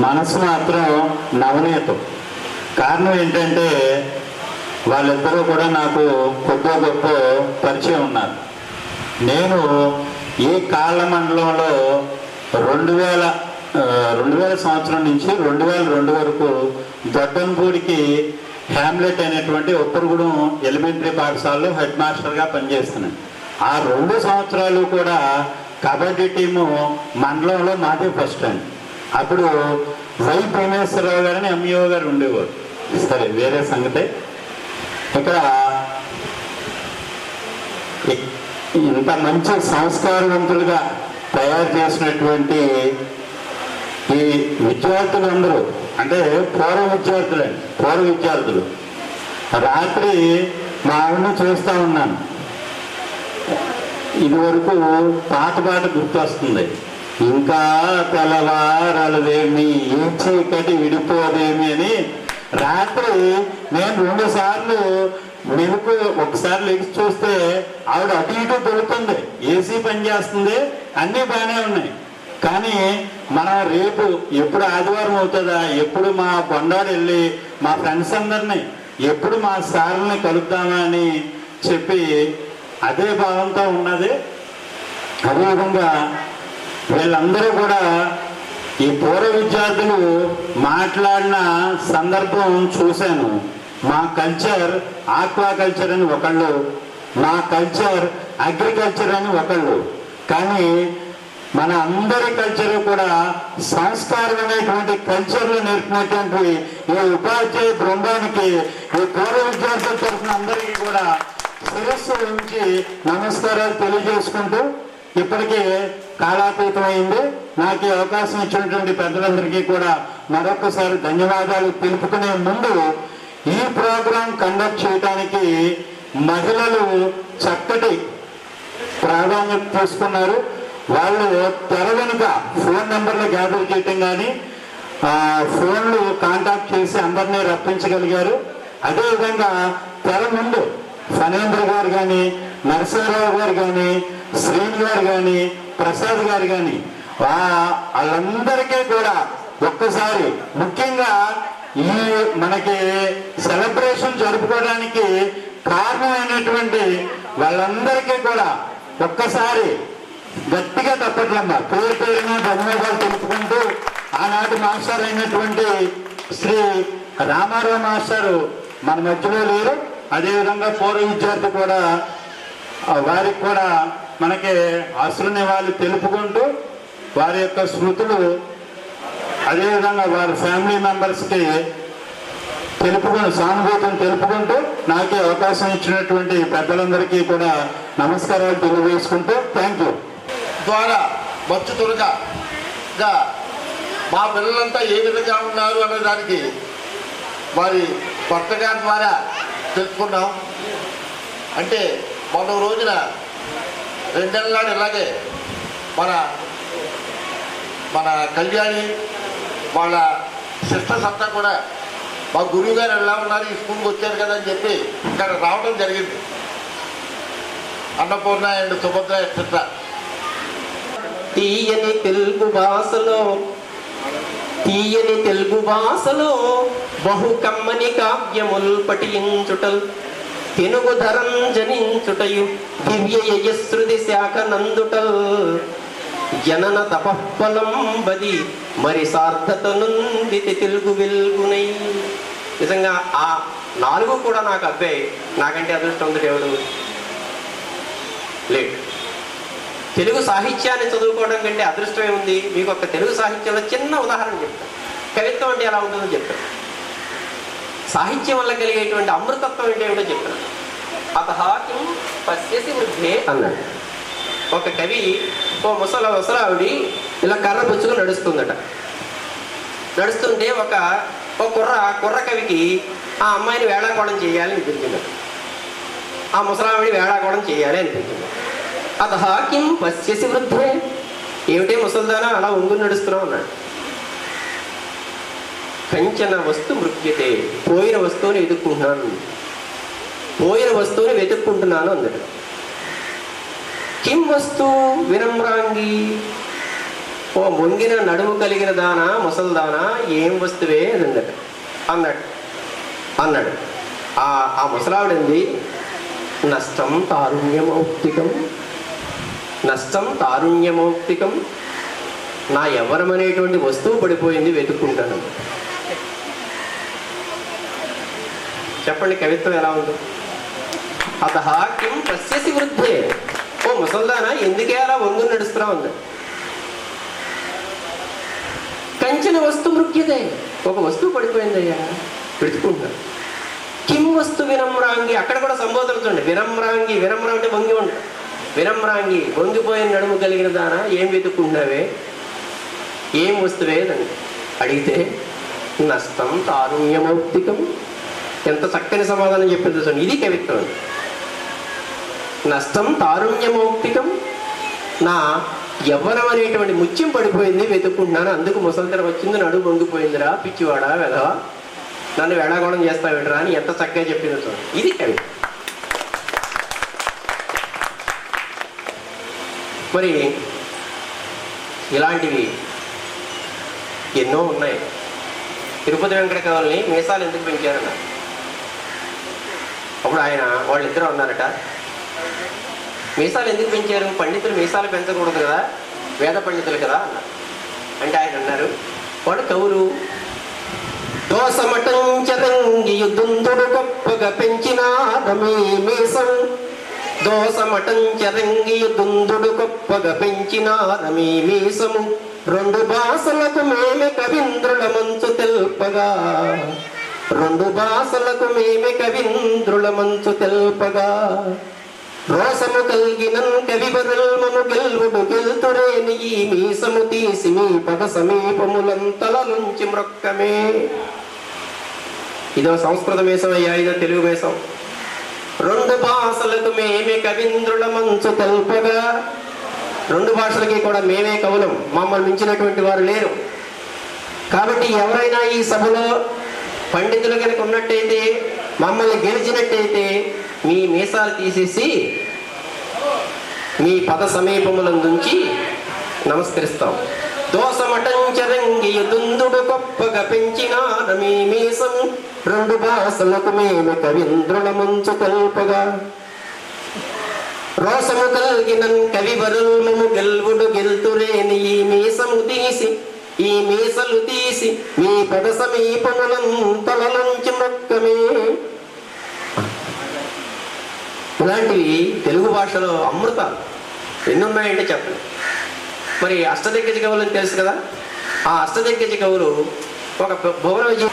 మనసు మాత్రం నవనీతం. కారణం ఏంటంటే వాళ్ళిద్దరూ కూడా నాకు కొద్దో గొప్ప పరిచయం ఉన్నారు. నేను ఈ కాళ్ళ మండలంలో 2000 సంవత్సరం నుంచి 2002 వరకు దొడ్డంపూడికి హ్యామ్లెట్ అనేటువంటి ఉప్పరగూడెం ఎలిమెంటరీ పాఠశాలలో హెడ్ మాస్టర్గా పనిచేస్తున్నాను. ఆ 2 సంవత్సరాలు కూడా కబడ్డీ టీము మండలంలో మాదే ఫస్ట్ అండి. అప్పుడు వై భీమేశ్వరరావు గారని ఎంఈఓ గారు ఉండేవారు. సరే, వేరే సంగతే. ఇక్కడ ఇంత మంచి సంస్కారవంతులుగా తయారు చేసినటువంటి ఈ విద్యార్థులందరూ, అంటే పూర్వ విద్యార్థులు రాత్రి మా ఆవిడని చూస్తూ ఉన్నాను. ఇదివరకు పాత గుర్తొస్తుంది. ఇంకా తెల్లవారలదేమి, ఈ చీకటి విడిపోదేమి అని రాత్రి నేను 2 సార్లు మెలకు, ఒకసారి లెగిసి చూస్తే ఆవిడ అటు ఇటు దొరుకుతుంది, ఏసీ పనిచేస్తుంది, అన్నీ బాగానే ఉన్నాయి. కానీ మనం రేపు ఎప్పుడు ఆదివారం అవుతుందా, ఎప్పుడు మా బొండాడు వెళ్ళి మా ఫ్రెండ్స్ అందరినీ ఎప్పుడు మా సార్ని కలుద్దామా అని చెప్పి అదే భావంతో ఉన్నది. అదేవిధంగా వీళ్ళందరూ కూడా ఈ పూర్వ విద్యార్థులు మాట్లాడిన సందర్భం చూశాను. మా కల్చర్ ఆక్వాకల్చర్ అని ఒకళ్ళు, మా కల్చర్ అగ్రికల్చర్ అని ఒకళ్ళు. కానీ మన అందరి కల్చర్ కూడా సంస్కారం అనేటువంటి కల్చర్లు నేర్పినటువంటి ఈ ఉపాధ్యాయ బృందానికి, ఈ పూర్వ విద్యార్థుల తరఫున అందరికీ కూడా శిరస్సు ఉంచి నమస్కారాలు తెలియజేసుకుంటూ, ఇప్పటికీ కాలాతీతమైంది. నాకు ఈ అవకాశం ఇచ్చినటువంటి పెద్దలందరికీ కూడా మరొకసారి ధన్యవాదాలు తెలుపుకునే ముందు, ఈ ప్రోగ్రాం కండక్ట్ చేయడానికి మహిళలు చక్కటి ప్రాధాన్యత తీసుకున్నారు. వాళ్ళు తెర వెనుక ఫోన్ నెంబర్లు గ్యాదర్ చేయటం కానీ, ఫోన్లు కాంటాక్ట్ చేసి అందరినీ రప్పించగలిగారు. అదేవిధంగా తెర ముందు ఫణేంద్ర గారు కానీ, నరసింహరావు గారు కానీ, శ్రీని గారు కానీ, ప్రసాద్ గారు కానీ, వాళ్ళందరికీ కూడా ఒక్కసారి, ముఖ్యంగా ఈ మనకి సెలబ్రేషన్ జరుపుకోవడానికి కారణమైనటువంటి వాళ్ళందరికీ కూడా ఒక్కసారి గట్టిగా తప్పట్లమ్మా పేరు పేరున ధన్యవాదాలు తెలుపుకుంటూ, ఆనాటి మాస్టర్ అయినటువంటి శ్రీ రామారావు మాస్టారు మన మధ్యలో లేరు. అదేవిధంగా పూర్వ విద్యార్థి కూడా, వారికి కూడా మనకి అసలు నివాళులు తెలుపుకుంటూ, వారి యొక్క స్మృతులు అదేవిధంగా వారి ఫ్యామిలీ మెంబర్స్కి సానుభూతిని తెలుపుకుంటూ, నాకే అవకాశం ఇచ్చినటువంటి పెద్దలందరికీ కూడా నమస్కారాలు తెలియజేసుకుంటూ థ్యాంక్ యూ. ద్వారా మంచు తురగా మా పిల్లలంతా ఏ విధంగా ఉన్నారు అనే దానికి వారి భర్త గారి ద్వారా తెలుసుకున్నాం. అంటే మొన్న రోజున 2 నెలల నాడు ఇలాగే మన కళ్యాణి వాళ్ళ సిస్టర్స్ అంతా కూడా మా గురువు గారు ఎలా ఉన్నారు, ఈ స్కూల్కి వచ్చారు కదా అని చెప్పి ఇక్కడ రావడం జరిగింది. Annapurna and Subhadra etcetera. తీయని తెలుగు భాషలో బహు కమ్మని కావ్యముల్ పఠించుటల్ తెనుగు ధరం జనించుటయు దివ్య యశస్రుతి శాఖ నందుటల్ జనన తపఫలం బది మరి సార్థత నుందితి తెలుగు వెల్గునై. నిజంగా ఆ 4 కూడా నాకు అబ్బాయి. నాకంటే అదృష్టవంతుడు ఎవరు లేడు. తెలుగు సాహిత్యాన్ని చదువుకోవడం కంటే అదృష్టమే ఉంది. మీకు ఒక తెలుగు సాహిత్యంలో చిన్న ఉదాహరణ చెప్తాను. కవిత్వం అంటే ఎలా ఉంటుందో చెప్తాను. సాహిత్యం వల్ల కలిగేటువంటి అమృతత్వం అంటే ఏమిటో చెప్తాను. అతహాకిం పశ్యసి వృద్ధే అన్నాడు. ఒక కవి ఓ ముసలావిడి ఇలా కర్ర పుచ్చుకుని నడుస్తుందట. నడుస్తుంటే ఒక కుర్ర కవికి ఆ అమ్మాయిని వేళాకోళం చేయాలని అనిపించిందట. ఆ ముసలావిడి వేళాకోవడం చేయాలి అనిపించింది. అతహ కిం పశ్యసి వృద్ధే, ఏమిటే ముసల్దానా అలా ఒంగుని నడుస్తున్నావు అన్నాడు. కంచన వస్తు మృత్యతే, పోయిన వస్తువుని వెతుక్కుంటున్నాను, పోయిన వస్తువుని వెతుక్కుంటున్నాను అన్నాడు. కిం వస్తు వినమ్రాంగి, ఓ మొంగిన నడుము కలిగిన దానా ముసల్దానా ఏం వస్తువే అన్నట అన్నాడు. ఆ ముసలావిడంది, నష్టం తారుణ్యమౌక్తికం, నష్టం తారుణ్యమౌక్తికం, నా యవ్వనం అనేటువంటి వస్తువు పడిపోయింది, వెతుక్కుంటాను. చెప్పండి కవిత్వం ఎలా ఉంది? అతహ కిం పశ్యసి వృద్ధే, ఓ ముసల్దానా ఎందుకే అలా ఒంగుని నడుస్తున్నావు అన్నాడు. కంచిన వస్తు మృగ్యతే, ఒక వస్తువు పడిపోయిందయ్యా వెతుకుంటున్నాను. కిం వస్తు వినమ్రాంగి, అక్కడ కూడా సంబోధన చూడండి. వినమ్రాంగి, వినమ్రం అంటే వంగి ఉంటా. వినమ్రాంగి వంగిపోయిన నడుము కలిగిన దానా ఏం వెతుక్కుంటున్నావే, ఏం వస్తువే అని అడిగితే నష్టం తారుణ్యమౌక్తికం, ఎంత చక్కని సమాధానం చెప్పింది చూడండి. ఇది కవిత్వం. నష్టం తారుణ్యమౌక్తికం, నా యవ్వనం అనేటువంటి ముత్యం పడిపోయింది వెతుక్కుంటున్నాను, అందుకు ముసలితర వచ్చింది, నడుము వంగిపోయిందిరా పిచ్చివాడా వెధవా, నన్ను వేళాకోవడం చేస్తావేంటరా అని ఎంత చక్కగా చెప్పింది చూడండి. ఇది కవిత్వం. మరి ఇలాంటివి ఎన్నో ఉన్నాయి. తిరుపతి వెంకట కవుల్ని మీసాలు ఎందుకు పెంచారన్న, అప్పుడు ఆయన వాళ్ళిద్దరూ అన్నారట, మీసాలు ఎందుకు పెంచారు, పండితులు మీసాలు పెంచకూడదు కదా, వేద పండితులు కదా అన్నారు. అంటే ఆయన అన్నారు, వాడు కవులు దోసమటంచరంగియుదుందుడు గొప్పగా పెంచినాదమే మీసం, దోసమటంచరంగియుదుందుడు గొప్పగా పెంచినాదమే మీసము, రెండు భాషలకు మేమె కవీంద్రుల మంచు తెల్పగా, రెండు భాషలకు మేమె కవీంద్రుల మంచు తెల్పగా, రోసము కలిగినన్ కవివరుల్మము గెల్వుడు గెల్తురేని ఈ మీసము తీసి మీ పద సమీపములంతల నుంచి మ్రొక్కమే. ఇదో సంస్కృత మీసం అయ్యా, ఇదో తెలుగు మీసం. రెండు భాషలకు మేమే కవీంద్రుల మంచు తెల్పగా, రెండు భాషలకి కూడా మేమే కవులం, మమ్మల్ని మించినటువంటి వారు లేరు. కాబట్టి ఎవరైనా ఈ సభలో పండితులు కనుక ఉన్నట్టయితే, మమ్మల్ని గెలిచినట్టయితే మీ మీసాలు తీసేసి మీ పద సమీపములందుంచి నమస్కరిస్తాం. దోసమటంచరంగియుదుందుడు గొప్పగా పెంచినాద మీ మీసము, రెండు భాషలకు మేము కవీంద్రుల మంచు తెల్పగా, రోసము కలిగినన్ కవివరుల్మము గెల్వుడు గెల్తురేని ఈ మీసము తీసి, ఈ మీసలు తీసి మీ పద సమీపములంతల నుంచి మొక్కమే. ఇలాంటివి తెలుగు భాషలో అమృతాలు ఎన్నున్నాయంటే చెప్పండి. మరి అష్టదిగ్గజ కవులు అని తెలుసు కదా, ఆ అష్టదిగ్గజ కవులు ఒక భువన విజయ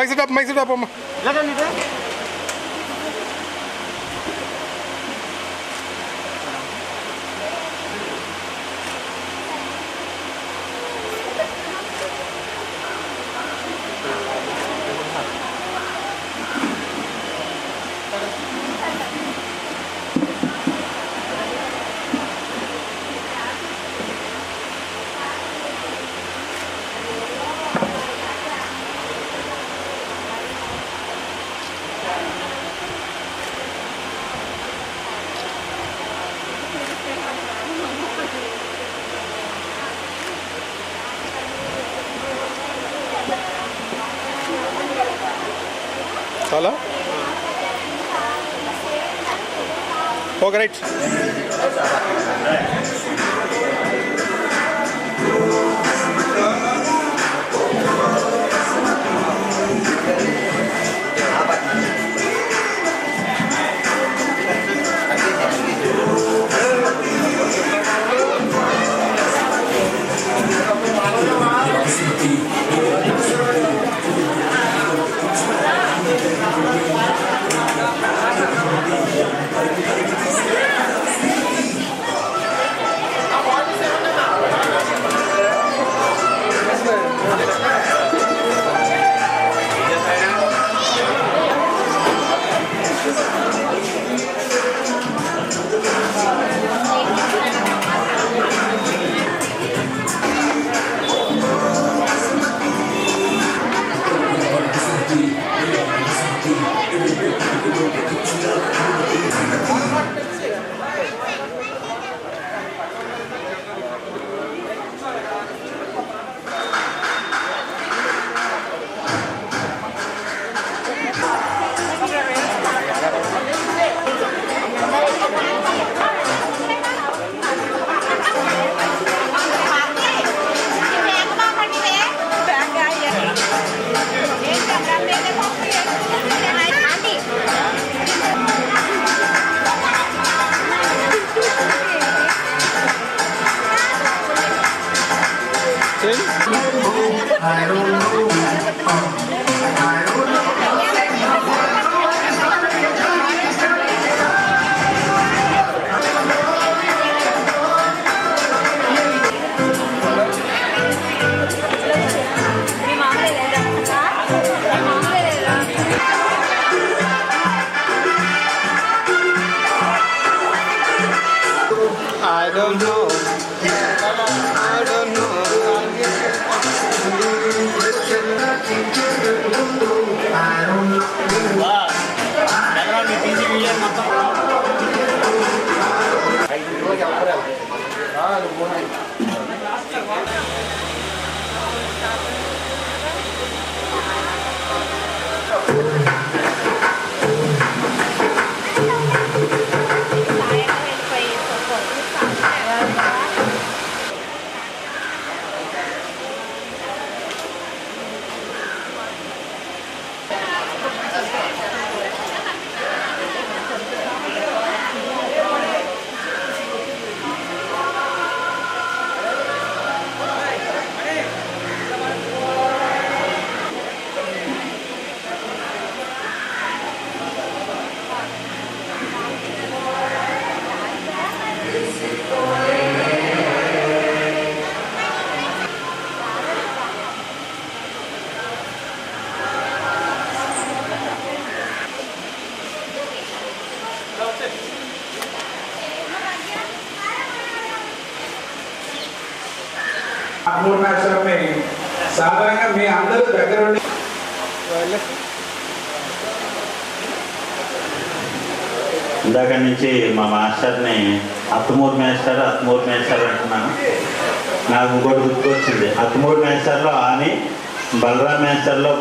మైక్ సెట్ అప్ అమ్మ. చాలా okay right. I don't know. I don't know. పూర్ణాశ్రమి సాధారణంగా మీ అందరూ దగ్గర ఉండి ఇందాక నుంచి మా మాస్టర్ని అత్తమూరు మేస్టర్ అంటున్నాను. నాకు ఇంకోటి గుర్తుకొచ్చింది. అత్తమూరు మేస్టర్లో ఆని, బలరాం మేస్టర్లో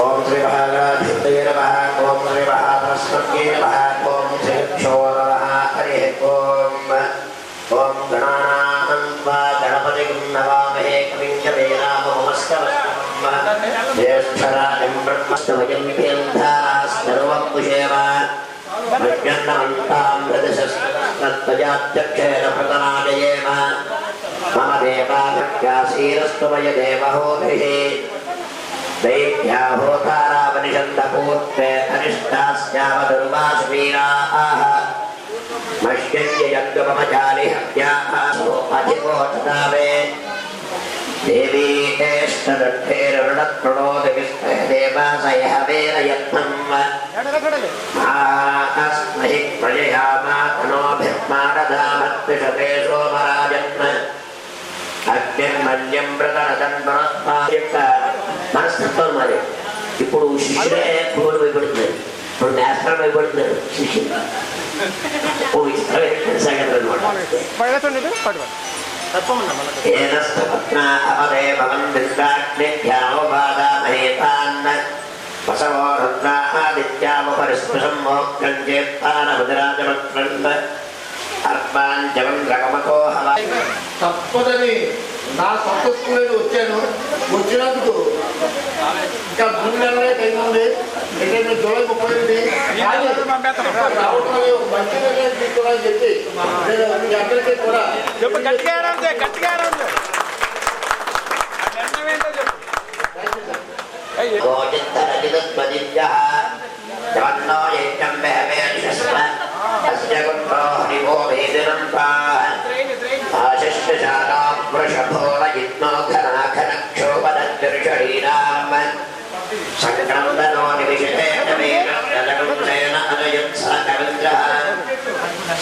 ఓం శ్రీ మహాగణాధిపతయే నమః. ఓం శ్రీ మహాసరస్వత్యై నమః. ఓం శ్రీ క్షోరః హరి ఓం. ఓం గణానాం త్వా గణపతిం నమామహే కవిం కవీనామముపస్తవస్తమః. జ్యేష్ఠరాజం బ్రహ్మస్తవయం కేంద్రాస్తర్వపుషేమ మృత్యున్నమంతాం హృదశస్తత్వజాధ్యక్షేణ ప్రతనాదయేమ. మమ దేవాభ్యాసీరస్తమయ దేవహోభిః दैत्याहोतारावनिषन्दपूर्ते अनिष्टास्यावदुर्वासवीराः मह्यन्यजङ्गममजालिहत्याः सोऽधिकोटतावे देवी एष्टदर्थेररुणत्प्रणोदविस्ते देवासयः वेरयत्नम् अस्महि प्रजयामातनोभिर्मानदामत्रिषते सोमराजन्म అగ్నిర్మన్యం ప్రకటన మనస్తత్వం మరి. ఇప్పుడు శిష్యుడే పురుగులు భయపడుతున్నారు, ఇప్పుడు నేస్త్రం భయపడుతున్నారు శిష్యుడు. ఓ ఇష్టమైన సంగతి అనమాట. ఏనస్తపత్నా అపదే భవన్ దిగ్గాగ్నిభ్యామోపాదామహేతాన్న వసవో రుద్రాదిత్యాముపరిస్పృశం మోక్షం చేత్తానముదిరాజమత్రంత అర్పాంచమంద్రకమతో హవా. తప్పదని నా సొంత స్కూల్లో వచ్చాను. వచ్చినందుకు ఇంకా 3 నెలలే టైం ఉంది. అంటే జూలై 30 రావడంలో మంచి నిర్ణయం తీసుకోవాలని చెప్పి నేను మీ అందరికీ కూడా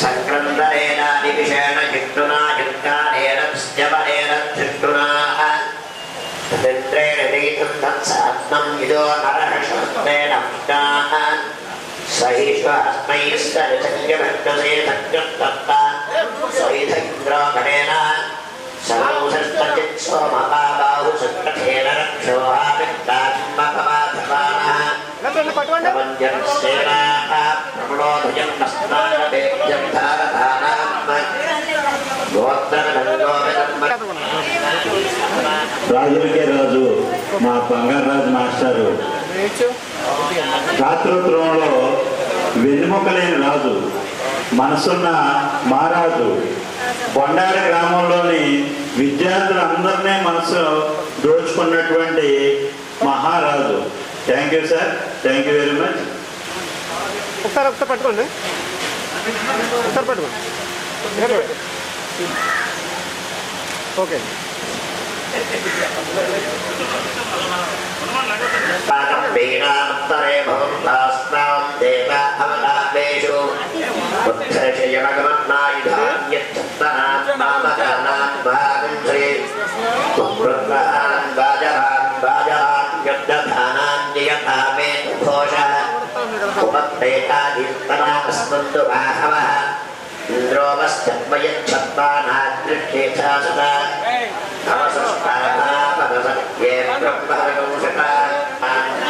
సంక్రందరేణ నివిషేణ జిష్ణునా యుక్తానేన స్థ్యవనేన ధృష్ణునా రుద్రేణ నీతం తత్సాత్మం ఇదో నరహస్మేన పుష్టాః సహిష్వస్మై సరిసంగమగ్నసే సత్యస్తత్త సైధైంద్రోగణేన సర్వసస్తచిత్ సోమపాబాహు సత్కథేన రక్షోహావిత్తాత్మకమాధమానః నమంజనస్సేనాః ప్రమణోధయం నస్నానవేద్యం ధారధానాం రాజులకే రాజు మా బంగారాజు మాస్టారు రాత్రోత్సవంలో వెన్నెముకలేని రాజు, మనసున్న మహారాజు, బొండారి గ్రామంలోని విద్యార్థులందరినీ మనసు దోచుకున్నటువంటి మహారాజు. Thank you sir, thank you very much. ఒకసారి పట్టుకోండి, ఒకసారి పట్టుకోండి. ఓకే. వీణాత్తరే భవంతాస్నాం దేవ అవలాభేషు ఉత్తరశయనగమన్నాయుధాన్యత్తనాం నామకర్ణాం భాగం శ్రీ పుత్రాన్ బాజరాన్ బాజరాన్ యుద్ధధానాం నియతామే ఘోషః ఉపత్తేకాదిస్తనాస్మంతు బాహవః ఇంద్రోమశ్చత్వయచ్చత్వానాదృష్ఠేచాసత నమసస్తానాపదసత్యే బ్రహ్మగౌషతా మహమ్మద్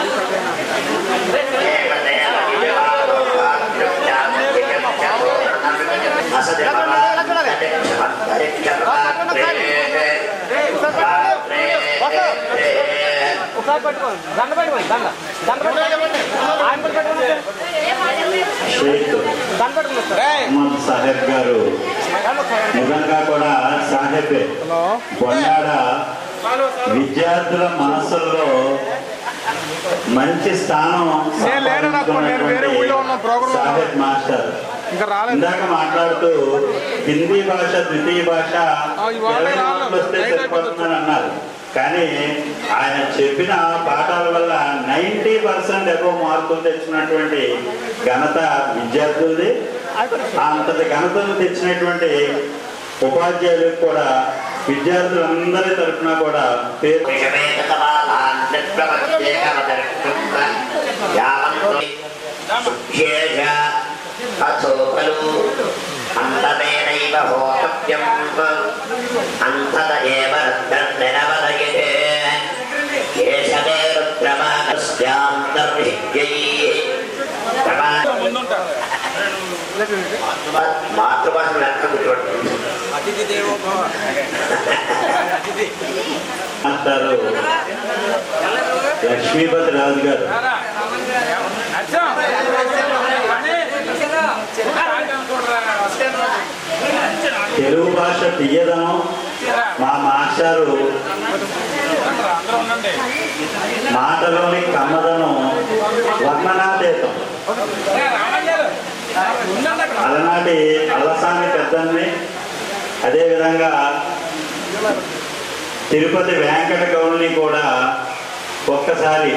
సాహెబ్ గారు నిజంగా కూడా సాహెబే. బొండాడ విద్యార్థుల మనసుల్లో మంచి స్థానం సాహెబ్ మాస్టర్. ఇందాక మాట్లాడుతూ హిందీ భాష ద్వితీయ భాష 20 మార్కులు వస్తే సరిపోతుందని అన్నారు. కానీ ఆయన చెప్పిన పాఠాల వల్ల 90% అబోవ్ మార్కులు తెచ్చినటువంటి ఘనత విద్యార్థులది. అంతటి ఘనతలు తెచ్చినటువంటి ఉపాధ్యాయులకు కూడా విద్యార్థులందరి తరఫున కూడా పేరు అంతమేనైవ హోతవ్యం అంతత ఏవ రుద్రనిరవదయతే కేశవే రుద్రమానస్యాంతర్హిజ్ఞైః మాతృభాష అతిథి దేవో భవ. మాస్టారు లక్ష్మీపతి రాజు గారు తెలుగు భాష తీయదనం మా మాస్టారు మాటలోని కమ్మదనం వర్ణనాతీతం. అలనాటి అలసాని పెద్దల్ని, అదేవిధంగా తిరుపతి వెంకట గౌడ్ని కూడా ఒక్కసారి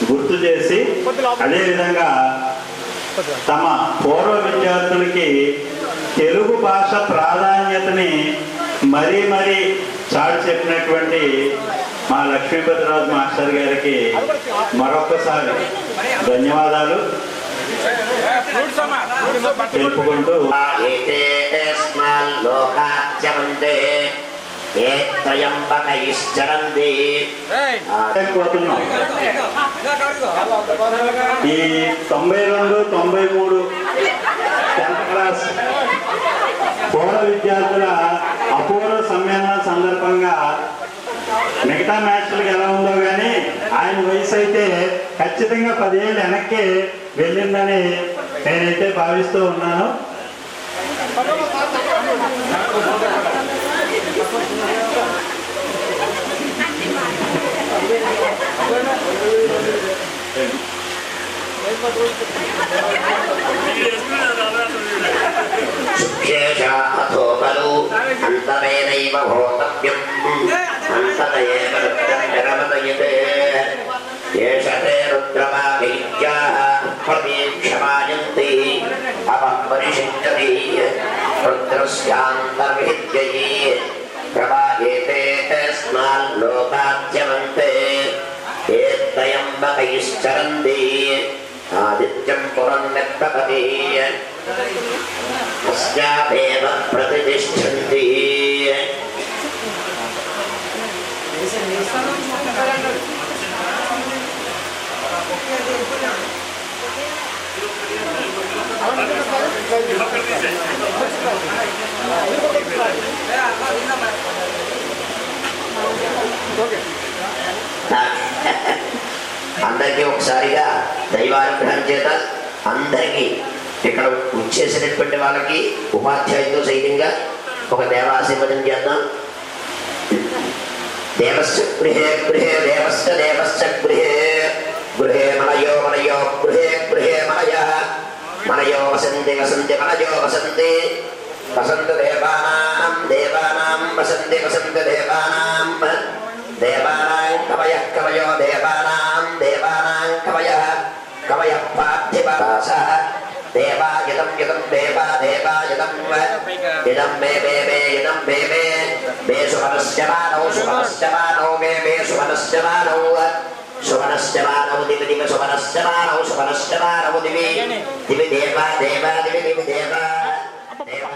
గుర్తు చేసి, అదేవిధంగా తమ పూర్వ విద్యార్థులకి తెలుగు భాష ప్రాధాన్యతని మరీ మరీ చాటి చెప్పినటువంటి మా లక్ష్మీపతిరాజు మాస్టర్ గారికి మరొకసారి ధన్యవాదాలు తెలుపుకుంటూ ఏ త్రయంబకైశ్చరంతి. ఈ 92, 93 10th క్లాస్ పూర్వ విద్యార్థుల అపూర్వ సమ్మేళనం సందర్భంగా మిగతా మ్యాచ్లకు ఎలా ఉందో కానీ ఆయన వయసు అయితే ఖచ్చితంగా 10 ఏళ్ళు వెనక్కి వెళ్ళిందని నేనైతే భావిస్తూ ఉన్నాను. శుభ్యేషాథో ఖలు అంతమేనైవ భోతవ్యం అంతత ఏవ రుద్రం జగమదయతే ఏష తే రుద్రమాగైత్యాః ప్రతీక్షమాయంతి అపపరిషించతి రుద్రస్యాంతర్విద్యై ప్రవాహేతే తస్మాల్లోకాద్యమంతే ఏత్రయంబకైశ్చరంతి ఆదిత్యం పురన్నపతి తస్యాదేవ ప్రతిష్ఠంతి. అందరికీ ఒకసారిగా దైవానుగ్రహం చేత అందరికీ ఇక్కడ వచ్చేసినటువంటి వాళ్ళకి ఉపాధ్యాయులతో సైతంగా ఒక దేవాశీర్వదం చేద్దాం. దేవశ్చ గృహే గృహే దేవశ్చ దేవశ్చ గృహే గృహే మనయో మనయో గృహే గృహే మనయః మనయో వసంతి వసంతి మనయో వసంతి వసంత దేవానాం దేవానాం వసంతి వసంత దేవానాం దేవానాం కవయః కవయో దేవానాం దేవానాం కవయః కవయః పార్థివాసః దేవాయుధం యుధం దేవా దేవాయుధం ఇదం మే మే మే ఇదం మే మే మే సుమనస్యమానౌ సుమనస్యమానౌ మే మే సుమనస్యమానౌ సుమనస్యమానౌ దివి దివి సుమనస్యమానౌ సుమనస్యమానౌ దివి దివి దేవా దేవా దివి దివి దేవా దేవా